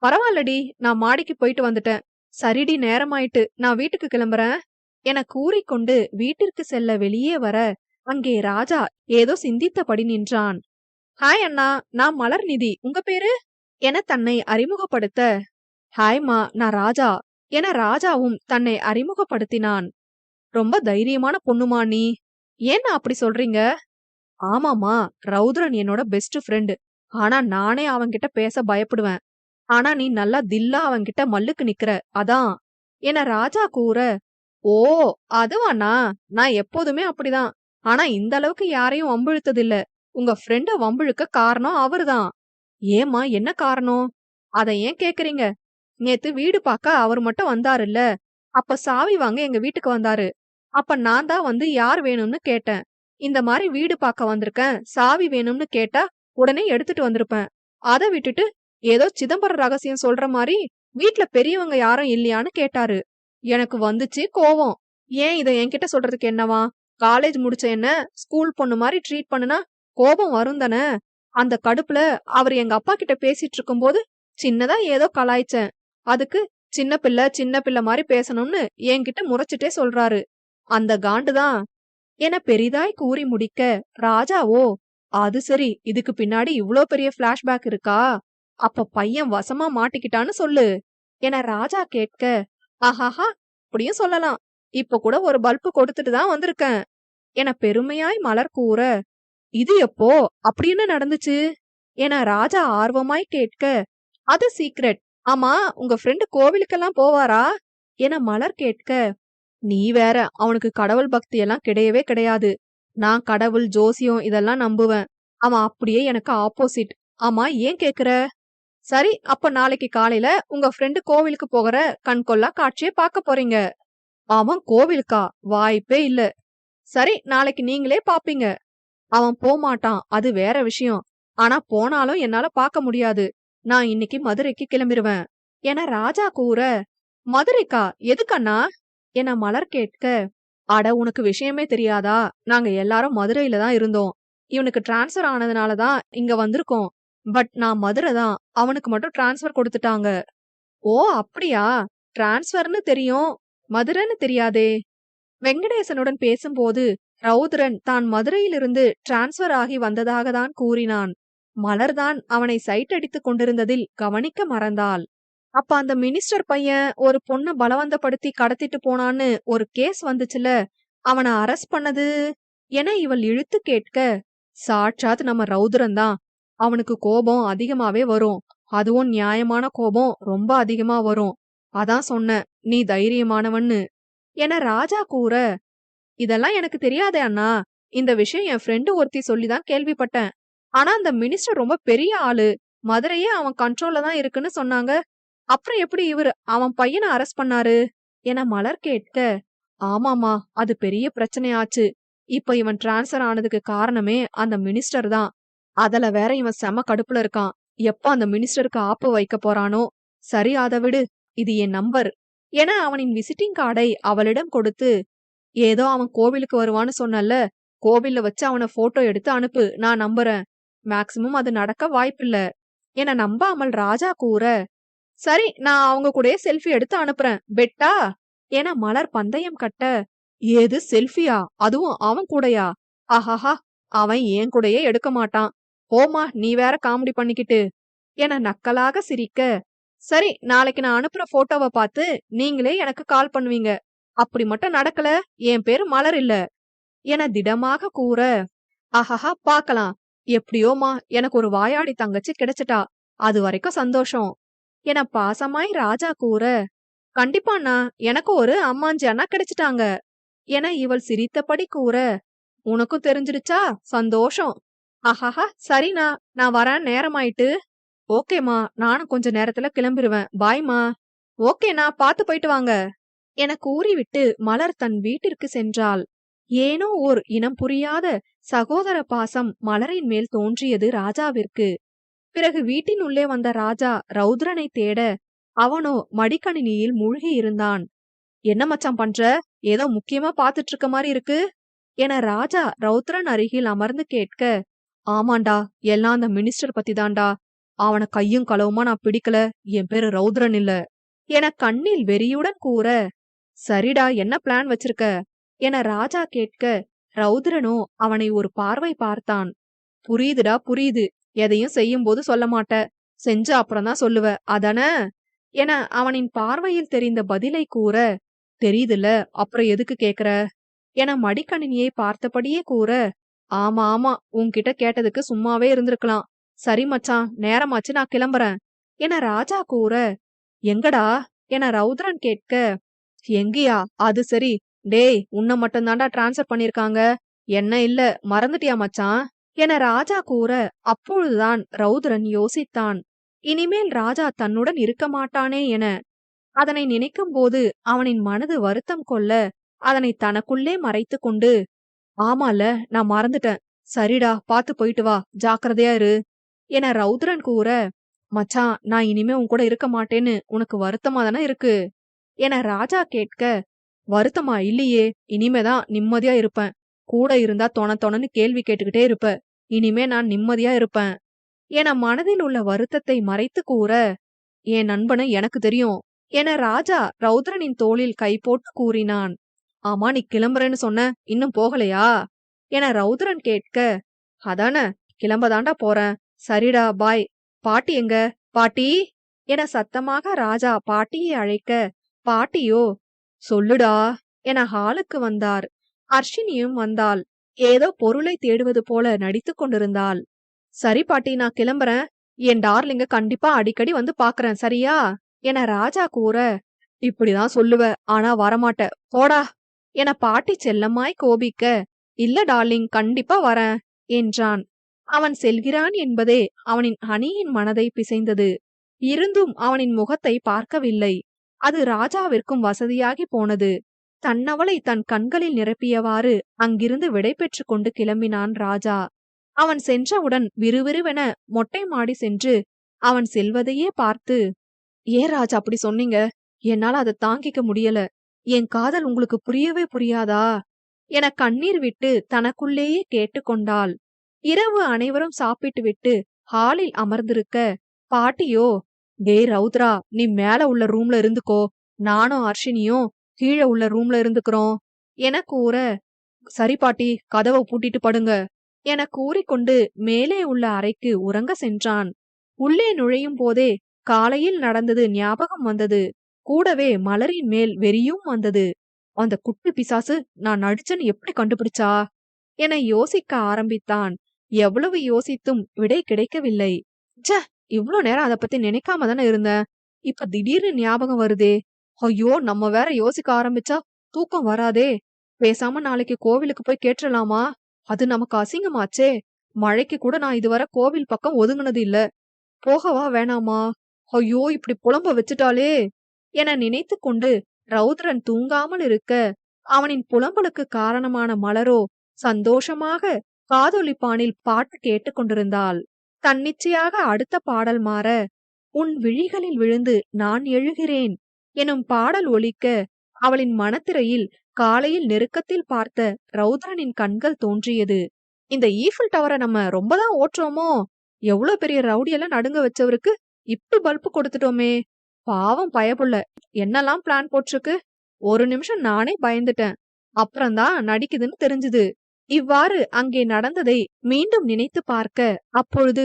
A: பரவாயில்லடி, நான் மாடிக்கு போயிட்டு வந்துட்டேன், சரிடி நேரமாயிட்டு, நான் வீட்டுக்கு கிளம்புறேன் என கூறிக்கொண்டு வீட்டிற்கு செல்ல வெளியே வர, அங்கே ராஜா ஏதோ சிந்தித்தபடி நின்றான். ஹாய் அண்ணா, நான் மலர்நிதி, உங்க பேரு என தன்னை அறிமுகப்படுத்த, ஹாய்மா, நான் ராஜா என ராஜாவும் தன்னை அறிமுகப்படுத்தினான். ரொம்ப தைரியமான பொண்ணுமா நீ, ஏன்னா அப்படி சொல்றீங்க? ஆமாமா, ரவுத்ரன் என்னோட பெஸ்ட் ஃப்ரெண்டு, ஆனா நானே அவன்கிட்ட பேச பயப்படுவேன், ஆனா நீ நல்லா தில்லா அவன்கிட்ட மல்லுக்கு நிக்கிற, அதான் என ராஜா கூற, ஓ அதுவாண்ணா, நான் எப்போதுமே அப்படிதான், ஆனா இந்த அளவுக்கு யாரையும் வம்பிழுத்ததில்ல, உங்க ஃப்ரெண்ட வம்பிழுக்க காரணம் அவர்தான். ஏமா, என்ன காரணம்? அத ஏன் கேக்குறீங்க? நேத்து வீடு பார்க்க அவர் மட்டும் வந்தாருல்ல, அப்ப சாவி வாங்க எங்க வீட்டுக்கு வந்தாரு. அப்ப நான் தான் வந்து யார் வேணும்னு கேட்டேன். இந்த மாதிரி வீடு பார்க்க வந்திருக்கேன், சாவி வேணும்னு கேட்டா உடனே எடுத்துட்டு வந்திருப்பேன். அத விட்டுட்டு ஏதோ சிதம்பர ரகசியம் சொல்ற மாதிரி வீட்ல பெரியவங்க யாரும் இல்லையான்னு கேட்டாரு. எனக்கு வந்துச்சு கோவம். ஏன் இத என்கிட்ட சொல்றதுக்கு என்னவா? காலேஜ் முடிச்ச என்ன ஸ்கூல் பொண்ணு மாதிரி ட்ரீட் பண்ணுனா கோபம் வரும் தானே? அந்த கடுப்புல அவர் எங்க அப்பா கிட்ட பேசிட்டு இருக்கும்போது சின்னதா ஏதோ கலாய்ச்சேன். அதுக்கு சின்ன பிள்ளை மாதிரி பேசணும்னு என்கிட்ட முறைச்சிட்டே சொல்றாரு. அந்த காண்டுதான் என பெரிதாய் கூறி முடிக்க, ராஜாவோ, அது சரி, இதுக்கு பின்னாடி இவ்ளோ பெரிய பிளாஷ்பேக் இருக்கா? அப்ப பையன் வசமா மாட்டிக்கிட்டான்னு சொல்லு என ராஜா கேட்க, ஆஹாஹா, அப்படியும் சொல்லலாம். இப்ப கூட ஒரு பல்பு கொடுத்துட்டு தான் வந்திருக்கேன் என பெருமையாய் மலர் கூற, இது எப்போ, அப்படி என்ன நடந்துச்சு என ராஜா ஆர்வமாய் கேட்க, அது சீக்ரெட். ஆமா, உங்க ஃப்ரெண்டு கோவிலுக்கெல்லாம் போவாரா என மலர் கேட்க, நீ வேற, அவனுக்கு கடவுள் பக்தி எல்லாம் கிடையவே கிடையாது. நான் கடவுள், ஜோசியம் இதெல்லாம் நம்புவேன். அவன் அப்படியே எனக்கு ஆப்போசிட். ஆமா, ஏன் கேக்குற? சரி, அப்ப நாளைக்கு காலையில உங்க ஃப்ரெண்டு கோவிலுக்கு போகிற கண்கொள்ளா காட்சியை பார்க்க போறீங்க. அவன் கோவிலுக்கா? வாய்ப்பே இல்ல. சரி, நாளைக்கு நீங்களே பாப்பீங்க. அவன் போமாட்டான், அது வேற விஷயம். ஆனா போனாலும் என்னால பார்க்க முடியாது. நான் இன்னைக்கு மதுரைக்கு கிளம்பிருவேன் என ராஜா கூற, மதுரைக்கா? எதுக்கண்ணா என மலர் கேட்க, அட, உனக்கு விஷயமே தெரியாதா? நாங்க எல்லாரும் மதுரையில தான் இருந்தோம். இவனுக்கு டிரான்ஸ்ஃபர் ஆனதுனால தான் இங்க வந்திருக்கோம். பட் நான் மதுரை தான். அவனுக்கு மட்டும் டிரான்ஸ்ஃபர் கொடுத்துட்டாங்க. ஓ, அப்படியா? டிரான்ஸ்ஃபர்னு தெரியும், மதுரைன்னு தெரியாதே. வெங்கடேசனுடன் பேசும்போது ரௌத்ரன் தான் மதுரையிலிருந்து டிரான்ஸ்ஃபர் ஆகி வந்ததாக தான் கூறினான். மலர்தான் அவனை சைட் அடித்துக் கொண்டிருந்ததில் கவனிக்க மறந்தாள். அப்ப அந்த மினிஸ்டர் பையன் ஒரு பொண்ண பலவந்தப்படுத்தி கடத்திட்டு போனான்னு ஒரு கேஸ் வந்துச்சுல, அவனை அரெஸ்ட் பண்ணது என இவள் இழுத்து கேட்க, சாட்சாத் நம்ம ரௌத்ரன் தான். அவனுக்கு கோபம் அதிகமாவே வரும். அதுவும் நியாயமான கோபம் ரொம்ப அதிகமா வரும். அதான் சொன்னேன், நீ தைரியமானவன்னு என ராஜா கூற, இதெல்லாம் எனக்கு தெரியாதே அண்ணா. இந்த விஷயம் என் ஃப்ரெண்டு ஒருத்தி சொல்லிதான் கேள்விப்பட்டேன். ஆனா அந்த மினிஸ்டர் ரொம்ப பெரிய ஆளு. மதுரையே அவன் கண்ட்ரோல்ல தான் இருக்குன்னு சொன்னாங்க. அப்புறம் எப்படி இவரு அவன் பையனை அரெஸ்ட் பண்ணாரு என மலர் கேட்க, ஆமாமா, அது பெரிய பிரச்சனையாச்சு. இப்ப இவன் டிரான்ஸ்ஃபர் ஆனதுக்கு காரணமே அந்த மினிஸ்டர் தான். அதுல வேற இவன் செம கடுப்புல இருக்கான். எப்ப அந்த மினிஸ்டருக்கு ஆப்பு வைக்க போறானோ. சரி, அத விடு. இது என் நம்பர் என அவனின் விசிட்டிங் கார்டை அவளிடம் கொடுத்து, ஏதோ அவன் கோவிலுக்கு வருவான்னு சொன்னல்ல, கோவில்ல வச்சு அவன போட்டோ எடுத்து அனுப்பு, நான் நம்புறேன். மேக்சிமம் அது நடக்க வாய்ப்பில்ல என நம்பாமல் ராஜா கூற, சரி, நான் அவங்க கூடயே செல்ஃபி எடுத்து அனுப்புறேன், பெட்டா என மலர் பந்தயம் கட்ட, ஏது செல்ஃபியா? அதுவும் அவன் கூடயா? ஆஹாஹா, அவன் என் கூடயே எடுக்க மாட்டான். போமா, நீ வேற காமெடி பண்ணிக்கிட்டு என நக்கலாக சிரிக்க, சரி, நாளைக்கு நான் அனுப்புற போட்டோவை பார்த்து நீங்களே எனக்கு கால் பண்ணுவீங்க. அப்படி மட்டும் நடக்கல, என் பேரு மலர் இல்ல என திடமாக கூற, ஆஹாஹா, பாக்கலாம். எப்படியோமா, எனக்கு ஒரு வாயாடி தங்கச்சி கிடைச்சிட்டா. அது வரைக்கும் சந்தோஷம் என பாசமாய் ராஜா கூற, கண்டிப்பாண்ணா, எனக்கு ஒரு அம்மாஞ்சி அண்ணா கிடைச்சிட்டாங்க என இவள் சிரித்தபடி கூற, உனக்கும் தெரிஞ்சிருச்சா? சந்தோஷம். ஆஹாஹா, சரிண்ணா, நான் வரேன், நேரமாயிட்டு. ஓகேமா, நானும் கொஞ்ச நேரத்துல கிளம்பிருவேன், பாய்மா. ஓகேண்ணா, பாத்து போயிட்டு வாங்க என கூறிவிட்டு மலர் தன் வீட்டிற்கு சென்றாள். ஏனோ ஓர் இனம் புரியாத சகோதர பாசம் மலரின் மேல் தோன்றியது ராஜாவிற்கு. பிறகு வீட்டின் உள்ளே வந்த ராஜா ரௌத்ரனை தேட, அவனோ மடிக்கணினியில் மூழ்கி இருந்தான். என்ன மச்சான் பண்ற? ஏதோ முக்கியமா பாத்துட்டு இருக்க மாதிரி இருக்கு என ராஜா ரௌத்ரன் அருகில் அமர்ந்து கேட்க, ஆமாண்டா, எல்லாம் அந்த மினிஸ்டர் பத்தி தான்டா. அவன கையும் களவுமா நான் பிடிக்கல. என் பேரு ரௌத்ரன் இல்ல என கண்ணில் வெறியுடன் கூற, சரிடா, என்ன பிளான் வச்சிருக்க என ராஜா கேட்க, ரௌத்ரனோ அவனை ஒரு பார்வை பார்த்தான். புரியுதுடா, புரியுது. எதையும் செய்யும் போது சொல்ல மாட்ட, செஞ்ச அப்புறம்தான் சொல்லுவ, அதான என அவனின் பார்வையில் தெரிந்த பதிலை கூற, தெரியுதுல, அப்புறம் எதுக்கு கேக்குற என மடிக்கணினியை பார்த்தபடியே கூற, ஆமா ஆமா, உன்கிட்ட கேட்டதுக்கு சும்மாவே இருந்திருக்கலாம். சரி மச்சான், நேரமாச்சு, நான் கிளம்புறேன் என ராஜா கூற, எங்கடா என ரௌத்ரன் கேட்க, எங்கயா? அது சரி. டேய், உன்னை மட்டும் தாண்டா டிரான்ஸ்ஃபர் பண்ணிருக்காங்க, என்ன இல்ல, மறந்துட்டியா மச்சான் என ராஜா கூற, அப்பொழுதுதான் ரௌத்ரன் யோசித்தான், இனிமேல் ராஜா தன்னுடன் இருக்க மாட்டானே என. அதனை நினைக்கும் போது அவனின் மனது வருத்தம் கொள்ள, அதனை தனக்குள்ளே மறைத்து கொண்டு, ஆமால, நான் மறந்துட்டேன். சரிடா, பாத்து போயிட்டு வா, ஜாக்கிரதையா இரு என ரௌத்ரன் கூற, மச்சான், நான் இனிமே உன் கூட இருக்க மாட்டேன்னு உனக்கு வருத்தமா தானே இருக்கு என ராஜா கேட்க, வருத்தமா இல்லையே, இனிமேதான் நிம்மதியா இருப்பேன். கூட இருந்தா தொணன்னு கேள்வி கேட்டுக்கிட்டே இருப்ப. இனிமே நான் நிம்மதியா இருப்பேன் என மனதில் உள்ள வருத்தத்தை மறைத்து கூற, என் நண்பனை எனக்கு தெரியும். என ராஜா ரௌத்ரனின் தோளில் கை போட்டு கூறினான். ஆமா, நீ கிளம்புறேன்னு சொன்ன, இன்னும் போகலையா என ரௌத்ரன் கேட்க, அதான கிளம்பதாண்டா போறேன். சரிடா, பாய். பாட்டி எங்க? பாட்டி என சத்தமாக ராஜா பாட்டியை அழைக்க, பாட்டியோ சொல்லுடா என ஹாலுக்கு வந்தார். அர்ஷினியும் வந்தாள். ஏதோ பொருளை தேடுவது போல நடித்துக் கொண்டிருந்தாள். சரி பாட்டி, நான் கிளம்புறேன். என் டார்லிங்க கண்டிப்பா அடிக்கடி வந்து பாக்குறேன், சரியா என ராஜா கூற, இப்படிதான் சொல்லுவ, ஆனா வரமாட்ட, போடா என பாட்டி செல்லமாய் கோபிக்க, இல்ல டார்லிங், கண்டிப்பா வரேன் என்றான். அவன் செல்கிறான் என்பதே அவனின் ஹனியின் மனதை பிசைந்தது. இருந்தும் அவனின் முகத்தை பார்க்கவில்லை. அது ராஜாவிற்கும் வசதியாகி போனது. தன்னவளை தன் கண்களில் நிரப்பியவாறு அங்கிருந்து விடை பெற்று கொண்டு கிளம்பினான் ராஜா. அவன் சென்றவுடன் விறுவிறுவென மொட்டை மாடி சென்று அவன் செல்வதையே பார்த்து, ஏன் ராஜா அப்படி சொன்னீங்க? என்னால அதை தாங்கிக்க முடியல. என் காதல் உங்களுக்கு புரியவே புரியாதா என கண்ணீர் விட்டு தனக்குள்ளேயே கேட்டுக்கொண்டாள். இரவு அனைவரும் சாப்பிட்டு விட்டு ஹாலில் அமர்ந்திருக்க, பாட்டியோ, டேய் ரௌத்ரா, நீ மேல உள்ள ரூம்ல இருந்துக்கோ, நானும் அர்ஷினியும் கீழே உள்ள ரூம்ல இருந்துக்கிறோம் என கூற, சரி பாட்டி, கதவை பூட்டிட்டு படுங்க என கூறிக்கொண்டு மேலே உள்ள அறைக்கு உறங்க சென்றான். உள்ளே நுழையும் போதே காலையில் நடந்தது ஞாபகம் வந்தது. கூடவே மலரின் மேல் வெறியும் வந்தது. அந்த குட்டி பிசாசு நான் நடிச்சேன்னு எப்படி கண்டுபிடிச்சா என யோசிக்க ஆரம்பித்தான். எவ்வளவு யோசித்தும் விடை கிடைக்கவில்லை. ச்சே, இவ்ளோ நேரம் அதை பத்தி நினைக்காம தானே இருந்தேன். இப்ப திடீர்னு ஞாபகம் வருதே. ஐயோ, நம்ம வேற யோசிக்க ஆரம்பிச்சா தூக்கம் வராதே. பேசாம நாளைக்கு கோவிலுக்கு போய் கேட்டுறலாமா? அது நமக்கு அசிங்கமாச்சே. மழைக்கு கூட நான் இதுவரை கோவில் பக்கம் ஒதுங்கினது இல்ல. போகவா வேணாமா? ஐயோ, இப்படி புலம்ப வச்சுட்டாளே என நினைத்து கொண்டு ரௌத்ரன் தூங்காமல் இருக்க, அவனின் புலம்பலுக்கு காரணமான மலரோ சந்தோஷமாக காதொலிப்பானில் பாட்டு கேட்டுக் கொண்டிருந்தாள். தன்னிச்சையாக அடுத்த பாடல் மாற, உன் விழிகளில் விழுந்து நான் எழுகிறேன் எனும் பாடல் ஒலிக்க, அவளின் மனத்திரையில் காலையில் நெருக்கத்தில் பார்த்த ரௌத்ரனின் கண்கள் தோன்றியது. இந்த ஈஃபில் டவரை நம்ம ரொம்பதான் ஓட்டுறோமோ? எவ்வளவு பெரிய ரவுடியெல்லாம் நடுங்க வச்சவருக்கு இப்படி பல்பு கொடுத்துட்டோமே. பாவம் பயப்புள்ள என்னெல்லாம் பிளான் போட்டிருக்கு. ஒரு நிமிஷம் நானே பயந்துட்டேன். அப்புறம்தான் நடிக்குதுன்னு தெரிஞ்சுது. இவ்வாறு அங்கே நடந்ததை மீண்டும் நினைத்து பார்க்க, அப்பொழுது,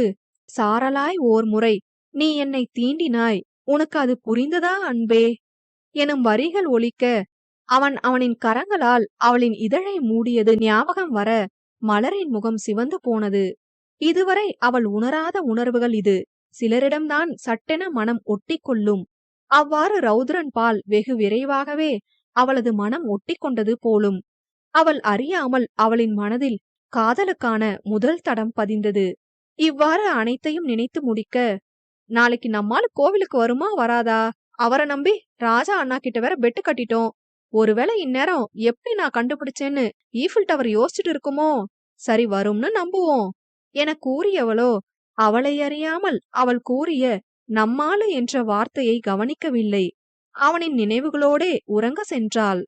A: சாரலாய் ஓர் முறை நீ என்னை தீண்டினாய், உனக்கு அது புரிந்ததா அன்பே எனும் வரிகள் ஒலிக்க, அவனின் கரங்களால் அவளின் இதழை மூடியது ஞாபகம் வர மலரின் முகம் சிவந்து போனது. இதுவரை அவள் உணராத உணர்வுகள் இது. சிலரிடம்தான் சட்டென மனம் ஒட்டிக்கொள்ளும். அவ்வாறு ரௌத்ரன் பால் வெகு விரைவாகவே அவளது மனம் ஒட்டிக்கொண்டது போலும். அவள் அறியாமல் அவளின் மனதில் காதலுக்கான முதல் தடம் பதிந்தது. இவ்வாறு அனைத்தையும் நினைத்து முடிக்க, நாளைக்கு நம்மால கோவிலுக்கு வருமா வராதா? அவரை நம்பி ராஜா அண்ணா கிட்ட வேற பெட்டு கட்டிட்டோம். ஒருவேளை இந்நேரம் எப்படி நான் கண்டுபிடிச்சேன்னு ஈஃபில் டவர் யோசிச்சுட்டு இருக்குமோ? சரி, வரும்னு நம்புவோம் என கூறியவளோ, அவளை அறியாமல் அவள் கூறிய நம்மாலு என்ற வார்த்தையை கவனிக்கவில்லை. அவனின் நினைவுகளோடே உறங்க சென்றாள்.